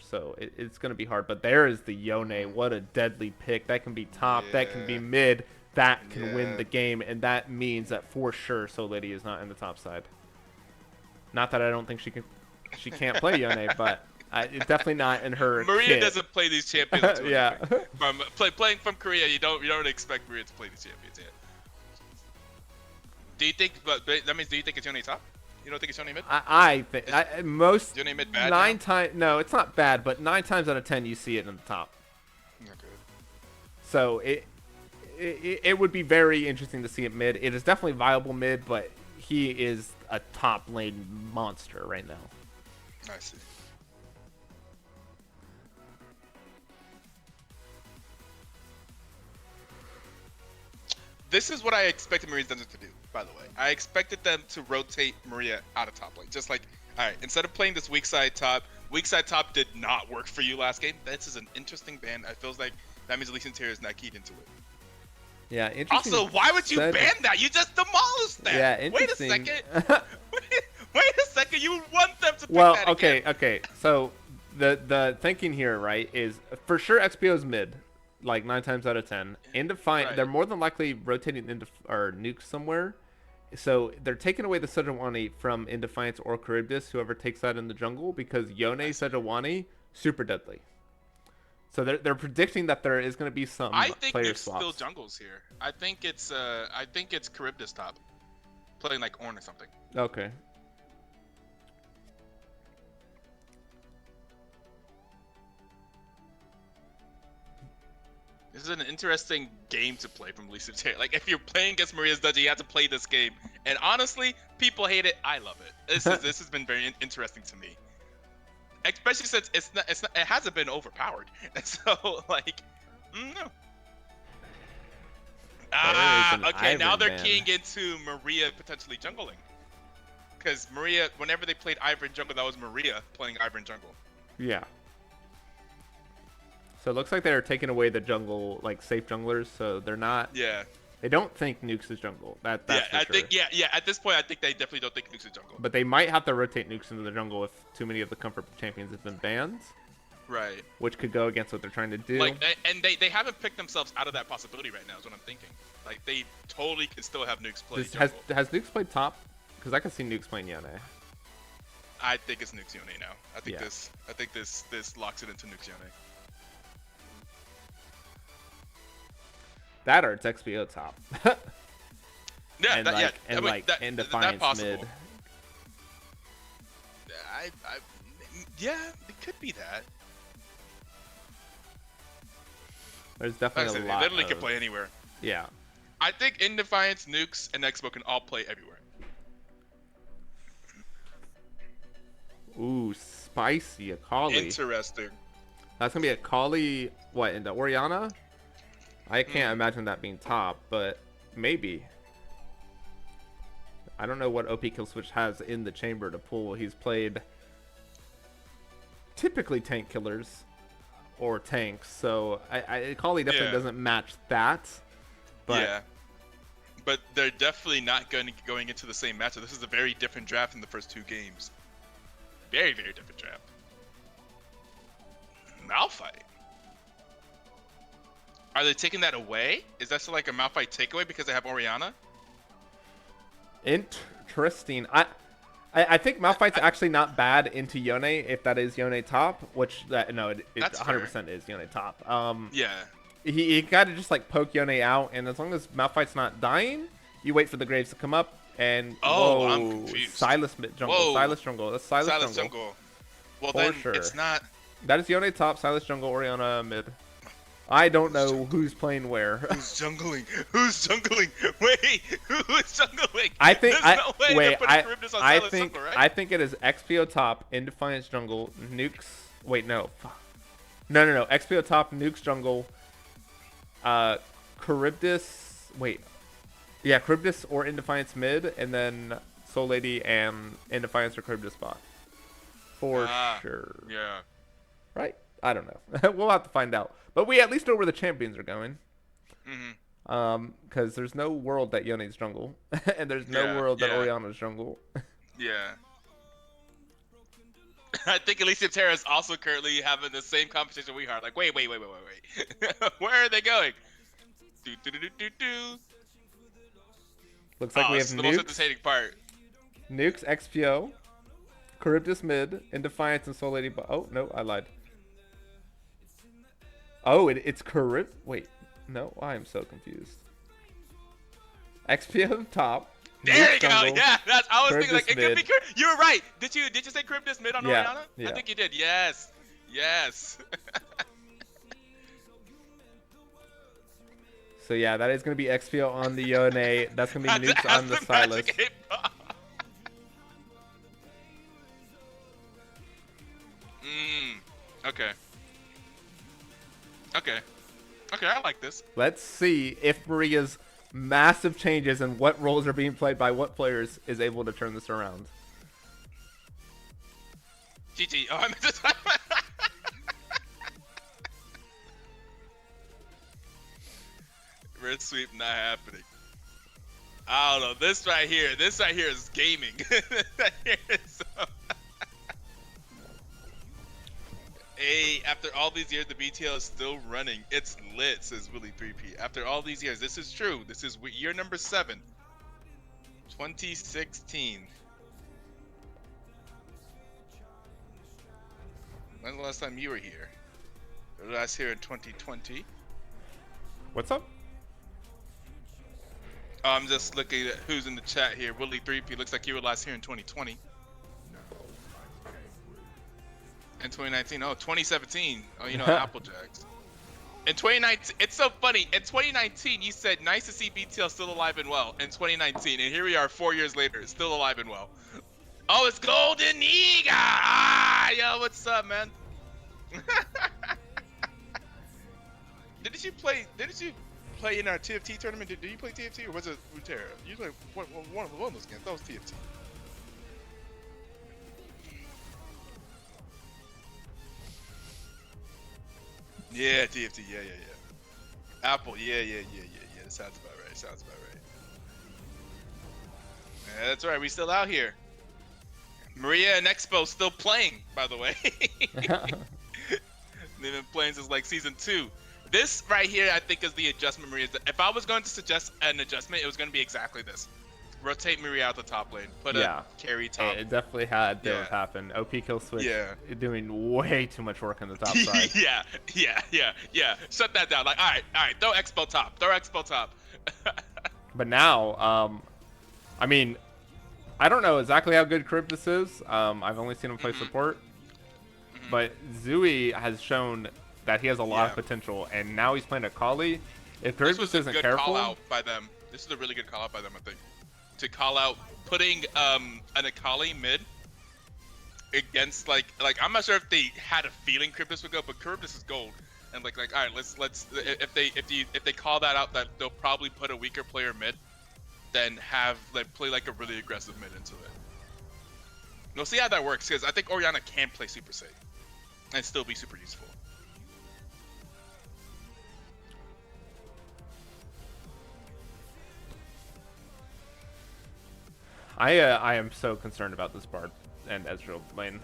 So it's gonna be hard. But there is the Yone. What a deadly pick. That can be top. That can be Yeah. mid. That can win Yeah. the game, and that means that for sure Solidi is not in the top side. Not that I don't think she can't play Yone, but it's definitely not in her Maria kit. doesn't play these champions. Yeah. Playing from Korea, you don't expect Maria to play these champions yet. Do you think? But that means, do you think it's Yone top? You don't think it's Yone mid? I think most Yone mid bad? nine times. No, it's not bad, but 9 times out of 10 you see it in the top. Okay. So it would be very interesting to see it mid. It is definitely viable mid, but he is a top lane monster right now. I see. This is what I expected Maria's Dungeon to do, by the way. I expected them to rotate Maria out of top lane. Just like, alright, instead of playing this weak side top did not work for you last game. This is an interesting ban. It feels like that means Elysium Terra is not keyed into it. Yeah, interesting. Also, why would you ban that? You just demolished that. Yeah, Wait a interesting. second. Wait a second. You want them to pick Well, that okay, again. okay. So the thinking here, right, is for sure XPO's mid, like 9 times out of 10. In Defiant, Right. they're more than likely rotating into or Nuke somewhere. So they're taking away the Sejuani from Indefiance or Charybdis, whoever takes that in the jungle, because Yone Sejuani, super deadly. So they're predicting that there is going to be some I think player Nuke's still swaps. jungles here. I think it's Charybdis top, playing like Ornn or something. Okay. This is an interesting game to play from Elysium Terra. Like, if you're playing against Maria's Dungeon, you have to play this game. And honestly, people hate it. I love it. This has been very interesting to me, especially since it hasn't been overpowered. So like, no. Okay. Now Iron they're ban. keying into Maria potentially jungling, because Maria, whenever they played Ivern jungle, that was Maria playing Ivern jungle. Yeah. So it looks like they're taking away the jungle, like safe junglers. So they're not. Yeah. They don't think Nukes is jungle. That's Yeah. for I sure. think. Yeah. At this point, I think they definitely don't think Nuke's a jungle. But they might have to rotate Nukes into the jungle if too many of the comfort champions have been banned, Right. which could go against what they're trying to do. Like, and they haven't picked themselves out of that possibility right now. Is what I'm thinking. Like, they totally can still have Nukes play has jungle. Nukes played top? Because I can see Nukes playing Yone. I think it's Nukes Yone now. I think Yeah. this locks it into Nukes Yone. That or it's XPO top. Yeah. and that, like, yeah. and I mean, like that, in that Defiance possible. mid. Yeah, it could be that. There's Like I definitely said, a they lot literally of, can play anywhere. Yeah. I think in Defiance, Nukes, and Expo can all play everywhere. Ooh, spicy Akali. Interesting. That's gonna be Akali. What, into Oriana? I can't imagine that being top, but maybe. I don't know what OP Kill Switch has in the chamber to pull. He's played typically tank killers or tanks, so Akali definitely Yeah. doesn't match that. But Yeah. But they're definitely not going into the same matchup. This is a very different draft than the first 2 games. Very, very different draft. Malphite. Are they taking that away? Is that still like a Malphite takeaway because they have Oriana? interesting. I think Malphite's actually not bad into Yone if that is Yone top, which no, it That's 100% is Yone top. Yeah. he gotta just like poke Yone out, and as long as Malphite's not dying, you wait for the Graves to come up, and Oh, I'm whoa, confused. Silas mid jungle, Whoa. Silas jungle, that's Silas, Silas jungle. jungle. Well, For then sure. it's not. That is Yone top, Silas jungle, Oriana mid. I don't know jungle? who's playing where. Who's jungling? Who's jungling? Wait, who is jungling? I think There's no way wait, they're putting Charybdis on I Silas think jungle, right? I think it is XPO top, Indefiance jungle, Nukes. Wait, no. No. XPO top, Nukes jungle. Charybdis. Wait. Yeah, Charybdis or Indefiance mid, and then Soul Lady and Indefiance or Charybdis bot. For sure. Yeah. Right? I don't know. We'll have to find out. But we at least know where the champions are going. Because there's no world that Yone's jungle, and there's no world that Oriana's jungle. Yeah. I think Elysium Terra is also currently having the same competition we are. Like, wait. Where are they going? Do. Looks like we have this is the most Nukes, entertaining part. Nukes, XPO, Charybdis mid, Indefiance and Soul Lady. Oh no, I lied. Oh, it's Wait, no, I am so confused. XPO top. There Nukes you go. jungle, Yeah, I was thinking like it Charybdis could be. You were right. Did you say Charybdis mid on Yeah, Oriana? yeah. I think you did. Yes. So yeah, that is gonna be XPO on the Yone. That's gonna be Nukes on the Silas. Okay, I like this. Let's see if Maria's massive changes and what roles are being played by what players is able to turn this around. GG. Oh, I meant to type. Red sweep not happening. I don't know. This right here is gaming. Hey, after all these years, the BTL is still running. It's lit, says Willie 3P. After all these years, this is true. This is year number 7. 2016. When's the last time you were here? You were last here in 2020. What's up? I'm just looking at who's in the chat here. Willie 3P looks like you were last here in 2020. In 2019, oh, 2017. Oh, you know, Applejacks. In 2019, it's so funny. In 2019, you said nice to see BTL still alive and well. In 2019, and here we are 4 years later, still alive and well. Oh, it's Golden Eagle! Ah, yo, what's up, man? Didn't you play in our TFT tournament? Did you play TFT or was it Ruterra? You played one of those games. That was TFT. Yeah, TFT. Yeah. Apple. Yeah. That sounds about right. Yeah, that's right. We still out here. Maria and Expo still playing, by the way. They've been playing since like season 2. This right here, I think, is the adjustment Maria. If I was going to suggest an adjustment, it was going to be exactly this. Rotate Maria out the top lane. Put a carry top. It definitely had to have happened. OP kill switch doing way too much work on the top side. yeah. Shut that down. Like, all right. Throw Expo top. But now, I mean, I don't know exactly how good Charybdis is. I've only seen him play support. But Zooey has shown that he has a lot of potential, and now he's playing Akali. If Charybdis isn't careful, call out by them. This is a really good call out by them, I think. To call out putting an Akali mid against like I'm not sure if they had a feeling Charybdis would go, but Charybdis is gold. And like all right, let's if they call that out, that they'll probably put a weaker player mid, then have play like a really aggressive mid into it. We'll see how that works, because I think Oriana can play super safe and still be super useful. I am so concerned about this Bard and Ezreal lane.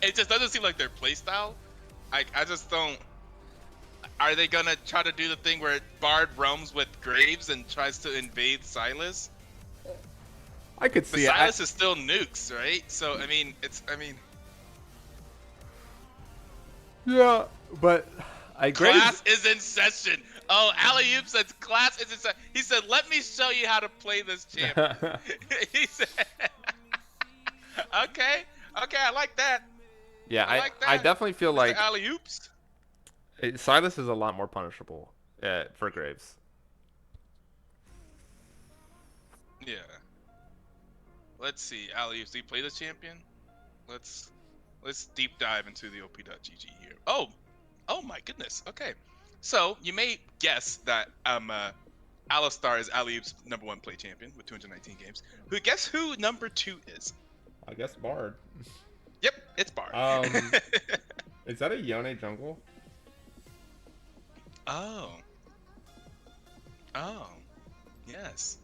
It just doesn't seem like their playstyle. I just don't. Are they gonna try to do the thing where Bard roams with Graves and tries to invade Silas? I could see but it. Silas is still nukes, right? So I mean, yeah, but Class is in session. Oh, alley-oop says class is in session. He said, "Let me show you how to play this champion." He said, "Okay, I like that. Yeah, I like that. I definitely feel Mr. like alley-oops." Silas is a lot more punishable for Graves. Yeah. Let's see, alley-oops. Do you play this champion? Let's deep dive into the op.gg here. Oh my goodness. Okay. So you may guess that Alistar is alley-oop's #1 play champion with 219 games. Guess who #2 is? I guess Bard. Yep, it's Bard. Is that a Yone jungle? Oh. Yes.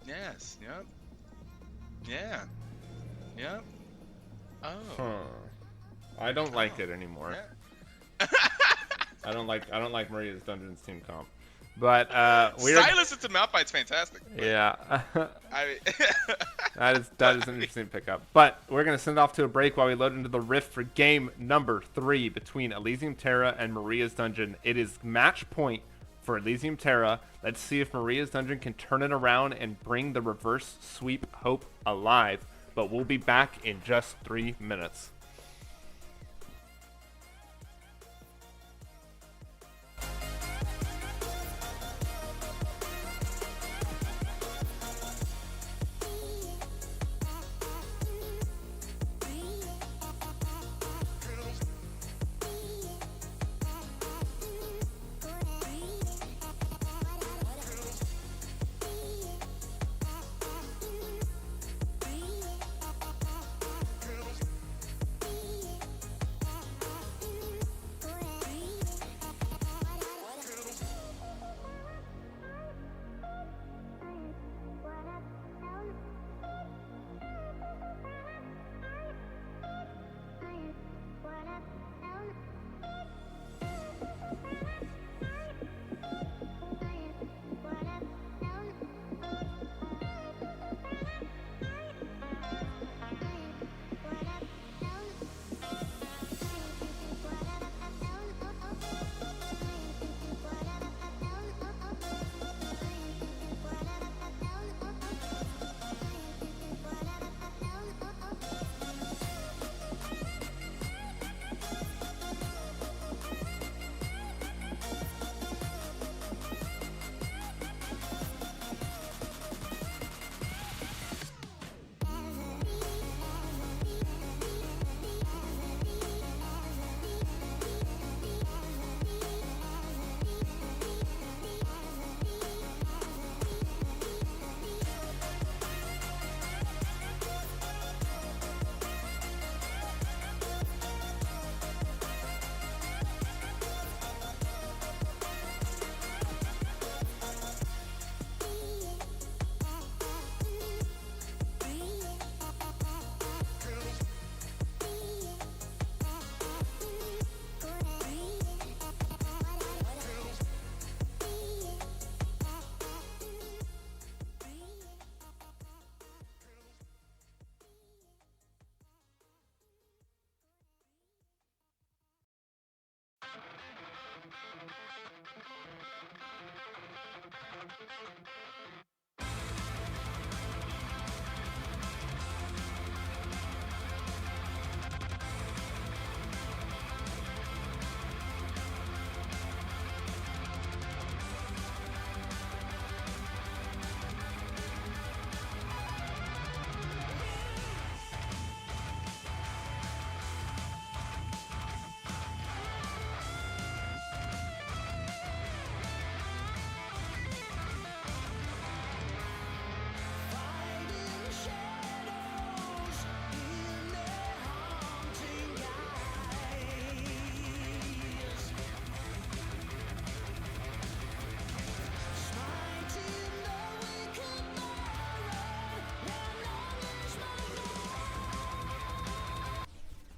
Yep. Yeah. Yep. Oh. Huh. I don't like it anymore. Yeah. I don't like Maria's Dungeons team comp. But Silas into Malphite's fantastic. Yeah. I mean, that is an interesting pickup. But we're gonna send off to a break while we load into the rift for game number 3 between Elysium Terra and Maria's Dungeon. It is match point for Elysium Terra. Let's see if Maria's Dungeon can turn it around and bring the reverse sweep hope alive. But we'll be back in just 3 minutes.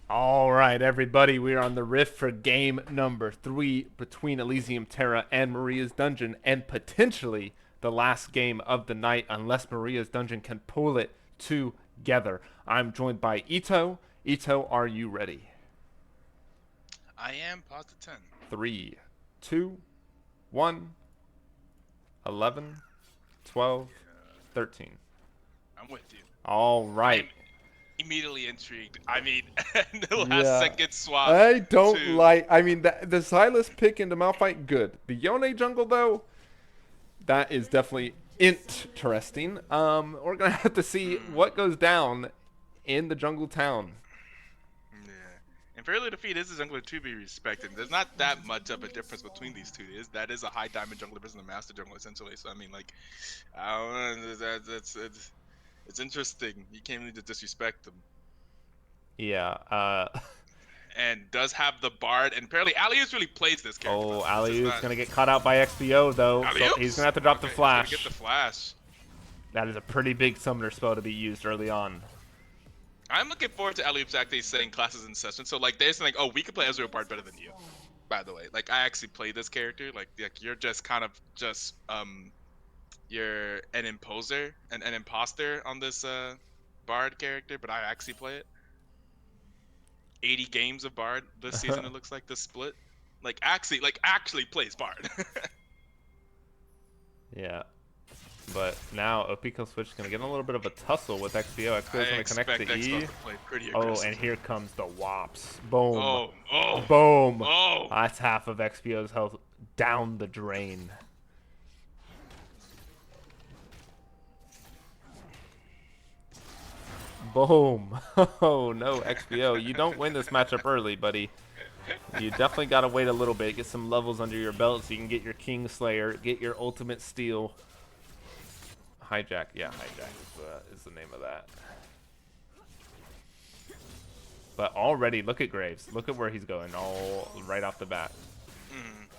All right, everybody, we are on the rift for game number 3 between Elysium Terra and Maria's Dungeon, and potentially the last game of the night, unless Maria's Dungeon can pull it together. I'm joined by Ito. Ito, are you ready? I am past the 10. 3, 2, 1, 11, 12, 13. I'm with you. All right. I'm immediately intrigued. I mean, the last Yeah. second swap. I don't to- like. I mean, the Silas pick into Malphite, good. The Yone jungle, though, that is definitely interesting. We're gonna have to see what goes down in the jungle town. Yeah. And fairly defeat is a jungler to be respected. There's not that much of a difference between these two. That is a high diamond jungler versus a master jungler essentially. So I mean, like, I don't know. It's interesting. You can't really disrespect them. Yeah. And does have the bard, and apparently Alius really plays this character. Oh, but Ali it's is not- gonna get caught out by XBO though, so Alley-oops? he's gonna have to drop the Okay, he's flash. gonna get the flash. That is a pretty big summoner spell to be used early on. I'm looking forward to Alley-oops actually setting classes in session. So like they're saying, like, oh, we can play Ezreal Bard better than you. By the way, like I actually play this character. Like you're just kind of just you're an imposter and an imposter on this Bard character, but I actually play it. 80 games of Bard this season. It looks like this split. Like actually plays Bard. Yeah. But now OPKO Switch is going to get in a little bit of a tussle with XBO. XBO is going to connect to Xbox E. to play pretty Oh, aggressive. and here comes the Wops. Boom. Oh. Boom. Oh. That's half of XBO's health down the drain. Boom. Oh, no, XBO. You don't win this matchup early, buddy. You definitely got to wait a little bit, get some levels under your belt so you can get your Kingslayer, get your ultimate steal. Hijack. Yeah, Hijack is the name of that. But already, look at Graves. Look at where he's going all right off the bat.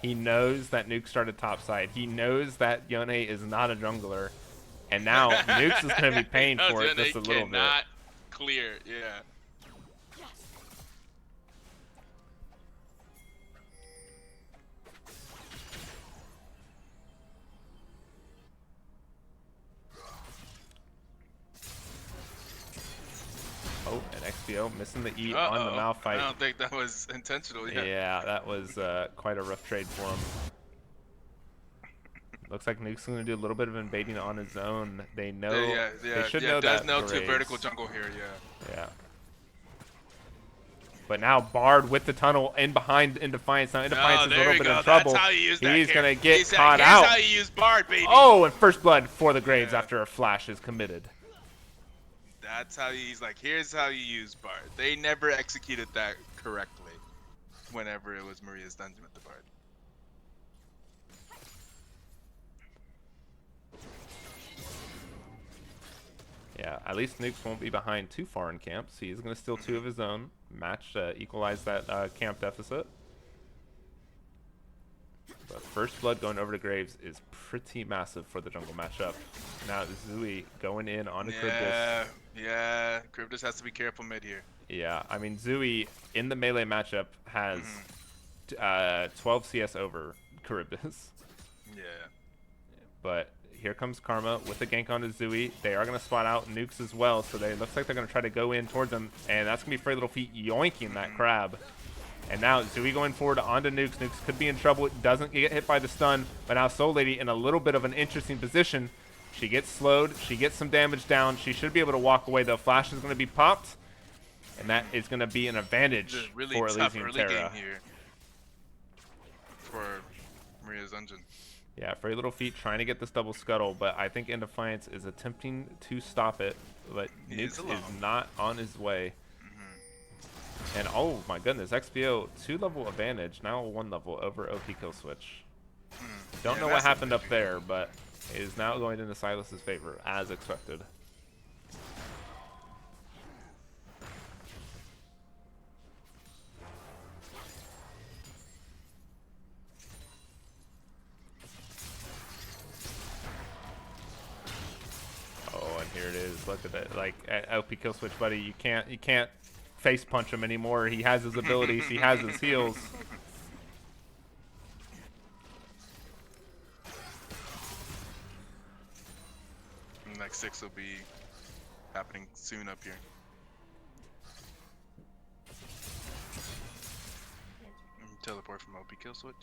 He knows that Nuke started topside. He knows that Yone is not a jungler. And now Nukes is going to be paying for it just a little bit. Not clear, yeah. Oh, and XBO missing the E on the Malphite. I don't think that was intentional. Yeah, that was quite a rough trade for him. Looks like Nuke's going to do a little bit of invading on his own. They know. They should know does that. know to Graves. vertical jungle here, Yeah. But now Bard with the tunnel in behind in Defiance. Now in Defiance is a little bit in trouble. That's how you use that He's character. going to get caught Here's out. how you use Bard, baby. Oh, and first blood for the Graves after a flash is committed. That's how he's like, here's how you use Bard. They never executed that correctly whenever it was Maria's dungeon with the Bard. Yeah, at least Nukes won't be behind too far in camps. He's going to steal 2 of his own. Equalize that camp deficit. But first blood going over to Graves is pretty massive for the jungle matchup. Now Zui going in on Charybdis. Yeah, Charybdis has to be careful mid here. Yeah, I mean Zui in the melee matchup has 12 CS over Charybdis. Yeah. But here comes Karma with the gank onto Zui. They are going to spot out Nukes as well, so they looks like they're going to try to go in towards them, and that's going to be Frey Little Feet yoinking that crab. And now Zui going forward onto Nukes. Nukes could be in trouble. Doesn't get hit by the stun, but now Soul Lady in a little bit of an interesting position. She gets slowed. She gets some damage down. She should be able to walk away, though. Flash is going to be popped, and that is going to be an advantage Really for tough Elysium early Terra. game here for Maria's dungeon. Yeah, Frey Little Feet trying to get this double scuttle, but I think In Defiance is attempting to stop it, but Nukes is not on his way. And oh my goodness, XPO 2-level advantage, now 1 level over OP Kill Switch. Don't know what happened up there, but it is now going into Silas's favor, as expected. Oh, and here it is. Look at that. Like OP Kill Switch, buddy, you can't face punch him anymore. He has his abilities. He has his heals. Next 6 will be happening soon up here. Teleport from OP kill switch.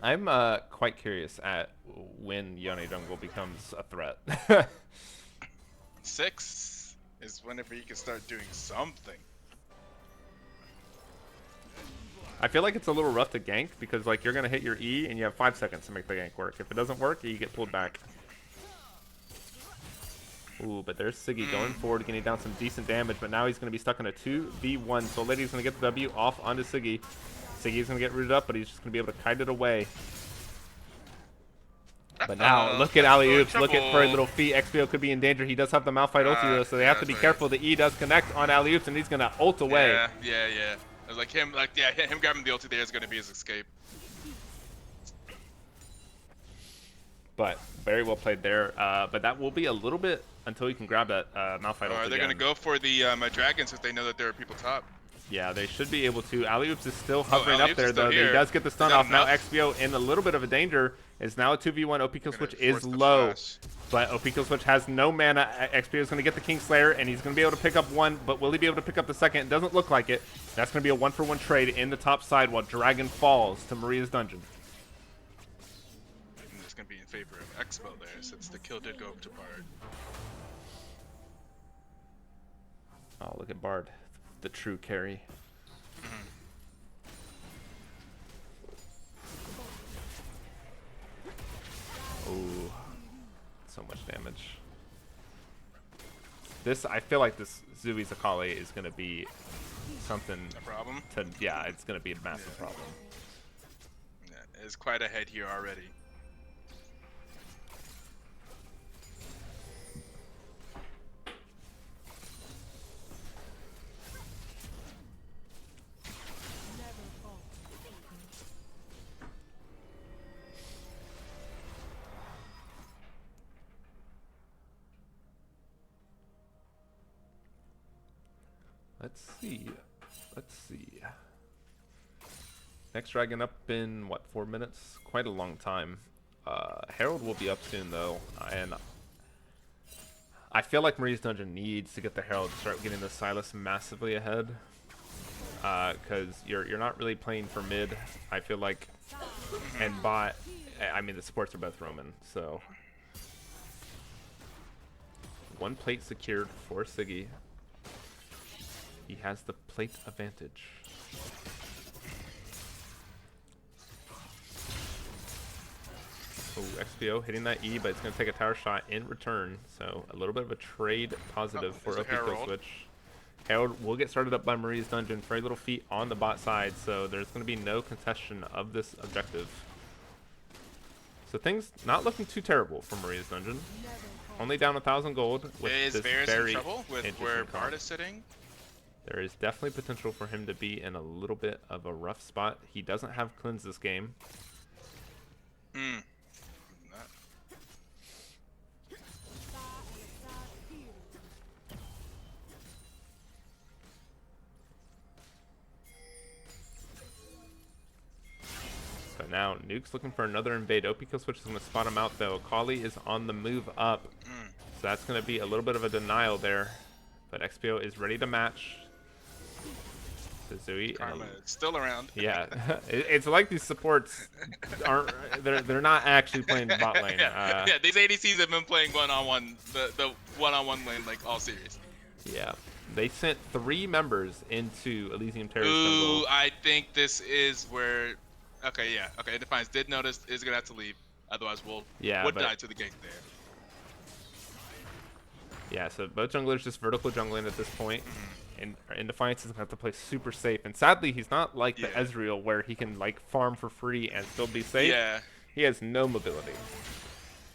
I'm quite curious at when Yone Jungle becomes a threat. 6 is whenever you can start doing something. I feel like it's a little rough to gank because like you're gonna hit your E and you have 5 seconds to make the gank work. If it doesn't work, you get pulled back. Ooh, but there's Siggy going forward, getting down some decent damage, but now he's gonna be stuck in a 2v1. So Lady's gonna get the W off onto Siggy. Siggy's gonna get rooted up, but he's just gonna be able to kite it away. But now, look at alley-oops, look at Furry Little Feet. XPO could be in danger. He does have the Malphite ulti though, so they have to be careful. The E does connect on alley-oops, and he's going to ult away. Yeah. It was like him grabbing the ulti there is going to be his escape. But very well played there. But that will be a little bit until he can grab that Malphite ult. Are they going to go for the dragons if they know that there are people top? Yeah, they should be able to. Alley-oops is still hovering up there, though. He does get the stun Not off. Now enough. XPO in a little bit of a danger. Is now a 2v1. OP kill switch is low. But OP kill switch has no mana. XPO is going to get the Kingslayer, and he's going to be able to pick up one. But will he be able to pick up the second? It doesn't look like it. That's going to be a 1-for-1 trade in the top side while Dragon falls to Maria's dungeon. And it's going to be in favor of Expo there, since the kill did go up to Bard. Oh, look at Bard, the true carry. Ooh, so much damage. I feel like this Zui Zakali is going to be something. A problem? Yeah, it's going to be a massive problem. Yeah, it's quite ahead here already. Let's see. Next dragon up in, what, 4 minutes? Quite a long time. Herald will be up soon, though, and I feel like Marie's Dungeon needs to get the Herald to start getting the Silas massively ahead. Because you're not really playing for mid, I feel like, and bot. I mean, the supports are both Roman, so. 1 plate secured for Siggy. He has the plate advantage. Oh, XPO hitting that E, but it's going to take a tower shot in return. So a little bit of a trade positive for OP kill switch. Herald will get started up by Maria's Dungeon. Very little feet on the bot side, so there's going to be no contestation of this objective. So things not looking too terrible for Maria's Dungeon. Only down 1,000 gold. With Is this Varus very in trouble with where interesting Bard comp. is sitting? There is definitely potential for him to be in a little bit of a rough spot. He doesn't have cleanse this game. But now Nuke's looking for another invade. OP kill switch is going to spot him out though. Akali is on the move up. So that's going to be a little bit of a denial there. But XPO is ready to match. Zui Karma is still around. Yeah, it's like these supports aren't. They're not actually playing bot lane. Yeah, these ADCs have been playing one-on-one, the one-on-one lane like all series. Yeah, they sent 3 members into Elysium Terra's Ooh, jungle. I think this is where. Okay, yeah. Okay, Defiance did notice is gonna have to leave, otherwise we'll would die to the gank there. Yeah, so both junglers just vertical jungling at this point. And Defiance is going to have to play super safe. And sadly, he's not like the Ezreal where he can like farm for free and still be safe. Yeah. He has no mobility.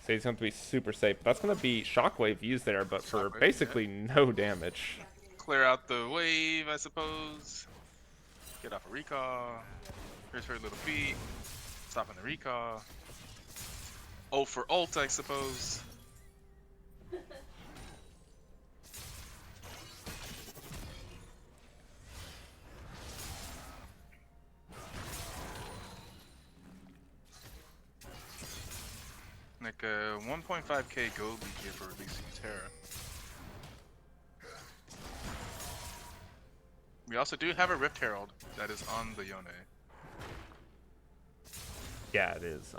So he's going to be super safe. That's going to be Shockwave used there, but for basically no damage. Clear out the wave, I suppose. Get off a recall. Here's her little feet. Stopping the recall. Oh, for ult, I suppose. like a 1.5k gold lead here for Elysium Terra. We also do have a Rift Herald that is on the Yone. Yeah, it is.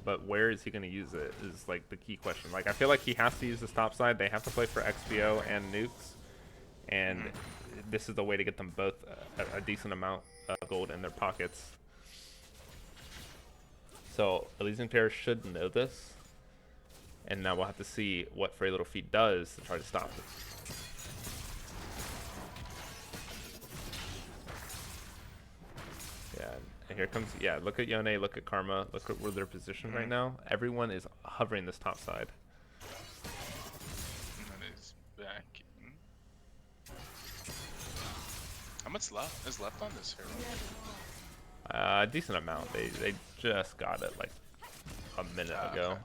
But where is he going to use it is like the key question. Like I feel like he has to use this top side. They have to play for XPO and nukes, and this is the way to get them both a decent amount of gold in their pockets. So Elysium Terra should know this, and now we'll have to see what Frey Little Feet does to try to stop it. Yeah, and here comes, yeah, look at Yone, look at Karma, look at where they're positioned right now. Everyone is hovering this top side. And is back. How much is left on this hero? A decent amount. They just got it like a minute ago. Okay.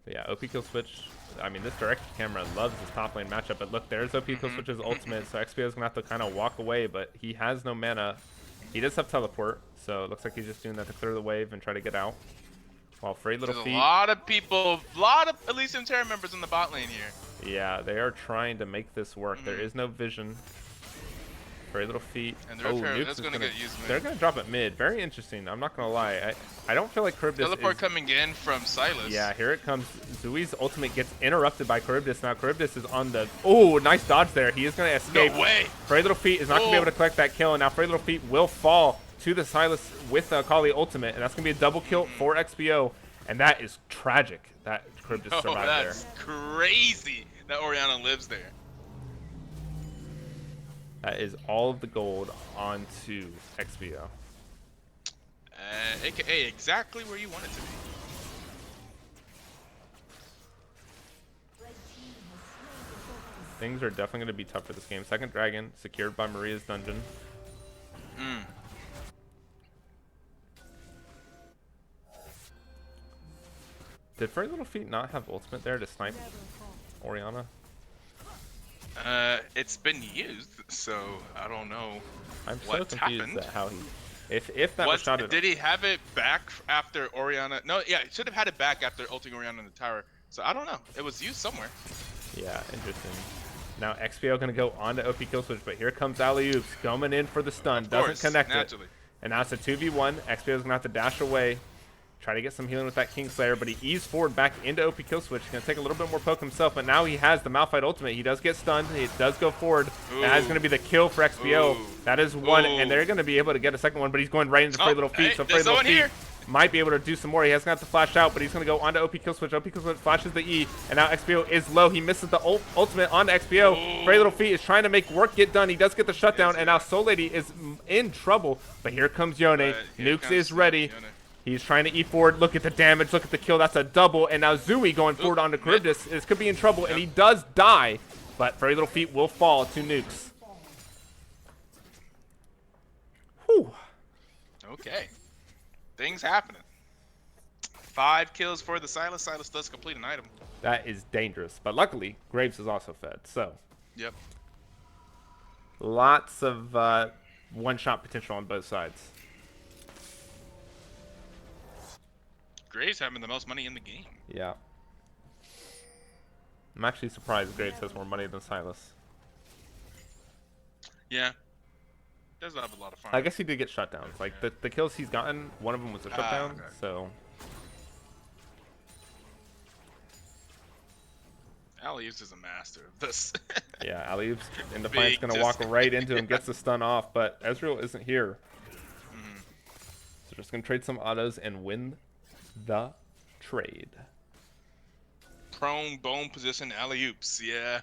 But yeah, OP kill switch. I mean, this direct camera loves this top lane matchup. But look, there's OP kill switch's ultimate. So XPO is gonna have to kind of walk away, but he has no mana. He does have teleport, so it looks like he's just doing that to clear the wave and try to get out. While Frey Little There's Feet. a lot of people, a lot of Elysium Terra members in the bot lane here. Yeah, they are trying to make this work. There is no vision. Frey Little Feet. And the Oh, Rift Herald Nukes is is gonna get used mid. They're gonna drop it mid. Very interesting. I'm not gonna lie. I don't feel like Charybdis Teleport is... coming in from Silas. Yeah, here it comes. Zui's ultimate gets interrupted by Charybdis. Now Charybdis is on the... Oh, nice dodge there. He is gonna escape. No way. Frey Little Feet is not gonna be able to collect that kill, and now Frey Little Feet will fall to the Silas with Kali ultimate, and that's gonna be a double kill for XPO, and that is tragic that Charybdis Oh, survived that's there. crazy that Orianna lives there. That is all of the gold onto XPO. AKA exactly where you want it to be. Things are definitely going to be tough for this game. Second dragon secured by Maria's dungeon. Did Frey Little Feet not have ultimate there to snipe Orianna? It's been used, so I don't know. I'm so What's confused happened? at how he... If that was shot at... Did he have it back after Orianna? No, yeah, he should have had it back after ulting Orianna in the tower. So I don't know. It was used somewhere. Yeah, interesting. Now XPO going to go on to OP kill switch, but here comes Alley-Oops coming in for the stun. Of Doesn't course, connect naturally. it. And now it's a 2v1. XPO is going to have to dash away. Try to get some healing with that Kingslayer, but he eased forward back into OP kill switch. He's going to take a little bit more poke himself, but now he has the Malphite ultimate. He does get stunned. He does go forward. Ooh. That is going to be the kill for XPO. Ooh. That is one, Ooh. and they're going to be able to get a second one, but he's going right into Frey Little Feet. Hey, So there's Frey Little someone Feet here. might be able to do some more. He has going to have to flash out, but he's going to go onto OP kill switch. OP kill switch flashes the E, and now XPO is low. He misses the ultimate onto XPO. Ooh. Frey Little Feet is trying to make work get done. He does get the shutdown, and now Soul Lady is in trouble. But here comes Yone. Here Nukes comes is ready. Yone. He's trying to eat forward. Look at the damage. Look at the kill. That's a double. And now Zui going forward onto Charybdis. This could be in trouble, and he does die. But Frey Little Feet will fall to Nukes. Whew. Okay. Things happening. 5 kills for the Silas. Silas does complete an item. That is dangerous. But luckily, Graves is also fed. So Yep. lots of one-shot potential on both sides. Graves having the most money in the game. Yeah. I'm actually surprised Graves has more money than Silas. Yeah. Does have a lot of fun. I guess he did get shutdowns. Like, the kills he's gotten, one of them was a shutdown, okay. so... Alley-Oops is a master of this. Yeah, Alley-Oops in Defiance Big going to walk just- right into him, gets the stun off, but Ezreal isn't here. So just going to trade some autos and win the trade. Prone bone position alley-oops. Yeah.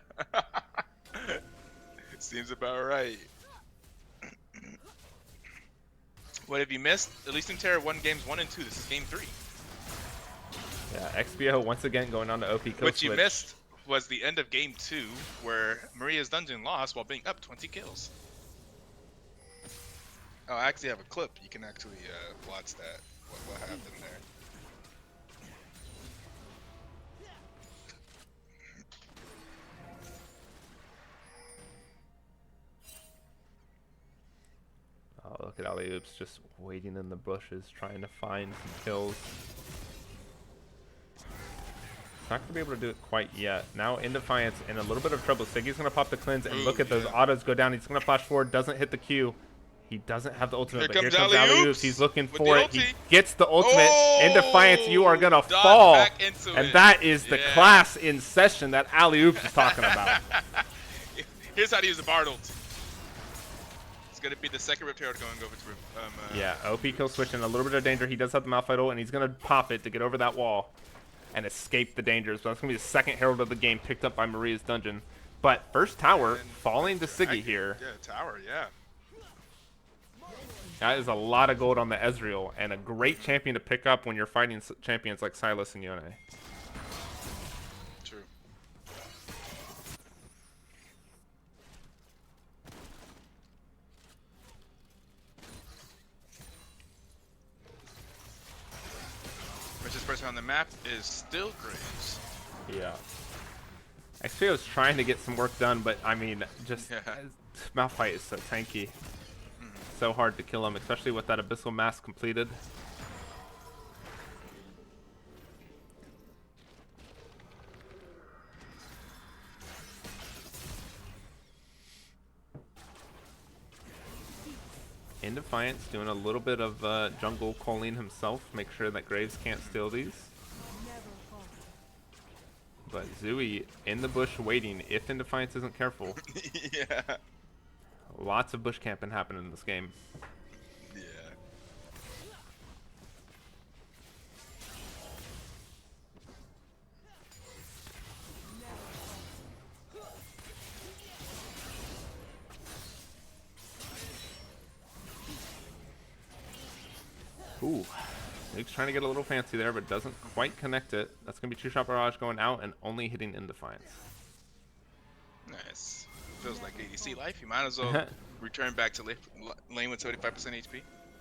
Seems about right. What have you missed? Elysium Terra won games 1 and 2. This is game 3. Yeah, XPO once again going on to OP kill What switch. you missed was the end of game 2, where Maria's dungeon lost while being up 20 kills. Oh, I actually have a clip. You can actually watch that. What happened there? Oh, Look at alley oops just waiting in the bushes, trying to find some kills. Not going to be able to do it quite yet. Now in Defiance, in a little bit of trouble. Siggy's going to pop the cleanse, and look at those autos go down. He's going to flash forward, doesn't hit the Q. He doesn't have the ultimate, but here comes alley-oops. He's looking for it. He gets the ultimate. In Defiance, you are going to fall. And that is the class in session that alley-oops is talking about. Here's how to use the Bard ult. It's going to be the second Rift Herald going over to yeah, OP kill switch in a little bit of danger. He does have the Malphite ult, and he's going to pop it to get over that wall and escape the dangers. But that's going to be the second Herald of the game picked up by Maria's Dungeon. But first tower falling to Siggy here. Yeah, tower, yeah. That is a lot of gold on the Ezreal, and a great champion to pick up when you're fighting champions like Sylas and Yone. True. Richest person on the map is still Graves. Yeah. XPO is trying to get some work done, but I mean, just Malphite is so tanky. So hard to kill him, especially with that Abyssal Mask completed. In Defiance, doing a little bit of jungle calling himself, make sure that Graves can't steal these. But Zooey in the bush waiting if In Defiance isn't careful. Yeah. Lots of bush camping happening in this game. Yeah. Ooh. Nuke's trying to get a little fancy there, but doesn't quite connect it. That's going to be two-shot barrage going out and only hitting In Defiance. Nice. Feels like ADC life. You might as well return back to lane with 75% HP.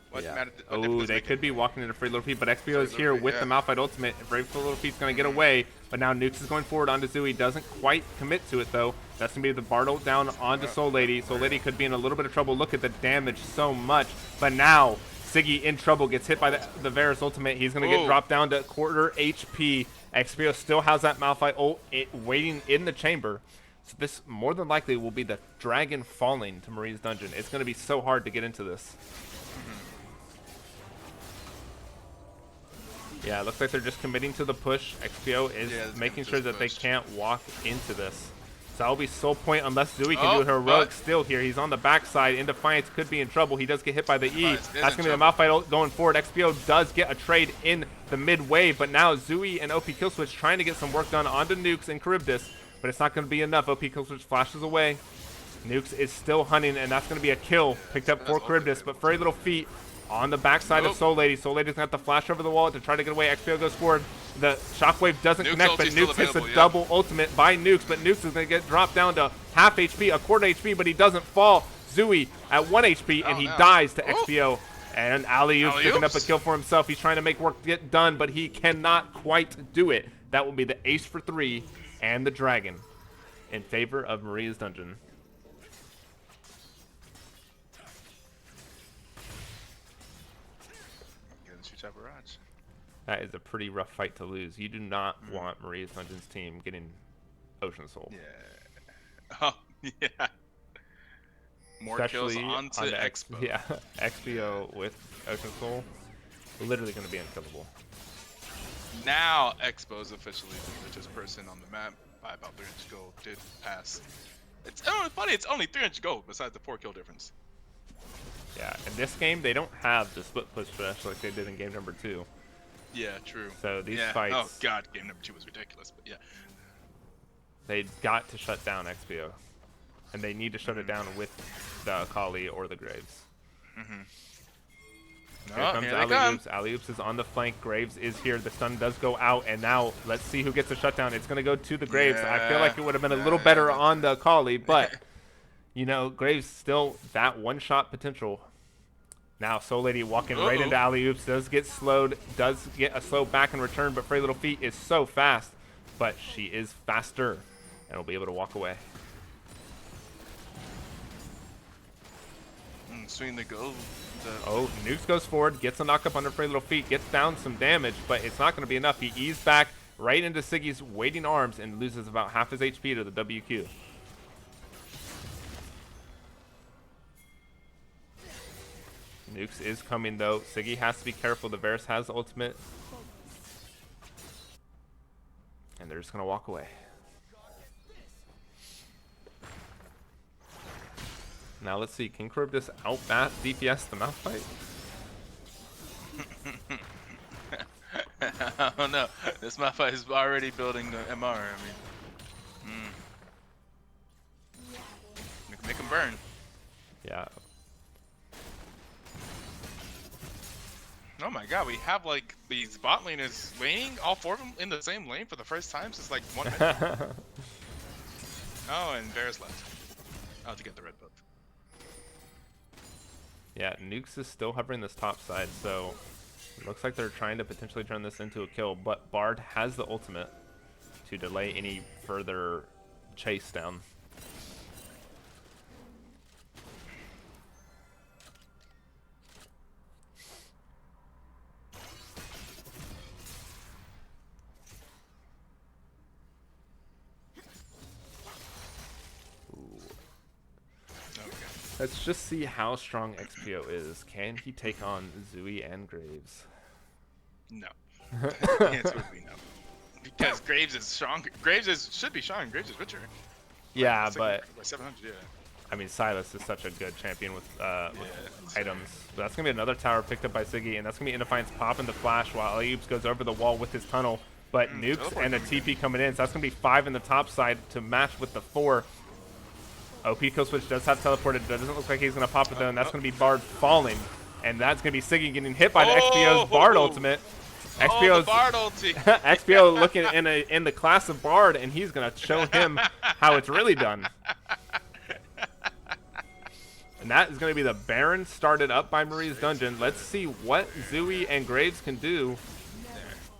What matter? Oh, they could be walking into Free Little Feet, but XPO is here with the Malphite ultimate. Brave Little Feet's going to get away, but now Nukes is going forward onto Zooey. Doesn't quite commit to it, though. That's going to be the Bard ult down onto Soul Lady. Soul Lady could be in a little bit of trouble. Look at the damage so much, but now Siggy in trouble, gets hit by the Varus ultimate. He's going to get dropped down to quarter HP. XPO still has that Malphite ult waiting in the chamber. So this more than likely will be the dragon falling to Marie's Dungeon. It's going to be so hard to get into this. Yeah, it looks like they're just committing to the push. XPO is making sure that they can't walk into this. So that'll be soul point unless Zooey can do a heroic steal here. He's on the backside. In Defiance could be in trouble. He does get hit by the E. That's going to be the Malphite ult going forward. XPO does get a trade in the mid wave, but now Zooey and OP Killswitch trying to get some work done onto Nukes and Charybdis, but it's not going to be enough. OP Killswitch flashes away. Nukes is still hunting, and that's going to be a kill picked up for Charybdis, but Furry Little Feet on the backside of Soul Lady. Soul Lady's going to have to flash over the wall to try to get away. XPO goes forward. The shockwave doesn't connect, but Nukes hits a double ultimate by Nukes, but Nukes is going to get dropped down to half HP, a quarter HP, but he doesn't fall. Zooey at 1 HP, and he dies to XPO. And alley-oops picking up a kill for himself. He's trying to make work get done, but he cannot quite do it. That will be the ace for 3 and the dragon in favor of Maria's Dungeon. That is a pretty rough fight to lose. You do not want Maria's Dungeon's team getting Ocean Soul. Yeah. Oh, yeah. More especially kills onto Expo. Yeah, XPO with Ocean Soul, literally going to be unkillable. Now Expo's officially the richest person on the map by about 300 gold. Did pass. It's funny, it's only 300 gold besides the 4 kill difference. Yeah, in this game, they don't have the split push dash like they did in game number 2. Yeah, true. So these fights... Oh god, game number 2 was ridiculous, but yeah. They got to shut down XPO. And they need to shut it down with the Akali or the Graves. Here comes alley-oops. Alley-oops is on the flank. Graves is here. The stun does go out, and now let's see who gets the shutdown. It's going to go to the Graves. I feel like it would have been a little better on the Akali, but, you know, Graves still that one-shot potential. Now Soul Lady walking right into alley-oops. Does get slowed. Does get a slow back in return, but Frey Little Feet is so fast. But she is faster, and will be able to walk away. swing the go. Oh, Nukes goes forward, gets a knock up under Frey Little Feet, gets down some damage, but it's not going to be enough. He eased back right into Siggy's waiting arms and loses about half his HP to the WQ. Nukes is coming though. Siggy has to be careful. The Varus has the ultimate. And they're just going to walk away. Now let's see. Can Charybdis outbat DPS the mouth fight? I don't know. This Malphite is already building the MR. I mean, make him burn. Yeah. Oh my god, we have like these bot laners laning, all four of them in the same lane for the first time since like 1 minute. Oh, and Varus left. Oh, to get the red buff. Yeah, Nukes is still hovering this top side, so it looks like they're trying to potentially turn this into a kill, but Bard has the ultimate to delay any further chase down. Let's just see how strong XPO is. Can he take on Zooey and Graves? No. The answer would be no. Because Graves is strong. Should be strong. Graves is richer. Yeah, Like, but by 700, yeah. I mean, Silas is such a good champion with items. But that's gonna be another tower picked up by Siggy, and that's gonna be Indefiance popping the flash while Ayubs goes over the wall with his tunnel. But Nukes and a TP coming in, so that's gonna be 5 in the top side to match with the 4. OP kill switch does have teleported. That doesn't look like he's gonna pop it though, and that's gonna be Bard falling, and that's gonna be Siggy getting hit by the XPO's Bard ultimate. XPO's Bard ulti. XPO looking in the class of Bard, and he's gonna show him how it's really done. And that is gonna be the Baron started up by Marie's Dungeon. Let's see what Zooey and Graves can do.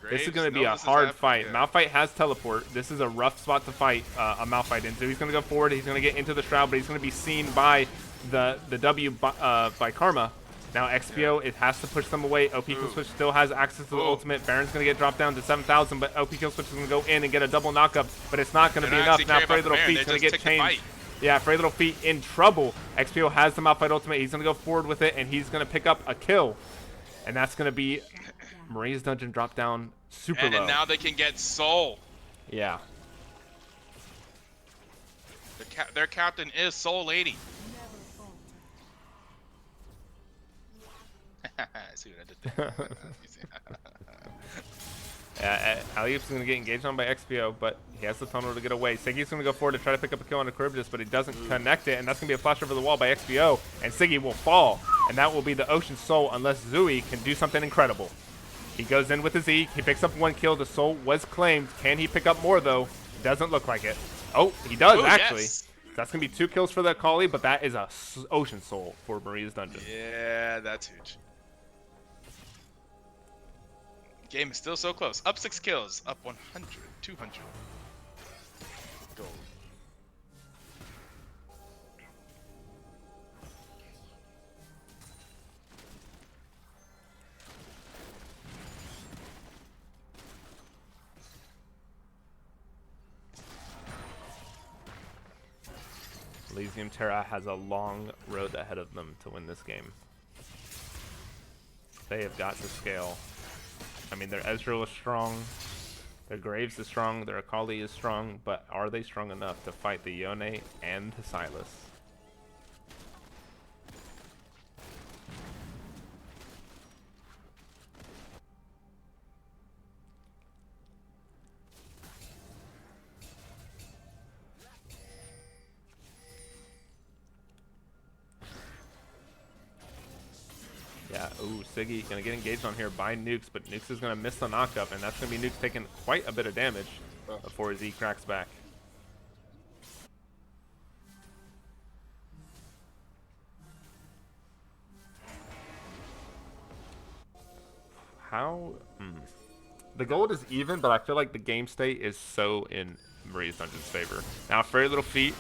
This is going to be a hard fight. Yeah. Malphite has teleport. This is a rough spot to fight a Malphite in. So he's going to go forward. He's going to get into the Shroud, but he's going to be seen by the W by Karma. Now XPO, it has to push them away. OP Kill Switch still has access to the ultimate. Baron's going to get dropped down to 7,000, but OP Kill Switch is going to go in and get a double knockup, but it's not going to be enough. Now Frey Little Feet's going to get changed. Yeah, Frey Little Feet in trouble. XPO has the Malphite ultimate. He's going to go forward with it, and he's going to pick up a kill. And that's going to be Marie's Dungeon drop down super low. And now they can get Soul. Yeah. Their captain is Soul Lady. See what I did there? Yeah, Aliup's going to get engaged on by XPO, but he has the tunnel to get away. Siggy's going to go forward to try to pick up a kill on the Charybdis, but he doesn't connect it, and that's going to be a flash over the wall by XPO, and Siggy will fall, and that will be the Ocean Soul unless Zooey can do something incredible. He goes in with his E, he picks up 1 kill, the Soul was claimed. Can he pick up more though? Doesn't look like it. Oh, he does actually. Yes. That's going to be 2 kills for the Akali, but that is a Ocean Soul for Marie's Dungeon. Yeah, that's huge. Game is still so close. Up 6 kills. Up 100. 200. Gold. Elysium Terra has a long road ahead of them to win this game. They have got to scale. I mean, their Ezreal is strong, their Graves is strong, their Akali is strong, but are they strong enough to fight the Yone and the Sylas? Yeah, ooh, Siggy gonna get engaged on here by Nukes, but Nukes is gonna miss the knockup, and that's gonna be Nukes taking quite a bit of damage before his E cracks back. How? The gold is even, but I feel like the game state is so in Marie's Dungeon's favor. Now, Frey Little Feet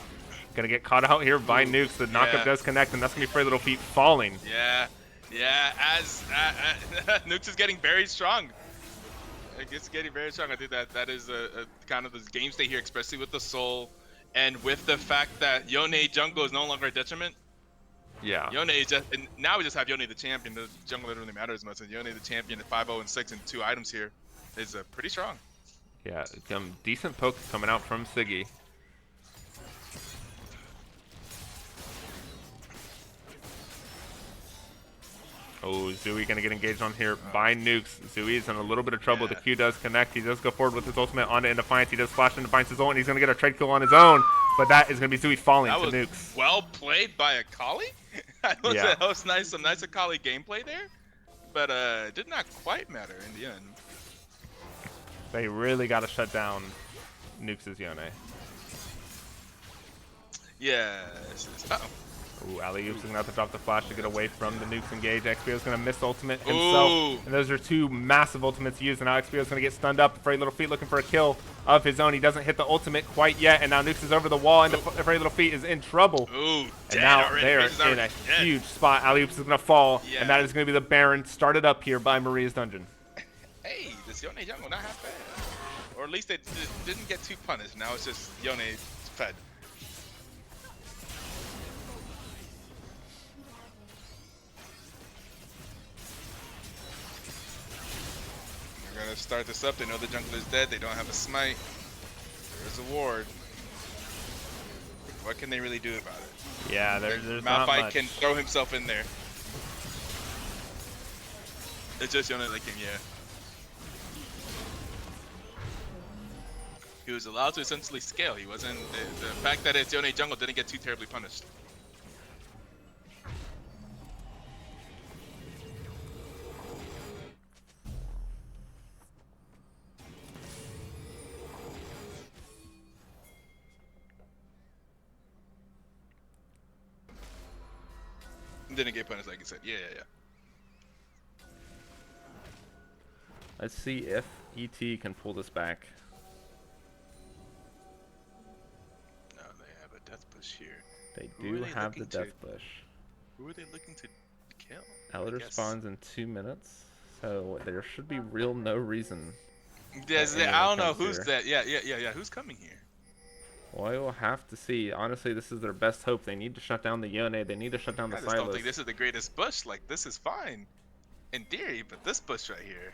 Gonna get caught out here by Nukes. The knockup does connect, and that's gonna be Frey Little Feet falling. Yeah, as Nukes is getting very strong. It's getting very strong. I think that is a kind of the game state here, especially with the soul, and with the fact that Yone jungle is no longer a detriment. Yeah. Yone is just, and now we just have Yone the champion. The jungle doesn't really matter as much. And Yone the champion at 5-0 and 6 and 2 items here is pretty strong. Yeah, some decent poke coming out from Siggy. Oh, Zooey gonna get engaged on here by Nukes. Zooey's in a little bit of trouble. The Q does connect. He does go forward with his ultimate onto Defiance. He does flash into Defiance's ult, and he's gonna get a trade kill on his own. But that is gonna be Zooey falling to Nukes. Well played by Akali. That was nice, some nice Akali gameplay there, but it did not quite matter in the end. They really got to shut down Nukes' Yone. Yeah. Ooh, alley-oop's going to have to drop the flash to get away from the Nukes engage. XPO's going to miss the ultimate himself. And those are two massive ultimates used. And now XPO's going to get stunned up. Frey Little Feet looking for a kill of his own. He doesn't hit the ultimate quite yet. And now Nukes is over the wall. And Frey Little Feet is in trouble. Ooh, and now they're in a huge spot. Alley-oops is going to fall. And that is going to be the Baron started up here by Maria's Dungeon. Hey, this Yone jungle not half bad. Or at least they didn't get too punished. Now it's just Yone fed. They're gonna start this up. They know the jungle is dead. They don't have a smite. There's a ward. What can they really do about it? Yeah, there's not Malphite much. can throw himself in there. It's just Yone that can, He was allowed to essentially scale. He wasn't. The fact that it's Yone jungle didn't get too terribly punished. Didn't get punished like you said. Yeah. Let's see if ET can pull this back. No, they have a death push here. They do have the death push. Who are they looking to kill? Elder spawns in 2 minutes, so there should be no reason. I don't know who's that. Yeah. Who's coming here? Well, we'll have to see. Honestly, this is their best hope. They need to shut down the Yone. They need to shut down the Silos. I just don't think this is the greatest bush. Like, this is fine in theory, but this bush right here.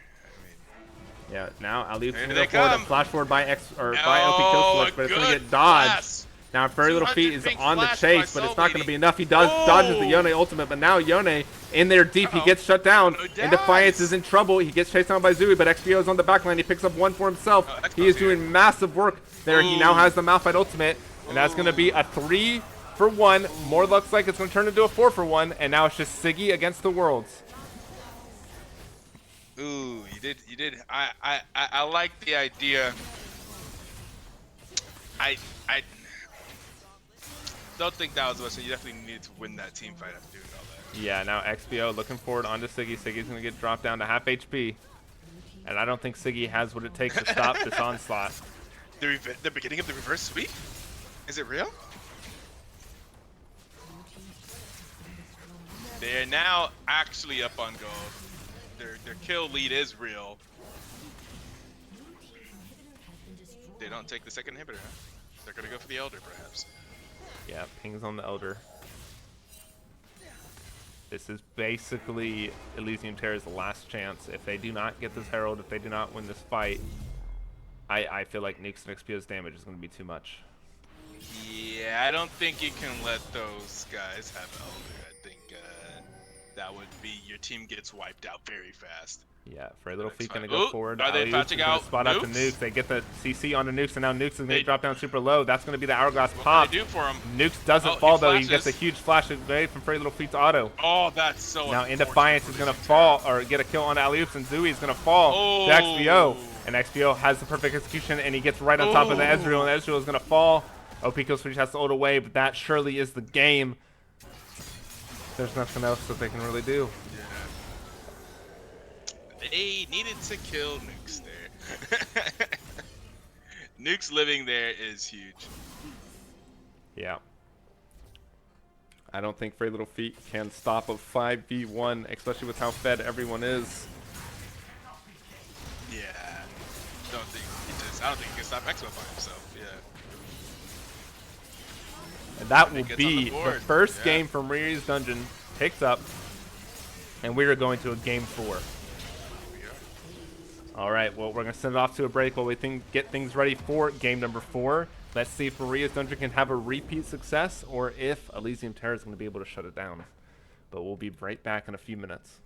Yeah, now Ali's Here gonna they go forward. come. A flash forward by by LP kill switch, but it's gonna get dodged. Now Very Little Feet is on the chase, but it's not gonna be enough. He dodges the Yone ultimate, but now Yone in there deep. He gets shut down, and Defiance is in trouble. He gets chased down by Zooey, but XPO is on the backline. He picks up one for himself. He is doing massive work there. He now has the Malphite ultimate, and that's gonna be a 3-for-1. More looks like it's gonna turn into a 4-for-1, and now it's just Siggy against the Worlds. Ooh, you did. I like the idea. I don't think that was much. You definitely needed to win that team fight after doing all that. Yeah, now XPO looking forward onto Siggy. Siggy's going to get dropped down to half HP. And I don't think Siggy has what it takes to stop this onslaught. The beginning of the reverse sweep? Is it real? They're now actually up on gold. Their kill lead is real. They don't take the second inhibitor, huh? They're gonna go for the Elder, perhaps. Yeah, pings on the Elder. This is basically Elysium Terra's last chance. If they do not get this Herald, if they do not win this fight, I feel like Nukes and XPO's damage is going to be too much. Yeah, I don't think you can let those guys have Elder. I think that would be your team gets wiped out very fast. Yeah, Frey Little Feet going to go forward. Are they patching out spot out to Nukes. They get the CC onto Nukes, and now Nukes is going to drop down super low. That's going to be the Hourglass pop. What can they do for him? Nukes doesn't fall, though. He gets a huge flash away from Frey Little Feet's auto. Oh, that's so now In Defiance is going to fall, or get a kill on Alley-Oops, and Zooey is going to fall to XPO. And XPO has the perfect execution, and he gets right on top of the Ezreal, and Ezreal is going to fall. OP Kill Switch has to ult away, but that surely is the game. There's nothing else that they can really do. They needed to kill Nukes there. Nukes living there is huge. Yeah. I don't think Very Little Feet can stop a 5v1, especially with how fed everyone is. Yeah. I don't think he can stop Expo by himself. Yeah. And that He will gets on be the the board. first Yeah. game from Riri's Dungeon picked up. And we are going to a game 4. We are. All right, well, we're going to send it off to a break while we get things ready for game number 4. Let's see if Maria's Dungeon can have a repeat success or if Elysium Terra is going to be able to shut it down. But we'll be right back in a few minutes.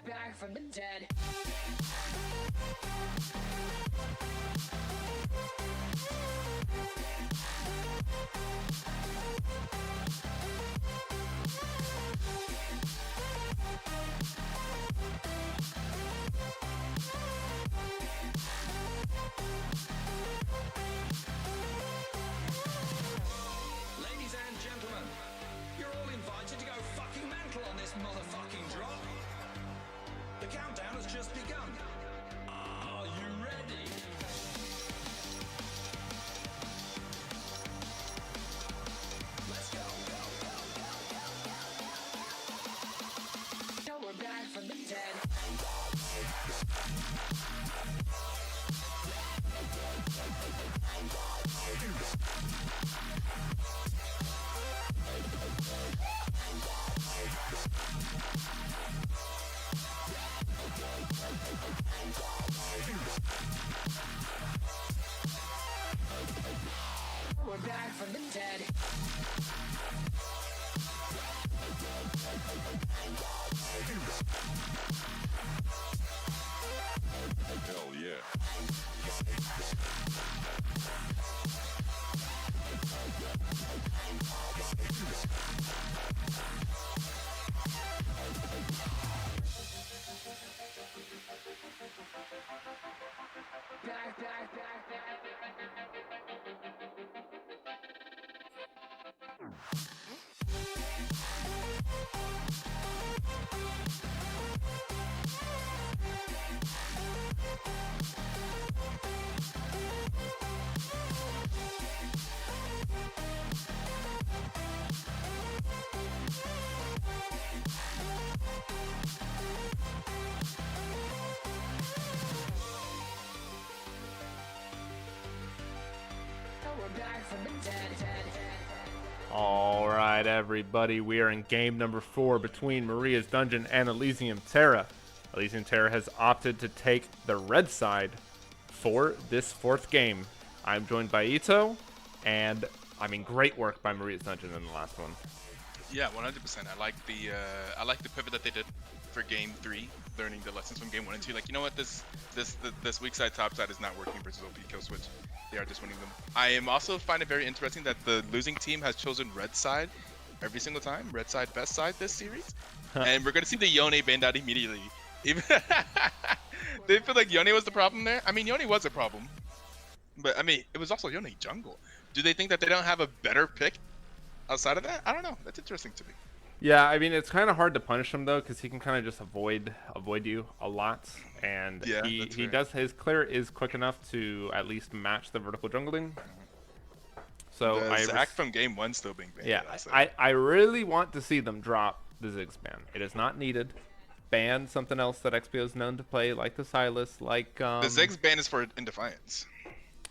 Back from the dead. Ladies and gentlemen, you're all invited to go fucking mental on this motherfucking drop. The countdown has just begun. Are you ready? Let's go. Now we're back from the dead. from the dead. All right, everybody, we are in game number 4 between Maria's Dungeon and Elysium Terra. Elysium Terra has opted to take the red side for this 4th game. I'm joined by Ito, and I mean, great work by Maria's Dungeon in the last one. Yeah, 100%. I like the pivot that they did for game 3, learning the lessons from game 1 and 2. Like, you know what, this weak side top side is not working versus OP kill switch. They are just winning them. I am also find it very interesting that the losing team has chosen red side every single time. Red side, best side this series, and we're gonna see the Yone banned out immediately. Even they feel like Yone was the problem there. I mean, Yone was a problem, but I mean, it was also Yone jungle. Do they think that they don't have a better pick outside of that? I don't know. That's interesting to me. Yeah, I mean, it's kind of hard to punish him, though, because he can kind of just avoid you a lot. And Yeah, he that's fair. does, his clear is quick enough to at least match the vertical jungling. So The Zac from game 1 still being banned. yeah, also. I really want to see them drop the Ziggs ban. It is not needed. Ban something else that XPO is known to play, like the Silas, like... the Ziggs ban is for in defiance.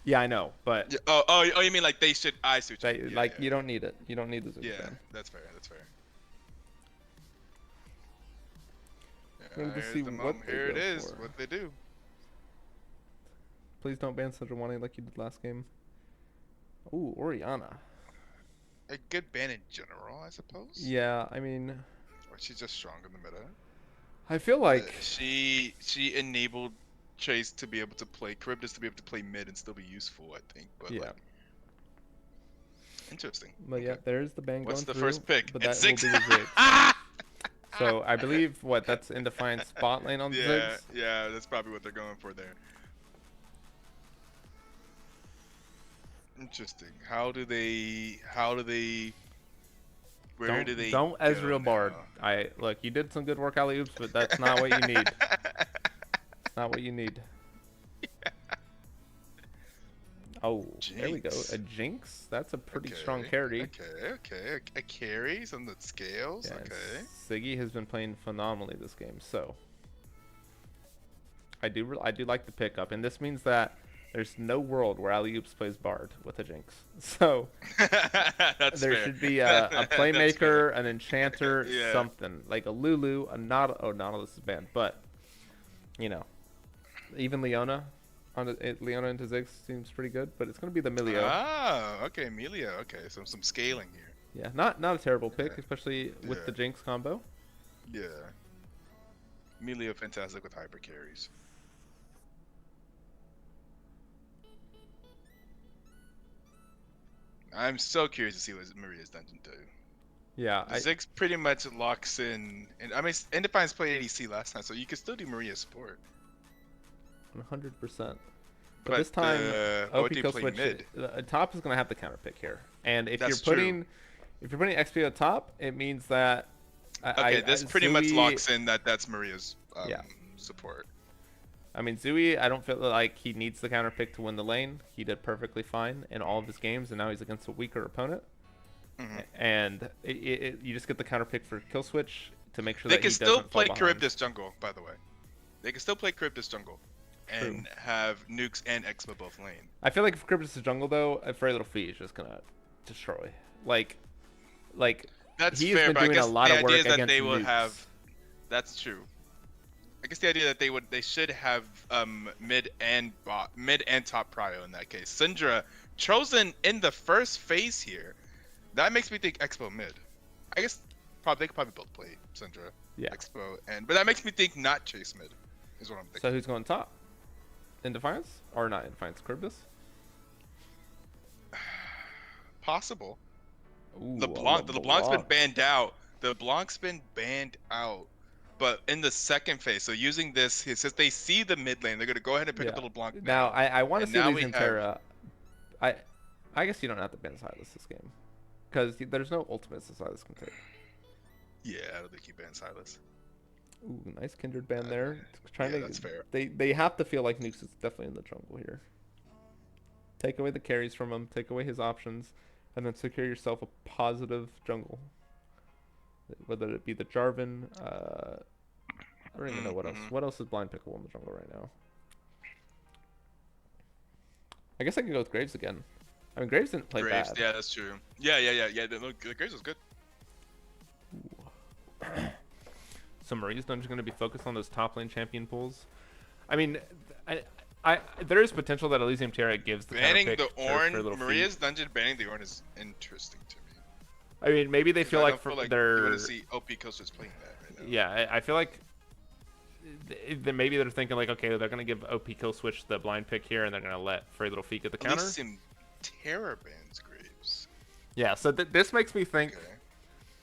Yeah, I know, but... Yeah, oh, you mean like they should? I see what you They, mean. like, you don't need it. You don't need the Ziggs Yeah, ban. that's fair. That's fair. Let me just Here's see the what moment. they Here it go is. for. What they do. Please don't ban Sejuani like you did last game. Ooh, Orianna. A good ban in general, I suppose. Yeah, I mean... Or she's just strong in the meta. I feel like... She enabled Chase to be able to play Charybdis to be able to play mid and still be useful, I think. But Yeah. like, interesting. But yeah, there's the ban What's going the through, first pick? But that It's will Ziggs. be the Ziggs. So I believe, that's in Defiance spot lane on the Yeah, Ziggs? yeah, that's probably what they're going for there. Interesting. Where do they Don't go Ezreal Bard. now? Look, you did some good work alley oops, but that's not what you need. It's not what you need. Oh, there we go. Jinx. A Jinx? That's a pretty strong carry. Okay. A carries on the scales. Yeah, Okay. Siggy has been playing phenomenally this game, so I do like the pickup, and this means that there's no world where alley oops plays Bard with a Jinx. So That's there fair. should be a That's playmaker, fair. an enchanter, Yeah. something like a Lulu, a Nautilus is banned, but you know, even Leona into Ziggs seems pretty good, but it's gonna be the Milio. Ah, okay, Amelia. Okay, so some scaling here. Yeah, not a terrible pick, Yeah. especially with Yeah. the Jinx combo. Yeah. Amelia fantastic with hyper carries. I'm so curious to see what Maria's Dungeon do. Yeah, Ziggs pretty much locks in, and I mean, Indefiance played ADC last time, so you can still do Maria support. 100%. But this time, OP OD kill played switch. mid. Top is gonna have the counter pick here, and if That's you're putting XP at top, it means that Okay, this pretty much Zooey- locks in that that's Maria's Yeah. support. I mean, Zooey, I don't feel like he needs the counter pick to win the lane. He did perfectly fine in all of his games, and now he's against a weaker opponent. Mhm. And you just get the counter pick for kill switch to make sure They that can he still doesn't fall play behind. Charybdis jungle, by the way. They can still play Charybdis jungle, and have Nukes and Expa both lane. I feel like if Cryptus is jungle though, a very little fee is just gonna destroy. Like That's he's fair, been but I doing a guess lot the of work idea is that against they will nukes. have. That's true. I guess the idea that they should have mid and top prio in that case. Syndra chosen in the first phase here. That makes me think Expo mid. I guess they could probably both play Syndra, Yeah. Expo, but that makes me think not Chase mid. Is what I'm thinking. So who's going top? In Defiance or not in Defiance? Cryptus? Possible. Ooh, LeBlanc's been banned out. The Blanc's been banned out. But in the second phase, so using this, since they see the mid lane, they're gonna go ahead and pick up the LeBlanc Now I want to And see now we Elysium have- Terra. I guess you don't have to ban Silas this game, because there's no ultimates that Silas can take. Yeah, I don't think he banned Silas. Ooh, nice Kindred ban there. Trying yeah, to, that's fair. They have to feel like Nukes is definitely in the jungle here. Take away the carries from him, take away his options, and then secure yourself a positive jungle. Whether it be the Jarvan, I don't even know what else. What else is blind pickable in the jungle right now? I guess I could go with Graves again. I mean, Graves didn't play Graves, bad. yeah, that's true. Yeah. The Graves was good. So Marie's dungeon going to be focused on those top lane champion pools. I mean, there is potential that Elysium Terra gives the counter Banning pick the to Ornn, Little Maria's Feet. dungeon banning the Ornn is interesting to me. I mean, maybe they 'Cause feel I like don't feel like you they're. want to see OP Coasters playing that right now. Yeah, I feel like maybe they're thinking like, okay, they're gonna give OP Kill Switch the blind pick here, and they're gonna let Furry Little Feet get the counter. Elysium Terra bans Graves. Yeah, so this makes me think. Okay.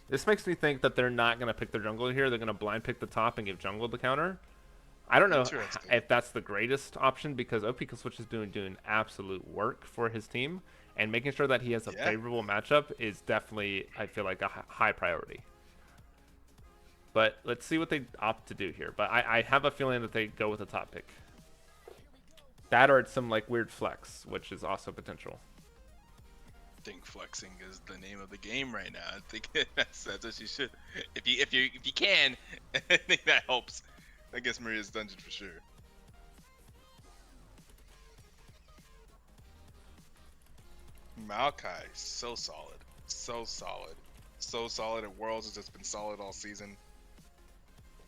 This makes me think that they're not gonna pick their jungler here. They're gonna blind pick the top and give jungle the counter. I don't know Interesting. if that's the greatest option because OP Kill Switch is doing absolute work for his team, and making sure that he has a Yeah. favorable matchup is definitely, I feel like, a high priority. But let's see what they opt to do here. But I have a feeling that they go with the top pick. That or it's some like weird flex, which is also potential. I think flexing is the name of the game right now. I think that's what you should. If you can, I think that helps. I guess Maria's dungeon for sure. Maokai, so solid, so solid at Worlds. Has just been solid all season.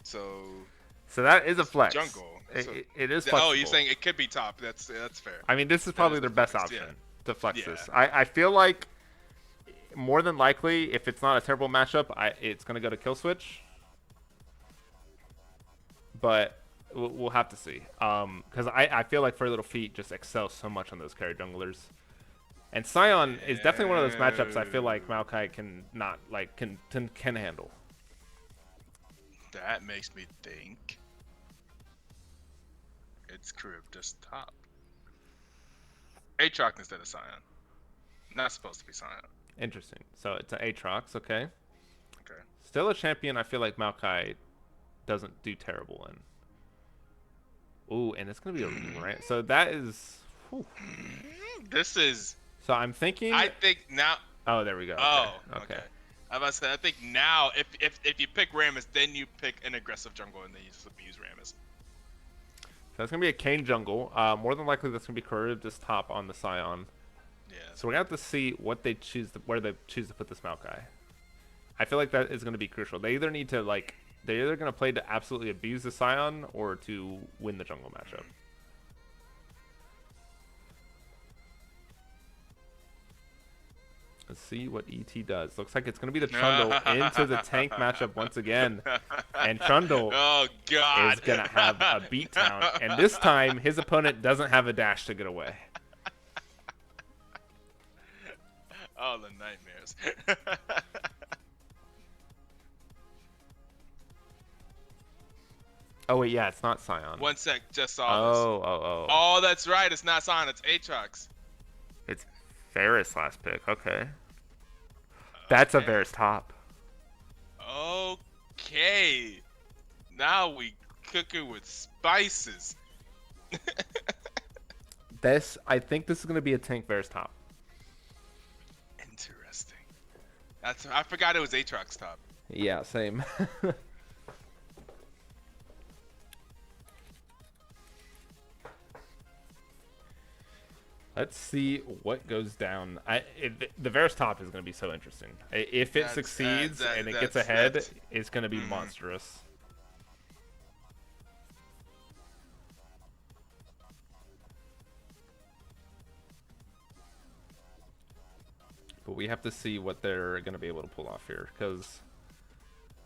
So that is a flex. jungle. It is flexible. Oh, you're saying it could be top. That's fair. I mean, this is probably is their a best flex, option yeah. to flex Yeah. this. I feel like more than likely, if it's not a terrible matchup, it's going to go to Kill Switch. But we'll have to see. Because I feel like Furry Little Feet just excels so much on those carry junglers. And Scion is definitely one of those matchups I feel like Maokai can handle. That makes me think it's Charybdis top. Aatrox instead of Scion. Not supposed to be Scion. Interesting. So it's an Aatrox, okay. Okay. Still a champion I feel like Maokai doesn't do terrible in. Ooh, and it's going to be a rant. So that is... Whew. This is. So I'm thinking... I think now. Oh, there we go. Oh, Okay. okay. I was about to say, I think now, if you pick Rammus, then you pick an aggressive jungle, and then you just use Rammus. So it's going to be a Kane jungle. More than likely, that's going to be Charybdis top on the Scion. Yeah. So we're going to have to see what they choose, where they choose to put this Maokai. I feel like that is going to be crucial. They either need to, like... They're either going to play to absolutely abuse the Scion or to win the jungle matchup. Let's see what ET does. Looks like it's going to be the Trundle into the tank matchup once again. And Trundle Oh God. is going to have a beatdown. And this time, his opponent doesn't have a dash to get away. Oh, the nightmares. Oh, wait, yeah, it's not Scion. One sec, just saw this. Oh. Oh, that's right. It's not Scion. It's Aatrox. It's Varus last pick. Okay. That's a Varus top. Okay. Now we cooking with spices. I think this is going to be a tank Varus top. Interesting. I forgot it was Aatrox top. Yeah, same. Let's see what goes down. The Varus top is going to be so interesting. If it succeeds and it gets ahead, it's going to be monstrous. But we have to see what they're going to be able to pull off here, because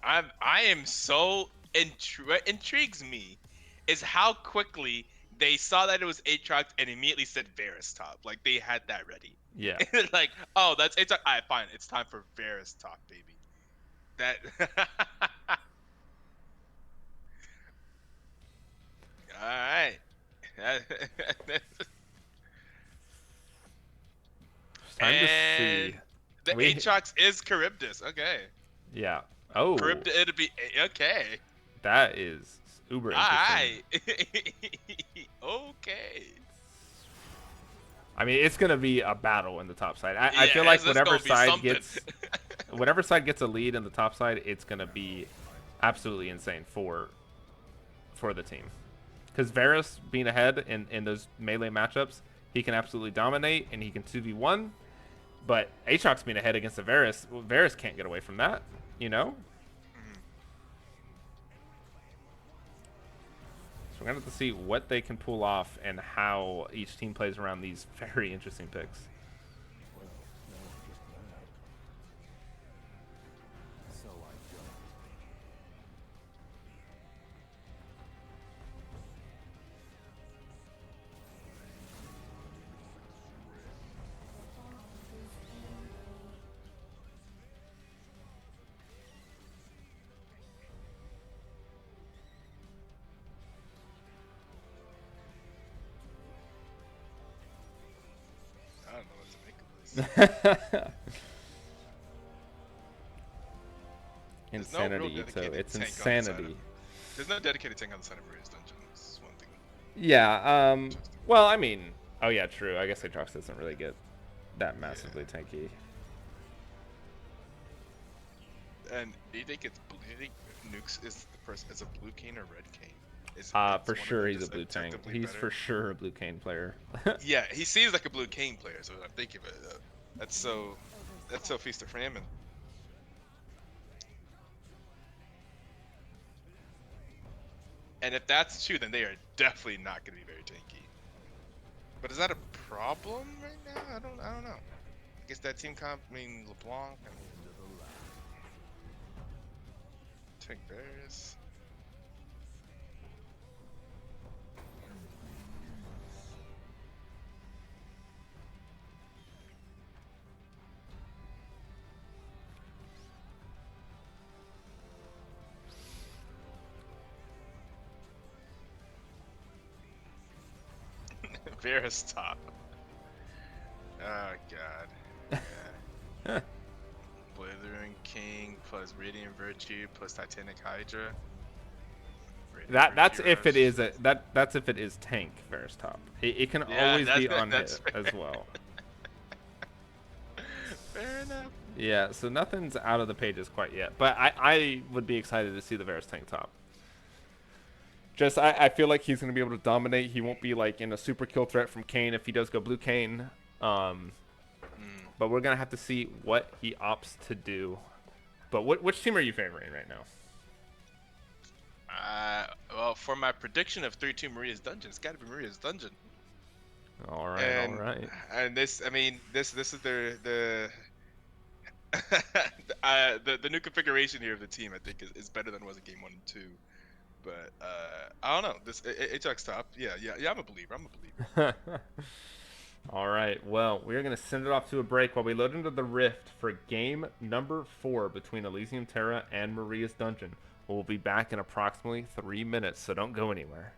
I am so intrigues me is how quickly they saw that it was Aatrox and immediately said Varus top. Like they had that ready. yeah. Like, oh, that's Aatrox. Alright, fine. It's time for Varus top, baby. That. All right. It's time to see. The Aatrox is Charybdis. Okay. Yeah. Oh. Charybdis, it'll be okay. That is uber interesting. Alright. Okay. I mean, it's gonna be a battle in the top side. I Yeah, feel like it's whatever gonna be side something. whatever side gets a lead in the top side, it's gonna be absolutely insane for the team. Because Varus being ahead in those melee matchups he can absolutely dominate, and he can 2v1. But Aatrox being ahead against the Varus, well, Varus can't get away from that, you know? So we're going to have to see what they can pull off and how each team plays around these very interesting picks. I don't know what to make of this. There's no real Insanity, Ito. dedicated It's tank on the side of- insanity. There's no dedicated tank on the side of Maria's dungeon. This is one thing. Yeah, well, I mean, oh yeah, true. I guess Aatrox doesn't really get that massively tanky. And do you think it's blue? Do you think Nukes is the person is a blue cane or red cane? Is For one of sure them he's a just blue tank. objectively He's better? for sure a blue cane player. Yeah, he seems like a blue cane player. So I'm thinking of it. That's so feast or famine. And if that's true, then they are definitely not going to be very tanky. But is that a problem right now? I don't know. I guess that team comp, I mean LeBlanc and Tank Bears. Varus top. Oh god. Yeah. Blithering King plus Radiant Virtue plus Titanic Hydra. Radiant That's Virtue if it Rush. is that's if it is tank Varus top. It can Yeah, always be that's- on that's hit fair. as well. Fair enough. Yeah, so nothing's out of the pages quite yet, but I would be excited to see the Varus tank top. Just I feel like he's gonna be able to dominate. He won't be like in a super kill threat from Kayn if he does go blue Kayn. But we're gonna have to see what he opts to do. But which team are you favoring right now? Well, for my prediction of 3-2 Maria's Dungeon, it's got to be Maria's Dungeon. All right, And, all right. And this, I mean, this is the the new configuration here of the team. I think is better than it was in game 1 and 2. But I don't know. This Aatrox top. Yeah. I'm a believer. All right. Well, we're going to send it off to a break while we load into the Rift for game number 4 between Elysium Terra and Maria's Dungeon. We'll be back in approximately 3 minutes, so don't go anywhere.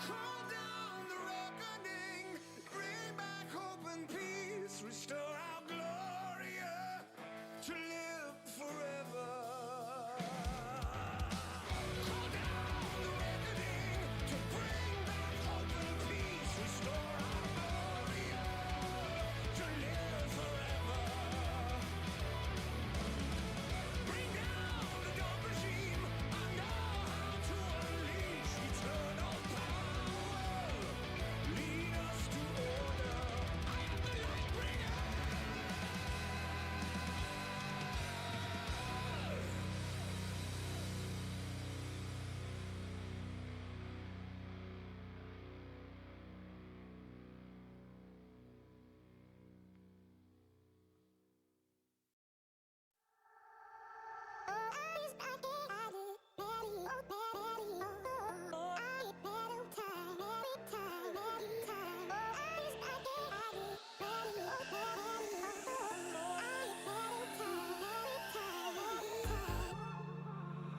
Call down the reckoning, bring back hope and peace, restore our glory to live forever. Call down the reckoning to bring back hope and peace, restore our glory to live forever. Bring down the dark regime. I know how to unleash eternal power. Lead us to order. I am the light bringer.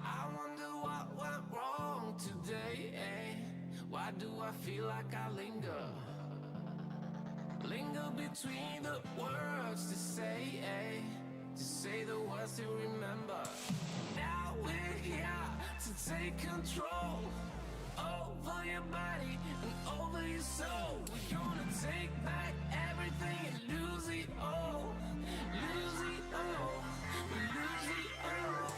I wonder what went wrong today, eh? Why do I feel like I linger? Linger between the words to say, eh? To say the words to remember. Now we're here to take control over your body and over your soul. We're gonna take back everything and lose it all. Lose it all. Lose it all.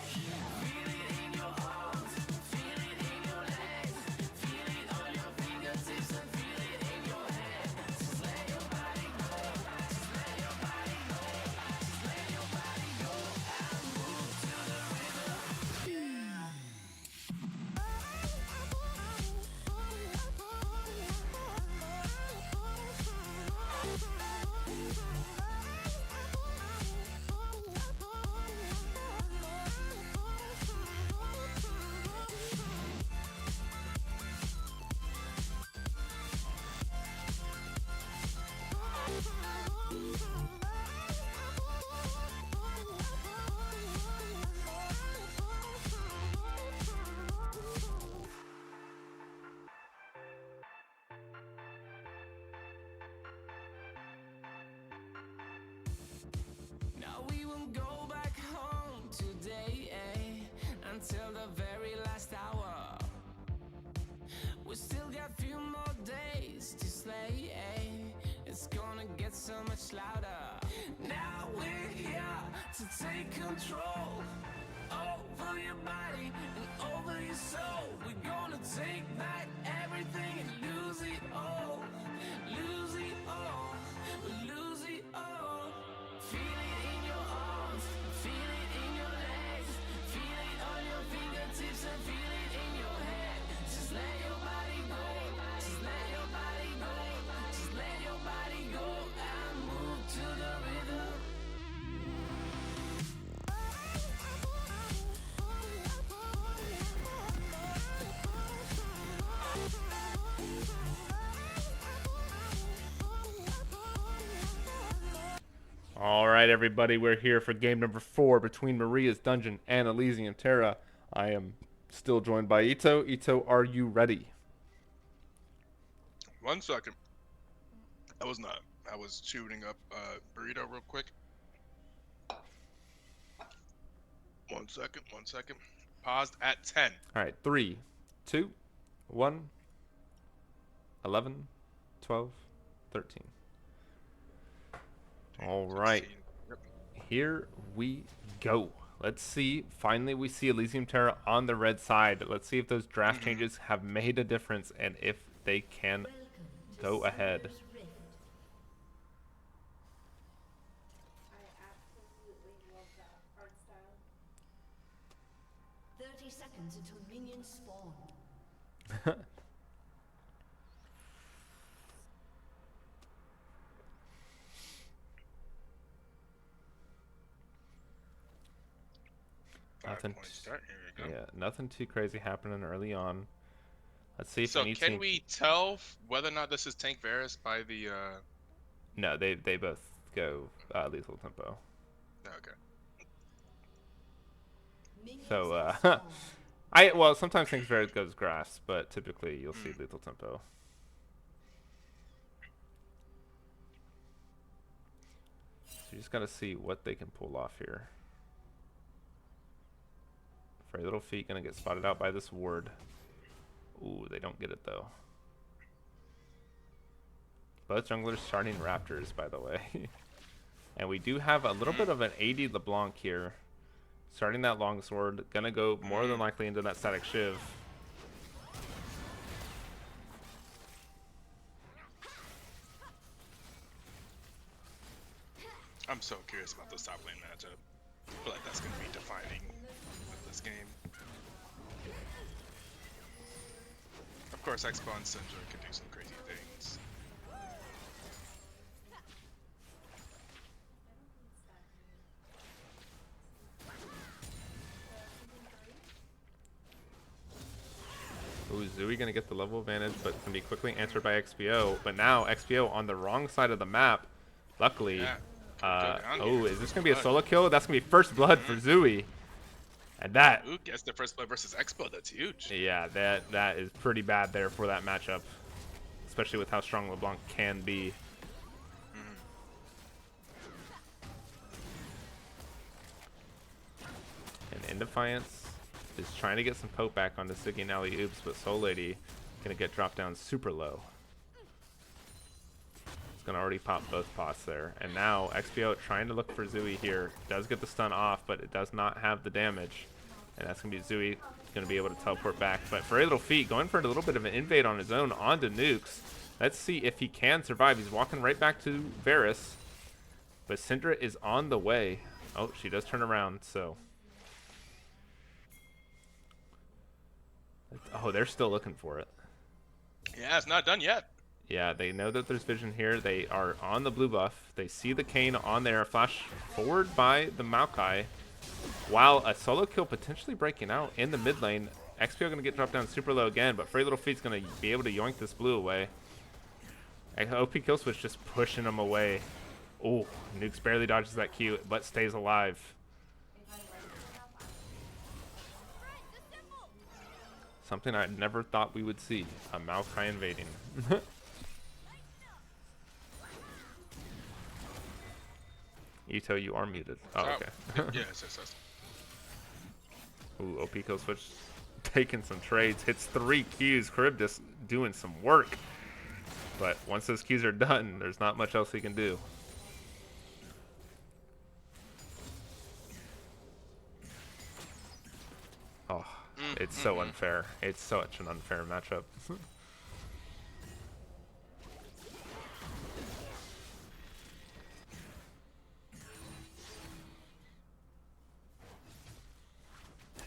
Feel it in your arms, feel it in your legs, feel it on your fingertips and feel it in your head. Just let your body go, just let your body go, just let your body go and move to the rhythm. Now we won't go back home today, until the very last hour. We still got few more days to slay, it's gonna get so much louder. Now we're here to take control over your body and over your soul. We're gonna take back everything and lose it all. Lose it all. Lose it all. Feel it in your arms, feel it in your legs, feel it on your fingertips and feel it in your head. Just let your body go, just let your body go, just let your body go and move to the rhythm. All right, everybody, we're here for game number 4 between Maria's Dungeon and Elysium Terra. I am still joined by Ito. Ito, are you ready? 1 second. I was not. I was shooting up burrito real quick. 1 second. 1 second. Paused at 10. All right, 3, 2, 1, 11, 12, 13. All right, 16. Yep. here we go. Let's see. Finally, we see Elysium Terra on the red side. Let's see if those draft changes have made a difference and if they can go ahead. I absolutely love that art style. 30 seconds until minions spawn. Nothing. 5 point start. Here we go. Yeah, nothing too crazy happening early on. Let's see if So any can team... we tell whether or not this is Tank Varus by the No, they both go lethal tempo. okay. Minions So have spawned. well, sometimes things very goes grass, but typically you'll see lethal tempo. So you just gotta see what they can pull off here. Very Little Feet gonna get spotted out by this ward. Ooh, they don't get it though. Both junglers starting Raptors, by the way. And we do have a little bit of an AD LeBlanc here. Starting that longsword, gonna go more than likely into that static shiv. I'm so curious about this top lane matchup. I feel like that's gonna be defining of this game. Of course, Expo and Syndra can do some crazy things. Ooh, Zooey gonna get the level advantage, but can be quickly answered by XPO. But now XPO on the wrong side of the map. Luckily, Yeah, can go down oh, here. is this First gonna be a blood. solo kill? That's gonna be first blood for Zooey. And that, Ooh, gets the first blood versus Expo. That's huge. yeah, that is pretty bad there for that matchup, especially with how strong LeBlanc can be. And Indefiance is trying to get some poke back onto Siggy and Alley Oops, but Soul Lady Gonna get dropped down super low. It's gonna already pop both pots there. And now XPO trying to look for Zooey here. Does get the stun off, but it does not have the damage. And that's gonna be Zooey gonna be able to teleport back. But Very Little Feet going for a little bit of an invade on his own onto Nukes. Let's see if he can survive. He's walking right back to Varus. But Syndra is on the way. Oh, she does turn around, so. Oh, they're still looking for it. Yeah, it's not done yet. Yeah, they know that there's vision here. They are on the blue buff. They see the Kayn on there. Flash forward by the Maokai. While a solo kill potentially breaking out in the mid lane. XPO going to get dropped down super low again, but Very Little Feet's going to be able to yoink this blue away. OP kill switch just pushing him away. Oh, Nukes barely dodges that Q, but stays alive. Something I never thought we would see. A Maokai invading. Ito, you are muted. Oh, okay. Yes. Ooh, OP kill switch taking some trades. Hits 3 Qs. Charybdis doing some work. But once those Qs are done, there's not much else he can do. Oh, it's so unfair. It's such an unfair matchup.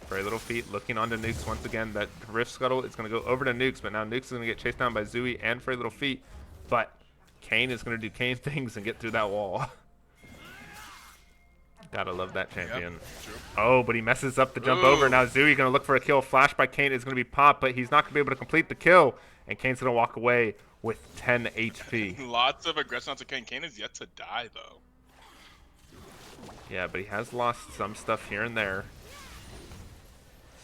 Very Little Feet looking onto Nukes once again. That Rift Scuttle is going to go over to Nukes, but now Nukes is going to get chased down by Zooey and Very Little Feet. But Kayn is going to do Kayn things and get through that wall. Gotta love that champion. Yep, true. Oh, but he messes up the jump over. Now Zooey going to look for a kill. Flash by Kayn is going to be popped, but he's not going to be able to complete the kill. And Kayn's going to walk away with 10 HP. Lots of aggression onto Kayn. Kayn is yet to die, though. Yeah, but he has lost some stuff here and there.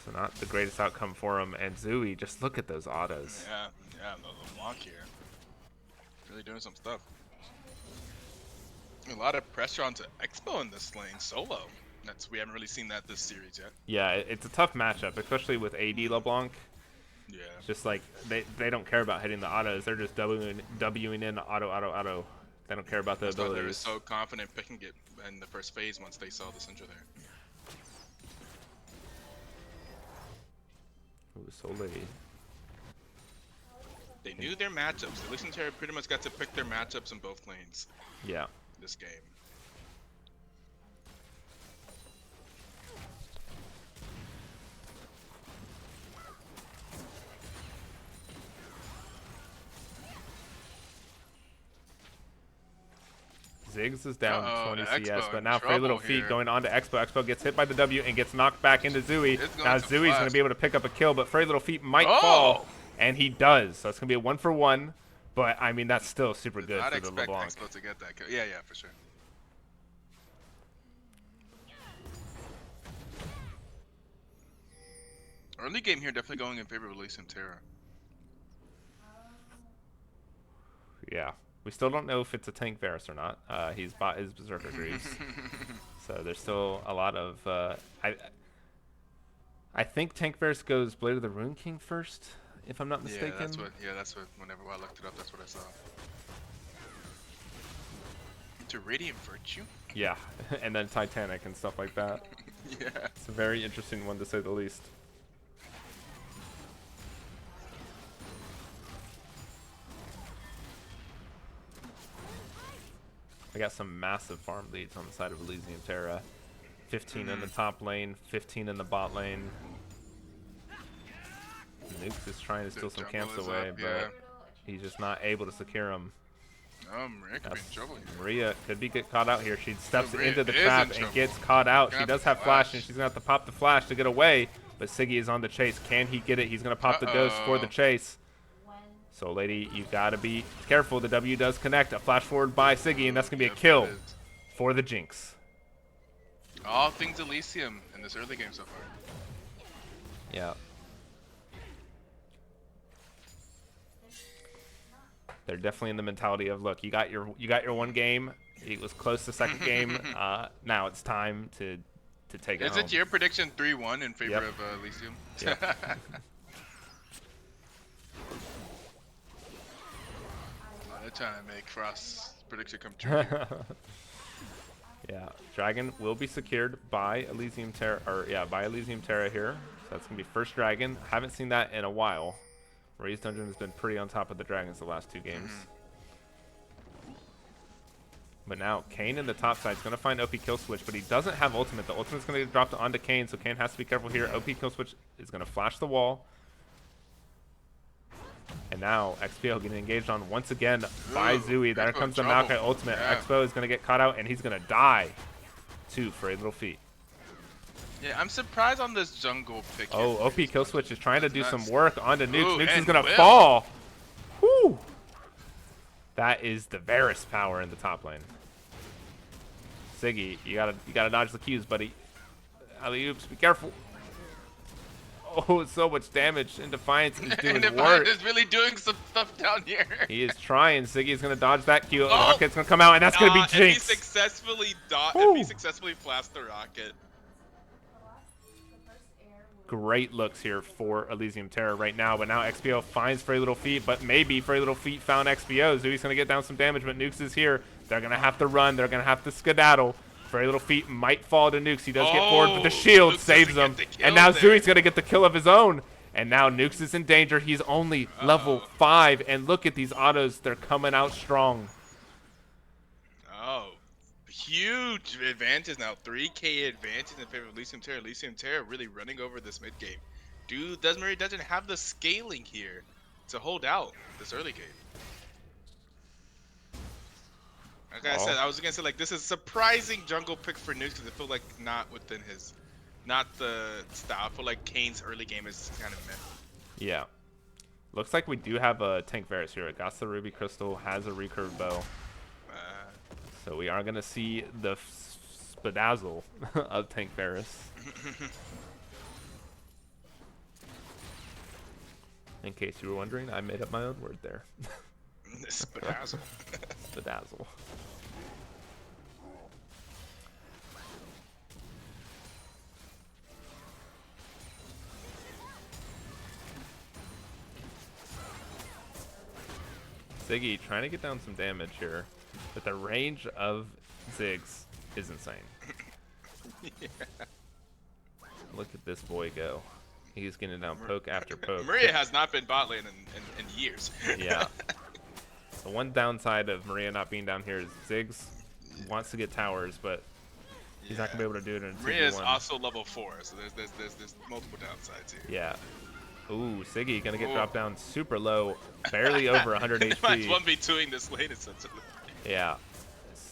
So not the greatest outcome for him. And Zooey, just look at those autos. Yeah, the block here. Really doing some stuff. A lot of pressure onto Expo in this lane solo. We haven't really seen that this series yet. Yeah, it's a tough matchup, especially with AD LeBlanc. Yeah. Just like they don't care about hitting the autos. They're just Wing in auto. They don't care about the I thought they were abilities. so confident picking it in the first phase once they saw the Syndra there. Ooh, Soleil. They knew their matchups. Elysium Terra pretty much got to pick their matchups in both lanes Yeah. this game. Ziggs is down 20 CS, Expo but in now Very Little trouble Feet here. going on to Expo. Expo gets hit by the W and gets knocked back into Zooey. It's going Now to Zooey's going to Flash. be able to pick up a kill, but Very Little Feet might Oh! fall, and he does. So it's going to be a 1-for-1, but I mean, that's still super Did good not for the expect LeBlanc. Expo to get that kill. Yeah, for sure. Early game here definitely going in favor of Elysium Terra. Yeah. We still don't know if it's a tank Varus or not. He's bought his Berserker Greaves. So there's still a lot of... I think tank Varus goes Blade of the Rune King first, if I'm not mistaken. That's what whenever I looked it up, that's what I saw. To Radiant Virtue? Yeah, and then Titanic and stuff like that. Yeah. It's a very interesting one to say the least. I got some massive farm leads on the side of Elysium Terra. 15 in the top lane, 15 in the bot lane. Nukes is trying to steal some jungle camps is away, up, but yeah. he's just not able to secure them. Maria could be in trouble here. Maria could be get caught out here. She steps Maria into the is in trap and trouble. gets caught out. She Grab does the have flash, flash. and she's going to have to pop the flash to get away. But Siggy is on the chase. Can he get it? He's going to pop the ghost for the chase. So, lady, you got to be careful. The W does connect. A flash forward by Siggy, and that's going to be a Yep, kill it is. for the Jinx. All things Elysium in this early game so far. Yeah. They're definitely in the mentality of, look, you got your one game. It was close to second game. Now it's time to take it Is home. it your prediction 3-1 in favor Yep. of Elysium? Yep. trying to make Frost's prediction come true here. Yeah, Dragon will be secured by Elysium Terra, or yeah, by Elysium Terra here. So that's gonna be first Dragon. Haven't seen that in a while. Ray's Dungeon has been pretty on top of the Dragons the last 2 games. But now Kane in the top side is gonna find OP kill switch, but he doesn't have ultimate. The ultimate's gonna get dropped onto Kane, so Kane has to be careful here. OP kill switch is gonna flash the wall. And now XPO getting engaged on once again by Zooey. There comes the Maokai ultimate. Yeah. XPO is going to get caught out, and he's going to die. 2 for a little feet. Yeah, I'm surprised on this jungle pick. Oh, OP kill switch is trying to do some work onto Nukes. Ooh, Nukes is and going to Will. fall. Whoo! That is the Varus power in the top lane. Siggy, you gotta dodge the Qs, buddy. Alley-oops, be careful. Oh, so much damage. And Defiance is doing And work. Defiance is really doing some stuff down here. He is trying. Ziggy's going to dodge that Q. Oh! The rocket's going to come out, and that's going to be If he Jinx. successfully Woo. if he successfully flashed the rocket. Great looks here for Elysium Terra right now, but now XPO finds Frey Little Feet, but maybe Frey Little Feet found XPO. Zooey's going to get down some damage, but Nukes is here. They're going to have to run. They're going to have to skedaddle. Frey Little Feet might fall to Nukes. He does get forward, but the shield Nukes saves doesn't him. get the kill And now there. Zooey's going to get the kill of his own. And now Nukes is in danger. He's only level 5. And look at these autos. They're coming out strong. Oh, huge advantage now. 3K advantage in favor of Elysium Terra. Elysium Terra really running over this mid game. Dude, Desmarais doesn't have the scaling here to hold out this early game. Like I said, I was gonna say like this is surprising jungle pick for Nukes because I feel like not within his, not the style. I feel like Kane's early game is kind of meh. Yeah. Looks like we do have a tank Varus here. Agasta Ruby Crystal has a recurve bow. So we are going to see the spadazzle of tank Varus. In case you were wondering, I made up my own word there. Spadazzle. Spadazzle. Ziggy trying to get down some damage here, but the range of Ziggs is insane. Yeah. Look at this boy go. He's getting down poke after poke. Maria has not been bot lane in years. Yeah. The one downside of Maria not being down here is Ziggs wants to get towers, but he's not gonna be able to do it in a Maria is 2v1. also level 4, so there's multiple downsides here. Yeah. Ooh, Siggy gonna get dropped down super low, barely over 100 Mine's HP. 1v2ing this lane essentially. Yeah.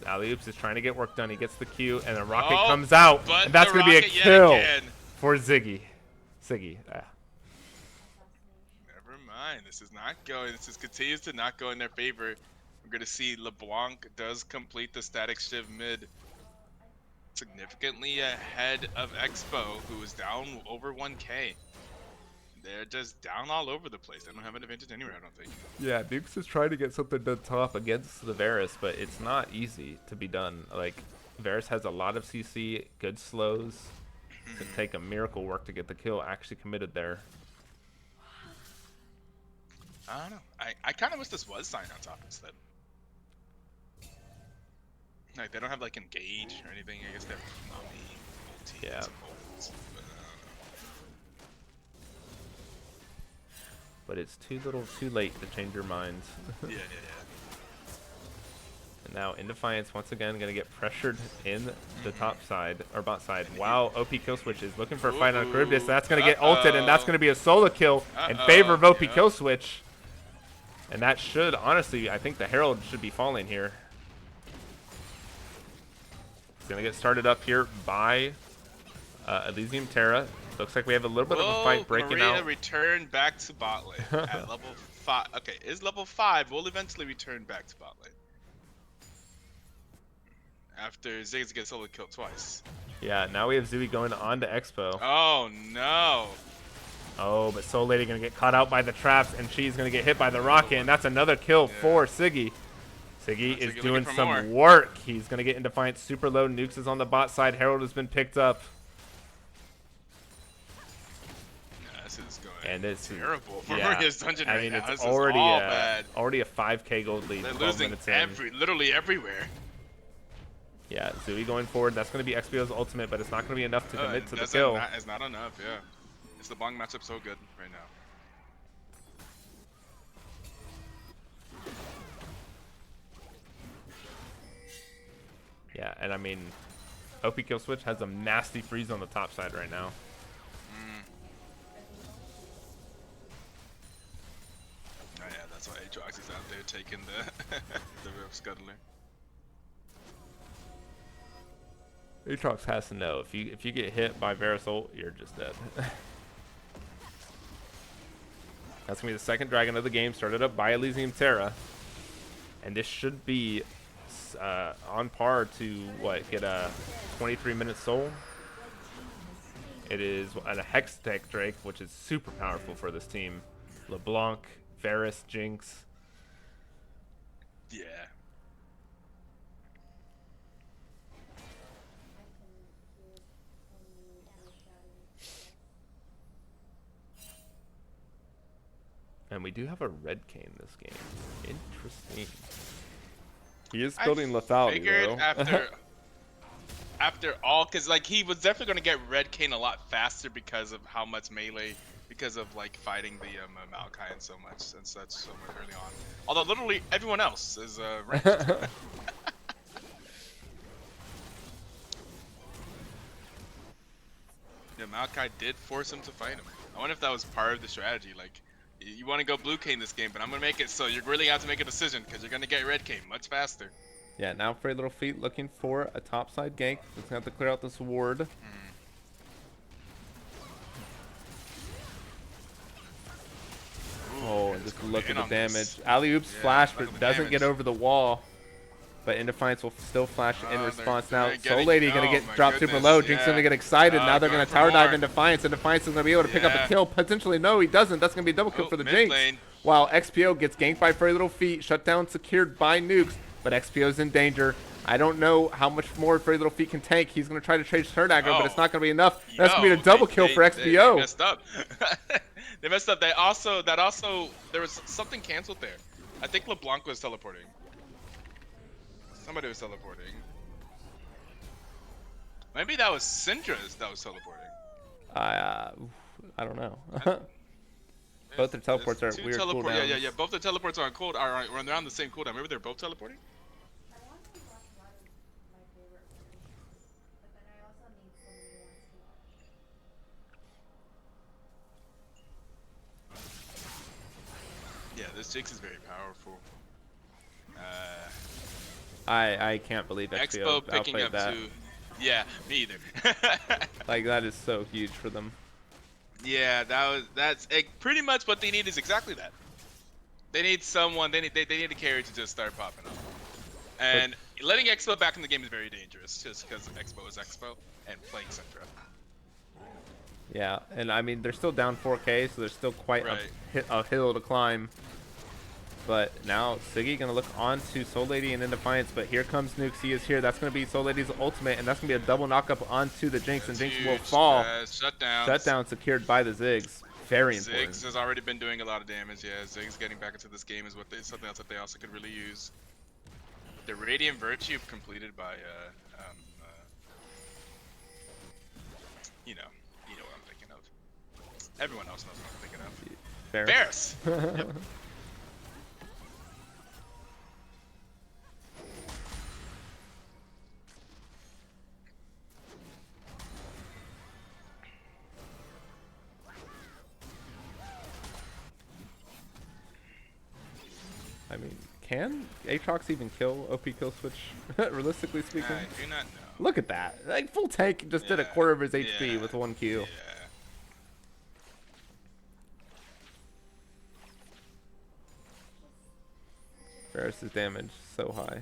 Alley-oops is trying to get work done. He gets the Q, and the rocket Oh, comes out, but and that's the gonna be a rocket yet kill again. for Ziggy. Siggy. Never mind. This is not going. This is continues to not go in their favor. We're gonna see LeBlanc does complete the static shiv mid, significantly ahead of Expo, who is down over 1K. They're just down all over the place. They don't have an advantage anywhere, I don't think. Yeah, Nukes is trying to get something done top against the Varus, but it's not easy to be done. Like, Varus has a lot of CC, good slows. It could take a miracle work to get the kill actually committed there. I don't know. I kind of wish this was Sign on top instead. Like, they don't have, like, Engage or anything. I guess they have Mummy, ulti, Yeah. some ults, but, But it's too late to change your mind. yeah. And now in Defiance, once again, going to get pressured in the top side, or bot side. Wow, OP kill switch is looking for a fight on Charybdis. That's going to get ulted, and that's going to be a solo kill in favor of OP kill switch. And that should, honestly, I think the Herald should be falling here. It's going to get started up here by Elysium Terra. Looks like we have a little bit of a fight breaking Maria out. return back to bot lane at level 5. Okay, is level 5. We'll eventually return back to bot lane. After Ziggs gets solo killed twice. Yeah, now we have Zooey going on to Expo. Oh no. Oh, but Soul Lady going to get caught out by the traps, and she's going to get hit by the rocket, and that's another kill for Siggy. Siggy is Siggy doing looking for some more. work. He's going to get in Defiance super low. Nukes is on the bot side. Herald has been picked up. This is going And it's terrible for yeah. Maria's Dungeon I right mean, now. it's This already is all bad. already a 5K gold lead. They're 12 losing minutes in. literally everywhere. Yeah, Zui going forward. That's going to be XPO's ultimate, but it's not going to be enough to commit to the kill. It's not enough, yeah. It's the Bong matchup so good right now. Yeah, and I mean, OP Kill Switch has a nasty freeze on the top side right now. Oh yeah, that's why Aatrox is out there taking the the Rift Scuttler. Aatrox has to know if you get hit by Varus ult, you're just dead. That's gonna be the second dragon of the game, started up by Elysium Terra, and this should be on par to what, get a 23-minute soul. It is a Hex Tech Drake, which is super powerful for this team. LeBlanc, Varus, Jinx. Yeah. And we do have a red cane this game. Interesting. He is building lethality, Figured though. after all, because like he was definitely going to get red cane a lot faster because of how much melee, because of like fighting the Maokai and so much and such so much early on. Although literally everyone else is ranged. Yeah, Maokai did force him to fight him. I wonder if that was part of the strategy. Like, you want to go blue cane this game, but I'm gonna make it so you really have to make a decision because you're gonna get red cane much faster. Yeah, now Frey Little Feet looking for a topside gank. Just gonna have to clear out this ward. Oh, and just look at the damage. Alley-oops flash, but doesn't get over the wall. But Indefiance will still flash in response now. Soul Lady gonna get dropped super low. Jinx gonna get excited. Now they're gonna tower dive in Defiance, and Defiance is gonna be able to pick up a kill. Potentially, no, he doesn't. That's gonna be a double kill for the Jinx. While XPO gets ganked by Furry Little Feet, shut down secured by nukes, but XPO's in danger. I don't know how much more Furry Little Feet can tank. He's gonna try to trade Third Aggro, but it's not gonna be enough. That's gonna be a double kill for XPO. They messed up. They messed up. There was something canceled there. I think LeBlanc was teleporting. Somebody was teleporting. Maybe that was Syndra's that was teleporting. I don't know. Both their teleports are weird cooldowns. Yeah. Both the teleports are on cold. Are they're on the same cooldown. Maybe they're both teleporting. I want to watch Rod is my favorite one, but then I also need some new ones to watch. Yeah, this Jinx is very powerful. I can't believe XPO picking outplayed up that. too. Yeah, me either. Like, that is so huge for them. Yeah, that's pretty much what they need is exactly that. They need someone. They need a carry to just start popping up. And letting Expo back in the game is very dangerous, just because Expo is Expo and playing Syndra. Yeah, and I mean, they're still down 4K, so there's still quite a hill to climb. But now Siggy gonna look on to Soul Lady and in Defiance, but here comes Nukes. He is here. That's gonna be Soul Lady's ultimate, and that's gonna be a double knockup onto the Jinx, and Jinx will fall. Shutdown secured by the Ziggs. Very important. Ziggs has already been doing a lot of damage. Yeah, Ziggs getting back into this game is something else that they also could really use. The Radiant Virtue completed by you know what I'm thinking of. Everyone else knows what I'm thinking of. Varus. Yep. I mean, can Aatrox even kill OP Kill Switch, realistically speaking? I do not know. Look at that. Like, full tank just did a quarter of his HP with 1 Q. Yeah. Varus' damage so high.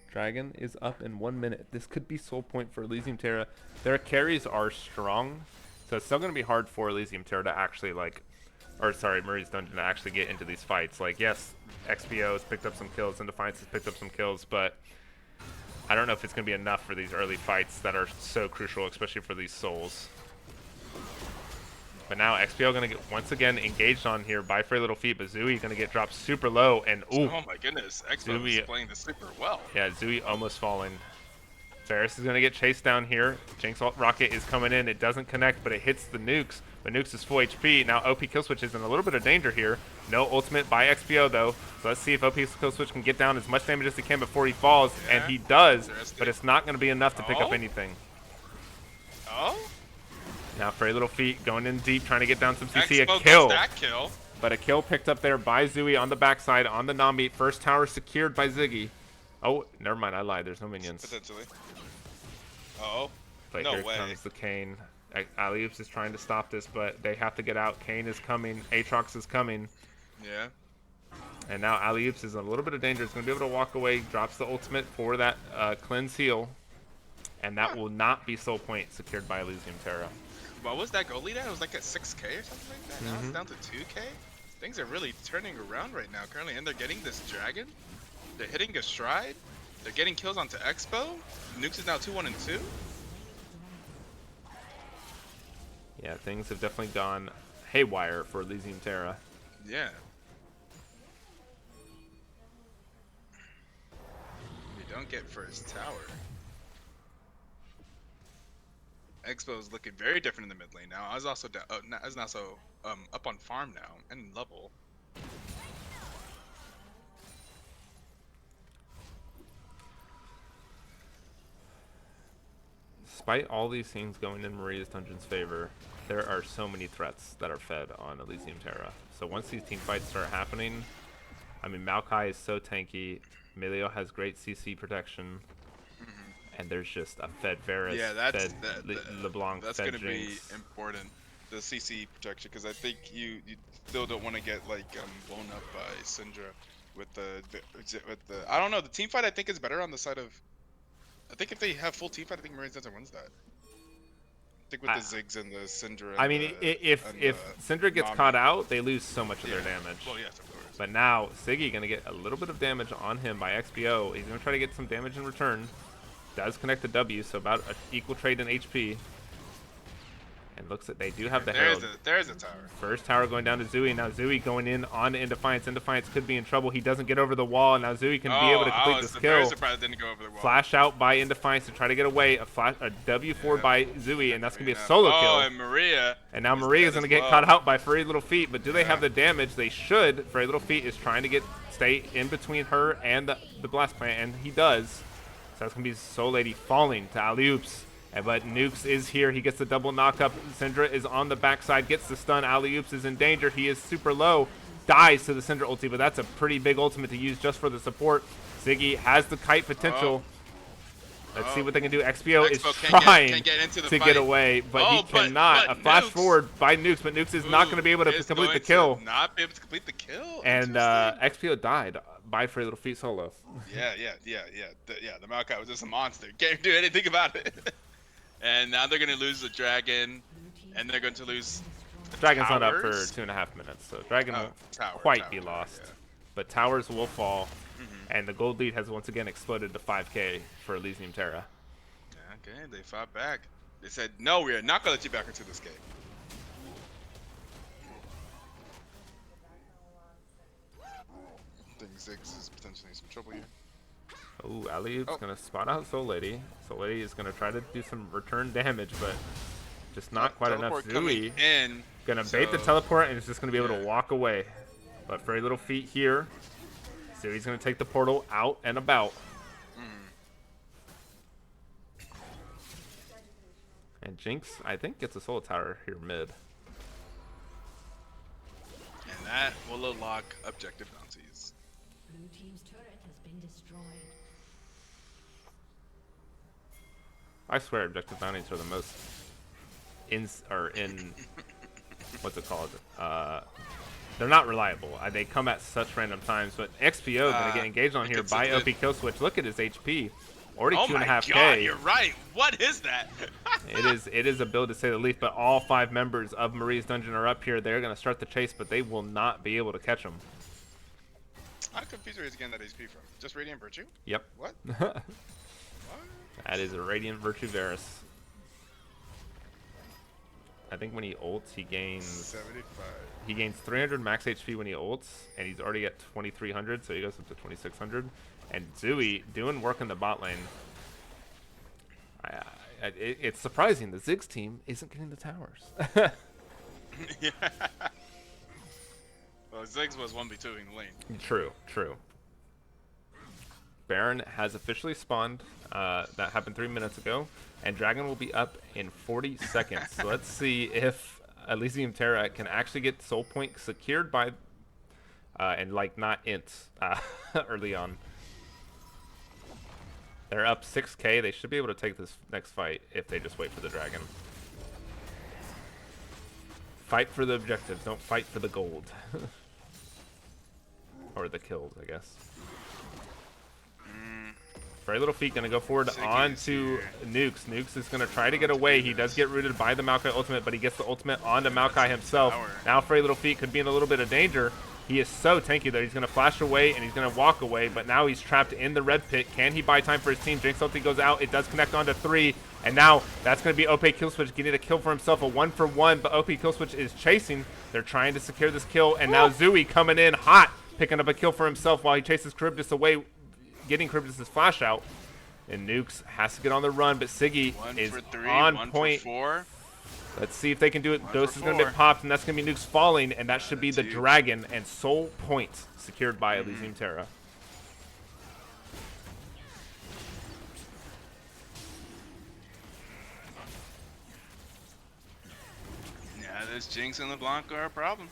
Dragon is up in 1 minute. This could be soul point for Elysium Terra. Their carries are strong, so it's still going to be hard for Elysium Terra to actually, like, or sorry, Murray's Dungeon to actually get into these fights. Like, yes, XPO has picked up some kills, and Defiance has picked up some kills, but I don't know if it's going to be enough for these early fights that are so crucial, especially for these souls. But now XPO going to get once again engaged on here by Free Little Feet, but Zooey going to get dropped super low, and ooh. Oh my goodness, Expo is playing this super well. Yeah, Zooey almost falling. Ferris is going to get chased down here. Jinx Rocket is coming in. It doesn't connect, but it hits the Nukes. But Nukes is full HP. Now OP Killswitch is in a little bit of danger here. No ultimate by XPO, though. So let's see if OP Killswitch can get down as much damage as he can before he falls. Yeah, and he does, but it's not going to be enough to pick up anything. Oh? Now Frey Little Feet going in deep, trying to get down some CC. Expo A kill. That kill. But a kill picked up there by Zooey on the backside on the Nambi. First tower secured by Ziggy. Oh, never mind. I lied. There's no minions. Potentially. Uh-oh. But no here way. comes the Kane. Elysium is trying to stop this, but they have to get out. Kane is coming. Aatrox is coming. Yeah. And now Elysium is in a little bit of danger. He's going to be able to walk away. Drops the ultimate for that cleanse heal. And that will not be soul point secured by Elysium Terra. What was that goal lead at? It was like at 6K or something like that. Now it's down to 2K. Things are really turning around right now currently, and they're getting this dragon. They're hitting a stride. They're getting kills onto Expo. Nukes is now 2-1 and 2. Yeah, things have definitely gone haywire for Elysium Terra. Yeah. We don't get first tower. Expo is looking very different in the mid lane now. I was also down, is now so up on farm now and level. Despite all these things going in Maria's Dungeon's favor, there are so many threats that are fed on Elysium Terra. So once these team fights start happening, I mean, Maokai is so tanky, Melio has great CC protection, and there's just a fed Varus, fed LeBlanc, that's fed going to be Jinx. important, the CC protection, because I think you still don't want to get like blown up by Syndra with the I don't know, the team fight I think is better on the side of. I think if they have full team fight, I think Maria's Dungeon wins that. I think with the Ziggs and the Syndra. I mean, if Syndra gets caught out, they lose so much of their damage. Well, yes, of course. But now Siggy gonna get a little bit of damage on him by XPO. He's gonna try to get some damage in return. Does connect the W, so about an equal trade in HP. And looks like they do have the Herald. There's a tower. First tower going down to Zooey. Now Zooey going in on Indefiance. Indefiance could be in trouble. He doesn't get over the wall. Now Zooey can be able to complete this kill. Surprised didn't go over the wall. Flash out by Indefiance to try to get away. A W4 by Zooey, and that's going to be a solo kill. Oh, and Maria. And now Maria is going to get caught out by Furry Little Feet, but do they have the damage? They should. Furry Little Feet is trying to stay in between her and the Blast Plant, and he does. So that's going to be Soul Lady falling to Alley-Oops. But Nukes is here. He gets the double knockup. Syndra is on the backside, gets the stun. Alley-Oops is in danger. He is super low. Dies to the Syndra ulti, but that's a pretty big ultimate to use just for the support. Ziggy has the kite potential. Let's see what they can do. XPO is trying to get away, but he cannot. A flash forward by Nukes, but Nukes is not going to be able to complete the kill. Not be able to complete the kill. And XPO died by Free Little Feet solo. Yeah. The Maokai was just a monster. Can't do anything about it. And now they're going to lose the dragon, and they're going to lose Dragon's not up for 2.5 minutes, so Dragon won't quite be lost. Yeah. But towers will fall, and the gold lead has once again exploded to 5K for Elysium Terra. Okay, they fought back. They said, no, we are not going to let you back into this game. I think Ziggs is potentially in some trouble here. Oh, Alley-Oop's going to spot out Soul Lady. Soul Lady is going to try to do some return damage, but just not quite enough. Zooey going to bait the teleport, and is just going to be able to walk away. But very little feet here. Zooey's going to take the portal out and about. And Jinx, I think, gets a soul tower here mid. And that will unlock objective bounties. Blue team's turret has been destroyed. I swear objective bounties are the most in what's it called? They're not reliable. They come at such random times, but XPO gonna get engaged on here by OP kill switch. Look at his HP. Already 2.5K. Oh my god, you're right. What is that? It is a build to say the least, but all 5 members of Maria's Dungeon are up here. They're gonna start the chase, but they will not be able to catch them. I'm confused where he's getting that HP from. Just Radiant Virtue? Yep. What? What? That is a Radiant Virtue Varus. I think when he ults, he gains 75. He gains 300 max HP when he ults, and he's already at 2300, so he goes up to 2600. And Zooey doing work in the bot lane. It's surprising the Ziggs team isn't getting the towers. Yeah. Well, Ziggs was 1v2ing the lane. True, true. Baron has officially spawned. That happened 3 minutes ago. And Dragon will be up in 40 seconds. So let's see if Elysium Terra can actually get Soul Point secured by... and, like, not ints early on. They're up 6k. They should be able to take this next fight if they just wait for the Dragon. Fight for the objectives. Don't fight for the gold. Or the kills, I guess. Very little feet gonna go forward onto Nukes. Nukes is gonna try to get away. He does get rooted by the Maokai ultimate, but he gets the ultimate onto Maokai himself. Now Very little feet could be in a little bit of danger. He is so tanky that he's gonna flash away and he's gonna walk away, but now he's trapped in the red pit. Can he buy time for his team? Jinx ulti goes out. It does connect onto 3, and now that's gonna be OP Killswitch getting a kill for himself, a 1-for-1, but OP Killswitch is chasing. They're trying to secure this kill, and now Zooey coming in hot, picking up a kill for himself while he chases Charybdis away, getting Charybdis' flash out. And Nukes has to get on the run, but Siggy is on point. 4. Let's see if they can do it. Dose is going to get popped, and that's going to be Nukes falling, and that should be the Dragon and Soul Point secured by Elysium Terra. Yeah, this Jinx and LeBlanc are a problem.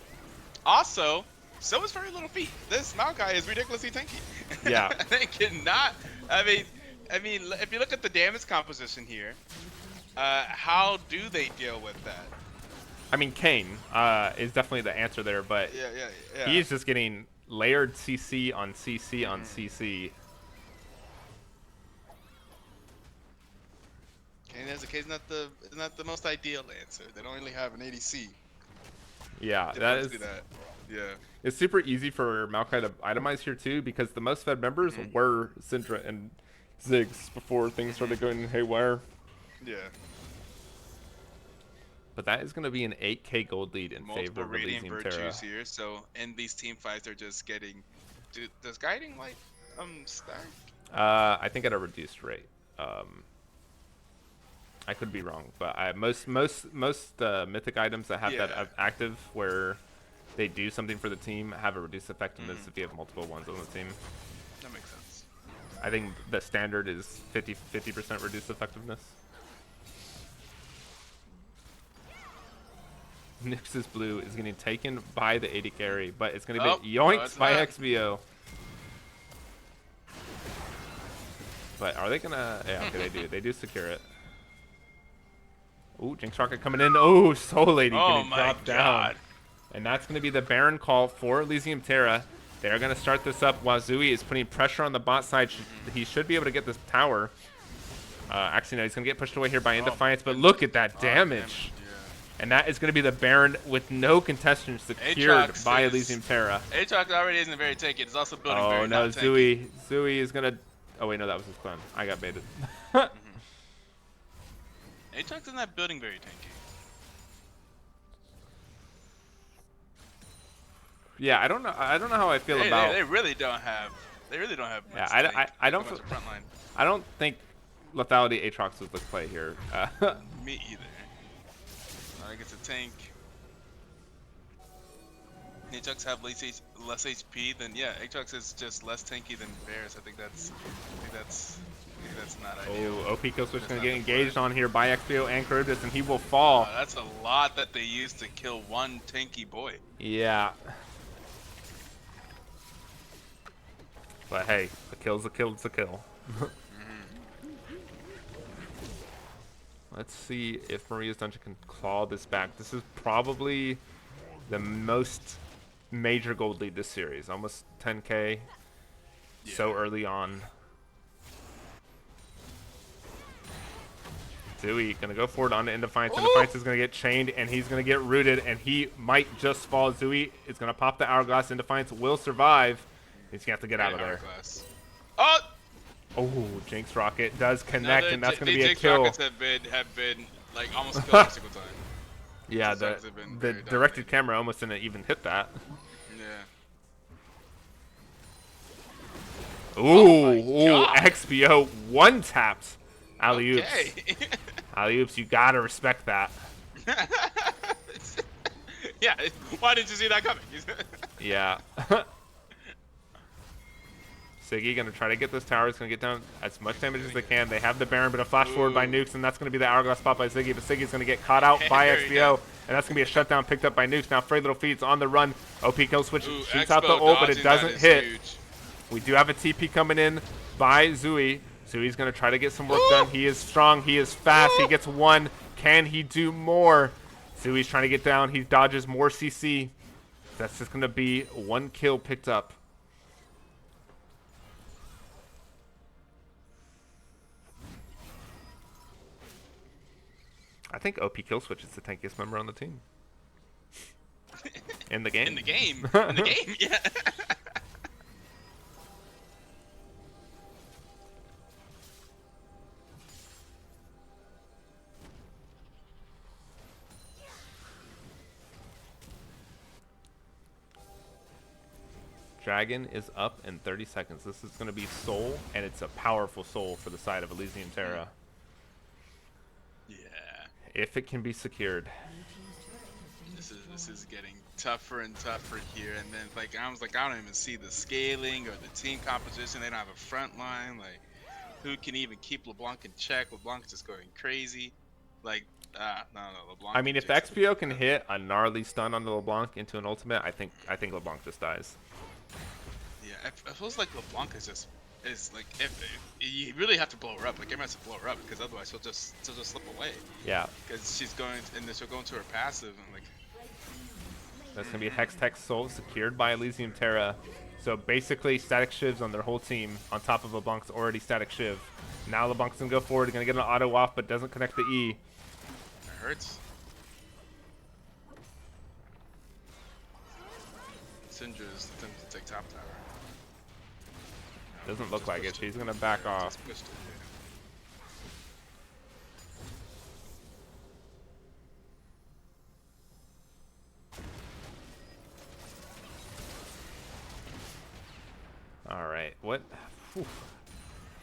Also, so is Very Little Feet. This Maokai is ridiculously tanky. Yeah. They cannot. I mean, if you look at the damage composition here, how do they deal with that? I mean, Kane is definitely the answer there, but Yeah. he's just getting layered CC on CC on CC. Kane as a case not the most ideal answer. They don't really have an ADC. Yeah, They that don't is. do that. Yeah. It's super easy for Maokai to itemize here too, because the most fed members were Syndra and Ziggs before things started going haywire. Yeah. But that is going to be an 8k gold lead in Multiple favor of Radiant Elysium Terra. Virtues here. So in these team fights, they're just getting. Does guiding like stack? I think at a reduced rate. I could be wrong, but most mythic items that have that active where they do something for the team have a reduced effectiveness if you have multiple ones on the team. That makes sense. I think the standard is 50% reduced effectiveness. Nyx's blue is getting taken by the AD carry, but it's going to be yoinked by XBO. But are they going to... Yeah, okay, they do. They do secure it. Ooh, Jinx Rocket coming in. Oh, Soul Lady getting dropped down. And that's going to be the Baron call for Elysium Terra. They're going to start this up while Zooey is putting pressure on the bot side. He should be able to get this tower. Actually, no, he's going to get pushed away here by Indefiance, but look at that damage. And that is going to be the Baron with no contestant secured by Elysium Terra. Aatrox already isn't very tanky. It's also building very no, not tanky. Zooey is going to... Oh, wait, no, that was his clan. I got baited. Aatrox is not building very tanky. Yeah, I don't know how I feel about... They really don't have... They really don't have much I don't... front line. I don't think lethality Aatrox was the play here. Me either. I think it's a tank. Aatrox have less HP, then yeah, Aatrox is just less tanky than Varus. I think that's not ideal. Oh, OP Killswitch gonna get engaged on here by XPO and Charybdis, and he will fall. That's a lot that they use to kill one tanky boy. Yeah. But hey, a kill's a kill's a kill. Let's see if Maria's Dungeon can claw this back. This is probably the most major gold lead this series. Almost 10k. So early on. Zooey gonna go forward on to Indefiance. Indefiance is gonna get chained and he's gonna get rooted and he might just fall. Zooey is gonna pop the hourglass. Indefiance will survive. He's gonna have to get out of there. Hourglass. Oh! Oh, Jinx Rocket does connect, and that's gonna be a Jinx kill. rockets have been like almost killed every single time. Yeah, Jinx the rockets have been the very directed dominating. camera almost didn't even hit that. Yeah. Ooh, my God. XBO one taps. Alley oops. Okay. Alley oops, you gotta respect that. Yeah. Why didn't you see that coming? Yeah. Siggy gonna try to get this tower. He's gonna get down as much damage as they can. They have the Baron, but a flash forward by Nukes, and that's gonna be the hourglass spot by Siggy. But Siggy's gonna get caught out by There we XBO, go. and that's gonna be a shutdown picked up by Nukes. Now Frey Little Feet's on the run. OP kill switch Ooh, shoots out the Expo ult, but it dodging, that doesn't is hit. huge. We do have a TP coming in by Zui. Zui's gonna try to get some work done. He is strong. He is fast. He gets one. Can he do more? Zui's trying to get down. He dodges more CC. That's just gonna be one kill picked up. I think OP kill switch is the tankiest member on the team. In the game. In the game. In the game. Yeah. Dragon is up in 30 seconds. This is going to be Soul, and it's a powerful Soul for the side of Elysium Terra. Yeah. If it can be secured. This is getting tougher and tougher here, and then I don't even see the scaling or the team composition. They don't have a front line. Like, who can even keep LeBlanc in check? LeBlanc is just going crazy. Like, no, LeBlanc. I mean, if the XPO can hit a gnarly stun onto LeBlanc into an ultimate, I think LeBlanc just dies. Yeah, it feels like LeBlanc is like if you really have to blow her up. Like, everyone has to blow her up because otherwise she'll just slip away. Yeah. Because she's going, and then she'll go into her passive and like. That's going to be a Hex Tech Soul secured by Elysium Terra. So basically, static shivs on their whole team on top of LeBlanc's already static shiv. Now LeBlanc's going to go forward, going to get an auto off, but doesn't connect the E. It hurts. Syndra's attempting to take top tower. Doesn't look like it. She's going to back off. Just pushed it, yeah. All right. What? Whew.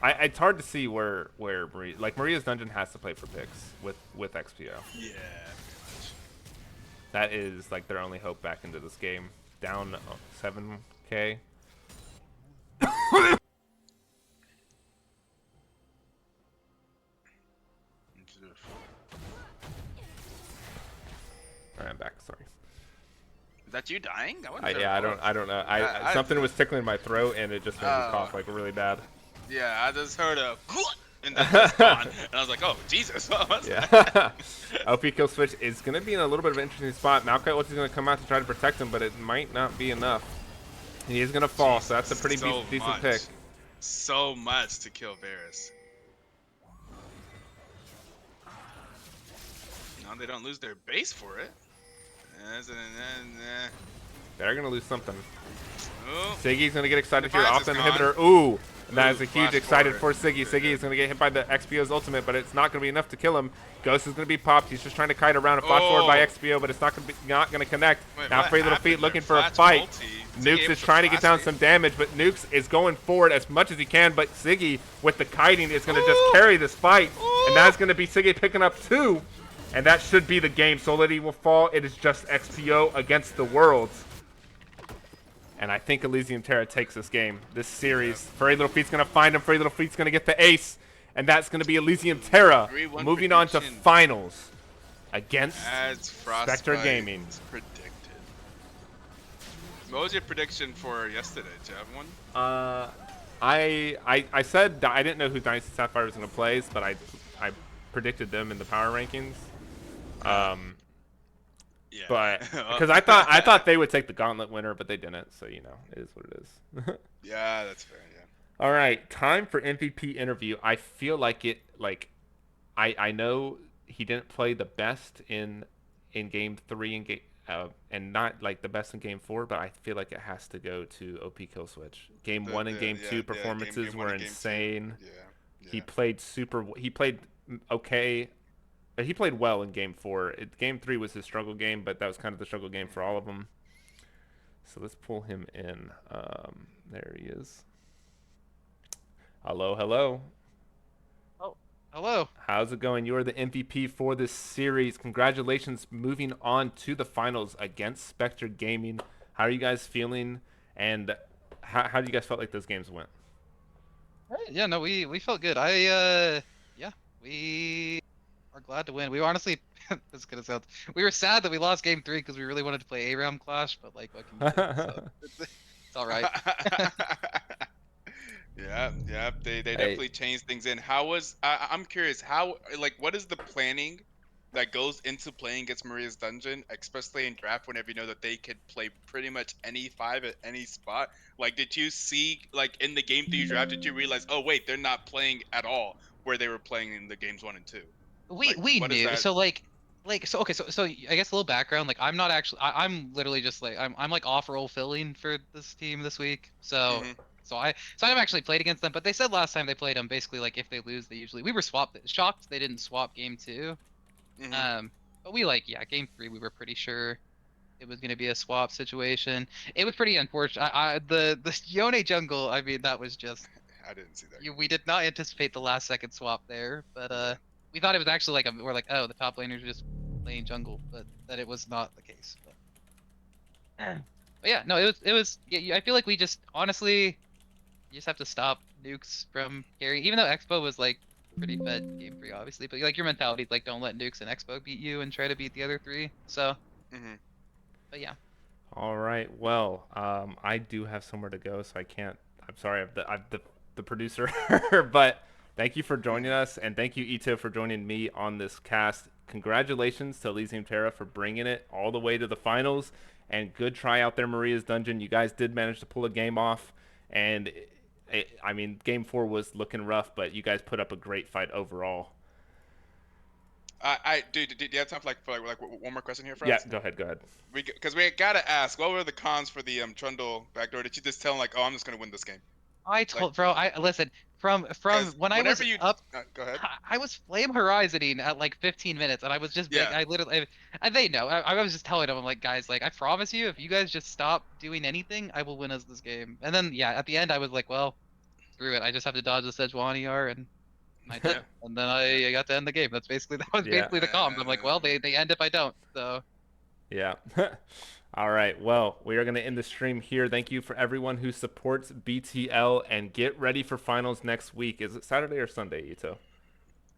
It's hard to see where Maria's dungeon has to play for picks with XPO. Yeah. That is like their only hope back into this game. Down 7K. All right, I'm back. Sorry. Is that you dying? Yeah, I don't know. Something was tickling my throat and it just made me cough like really bad. Yeah, I just heard a and then it's gone, and I was like, oh Jesus. Yeah. OP kill switch is gonna be in a little bit of an interesting spot. Maokai is gonna come out to try to protect him, but it might not be enough. He is gonna fall, so that's a pretty decent pick. So much to kill Varus. No, they don't lose their base for it. They're gonna lose something. Oh. Siggy's gonna get excited here Defiance off the is inhibitor. gone. Ooh, that is a huge Flash excited for forward. Siggy. Siggy is gonna get hit by the XPO's ultimate, but it's not gonna be enough to kill him. Ghost is gonna be popped. He's just trying to kite around a flash forward by XPO, but it's not gonna connect. Wait, now what Free Little happened Feet there? looking for a Flash fight. multi. Nukes is trying to get down some damage, but Nukes is going forward as much as he can, but Siggy with the kiting is gonna just carry this fight, and that's gonna be Siggy picking up 2. And that should be the game. Solidity will fall. It is just XPO against the worlds. And I think Elysium Terra takes this game, this series. Furry Little Feet's going to find him. Furry Little Feet's going to get the ace. And that's going to be Elysium Terra moving on to finals against Spectre Gaming. Predicted. What was your prediction for yesterday? Do you have one? I said I didn't know who Dynasty Sapphire was going to play, but I predicted them in the power rankings. Yeah. But because I thought they would take the gauntlet winner, but they didn't. So it is what it is. Yeah, that's fair. Yeah. All right, time for MVP interview. I feel like I know he didn't play the best in game 3 and and not like the best in Game 4, but I feel like it has to go to OP Kill Switch. Game 1 and Game 2 performances game one were and game two. insane. Yeah, He yeah. played He played okay. He played well in Game 4. Game 3 was his struggle game, but that was kind of the struggle game for all of them. So let's pull him in. There he is. Hello, hello. Oh, hello. How's it going? You are the MVP for this series. Congratulations, moving on to the finals against Spectre Gaming. How are you guys feeling? And how do you guys felt like those games went? Yeah, no, we felt good. Yeah, we are glad to win. We were honestly, this is gonna sound, we were sad that we lost game 3 because we really wanted to play ARAM Clash, but like, what can you do? So it's all right. Yeah. They Hey, definitely changed things in. I'm curious, like what is the planning that goes into playing against Maria's Dungeon, especially in draft whenever you know that they could play pretty much any five at any spot? Like, did you see like in the game 3 draft, did you realize, oh wait, they're not playing at all where they were playing in the games 1 and 2? We Like, we what is knew. that? So like so okay, so I guess a little background. Like I'm not actually I'm literally just like I'm like off role filling for this team this week. So Hmm. so I haven't actually played against them, but they said last time they played them basically like if they lose they usually we were swapped shocked they didn't swap game 2. Hmm. But we like yeah, game 3 we were pretty sure it was gonna be a swap situation. It was pretty unfortunate. The Yone jungle, I mean that was just I didn't see that we coming. did not anticipate the last second swap there, but Yeah. we thought it was actually like we're like, oh, the top laners are just playing jungle, but that it was not the case. But yeah, no, it was yeah, I feel like we just honestly you just have to stop nukes from carrying, even though Expo was like pretty fed game 3 obviously, but like your mentality is like don't let nukes and Expo beat you and try to beat the other 3. So, Hmm. but yeah. all right. Well, I do have somewhere to go, so I can't. I'm sorry, I'm the producer, but thank you for joining Hmm. us, and thank you Ito for joining me on this cast. Congratulations to Elysium Terra for bringing it all the way to the finals, and good try out there, Maria's Dungeon. You guys did manage to pull a game off, and I mean, Game 4 was looking rough, but you guys put up a great fight overall. Do you have time for like one more question here, Yeah, Franz? go ahead, go ahead. Because we gotta ask, what were the cons for the Trundle backdoor? Did you just tell him like, oh, I'm just gonna win this game? I Like, told bro, I listen from because when I was whenever you up go ahead. I was flame horizoning at like 15 minutes, and I was just big. Yeah. I literally, they know. I was just telling them, I'm like, guys, like, I promise you, if you guys just stop doing anything, I will win us this game. And then, yeah, at the end, I was like, well, screw it. I just have to dodge the Sejuani R, and I did. Yeah. And then Yeah. I got to end the game. That was Yeah. basically the comms. I'm like, well, they end if I don't. So Yeah. All right. Well, we are going to end the stream here. Thank you for everyone who supports BTL and get ready for finals next week. Is it Saturday or Sunday, Ito?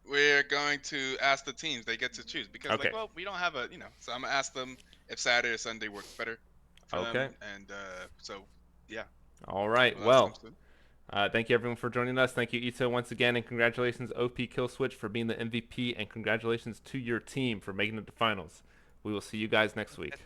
We're going to ask the teams. They get to choose because, Okay. like, well, we don't have a, so I'm gonna ask them if Saturday or Sunday works better for Okay. them, and so yeah, All right. we'll ask them Well, soon. thank you everyone for joining us. Thank you, Ito, once again, and congratulations, OP Killswitch, for being the MVP, and congratulations to your team for making it to finals. We will see you guys next week.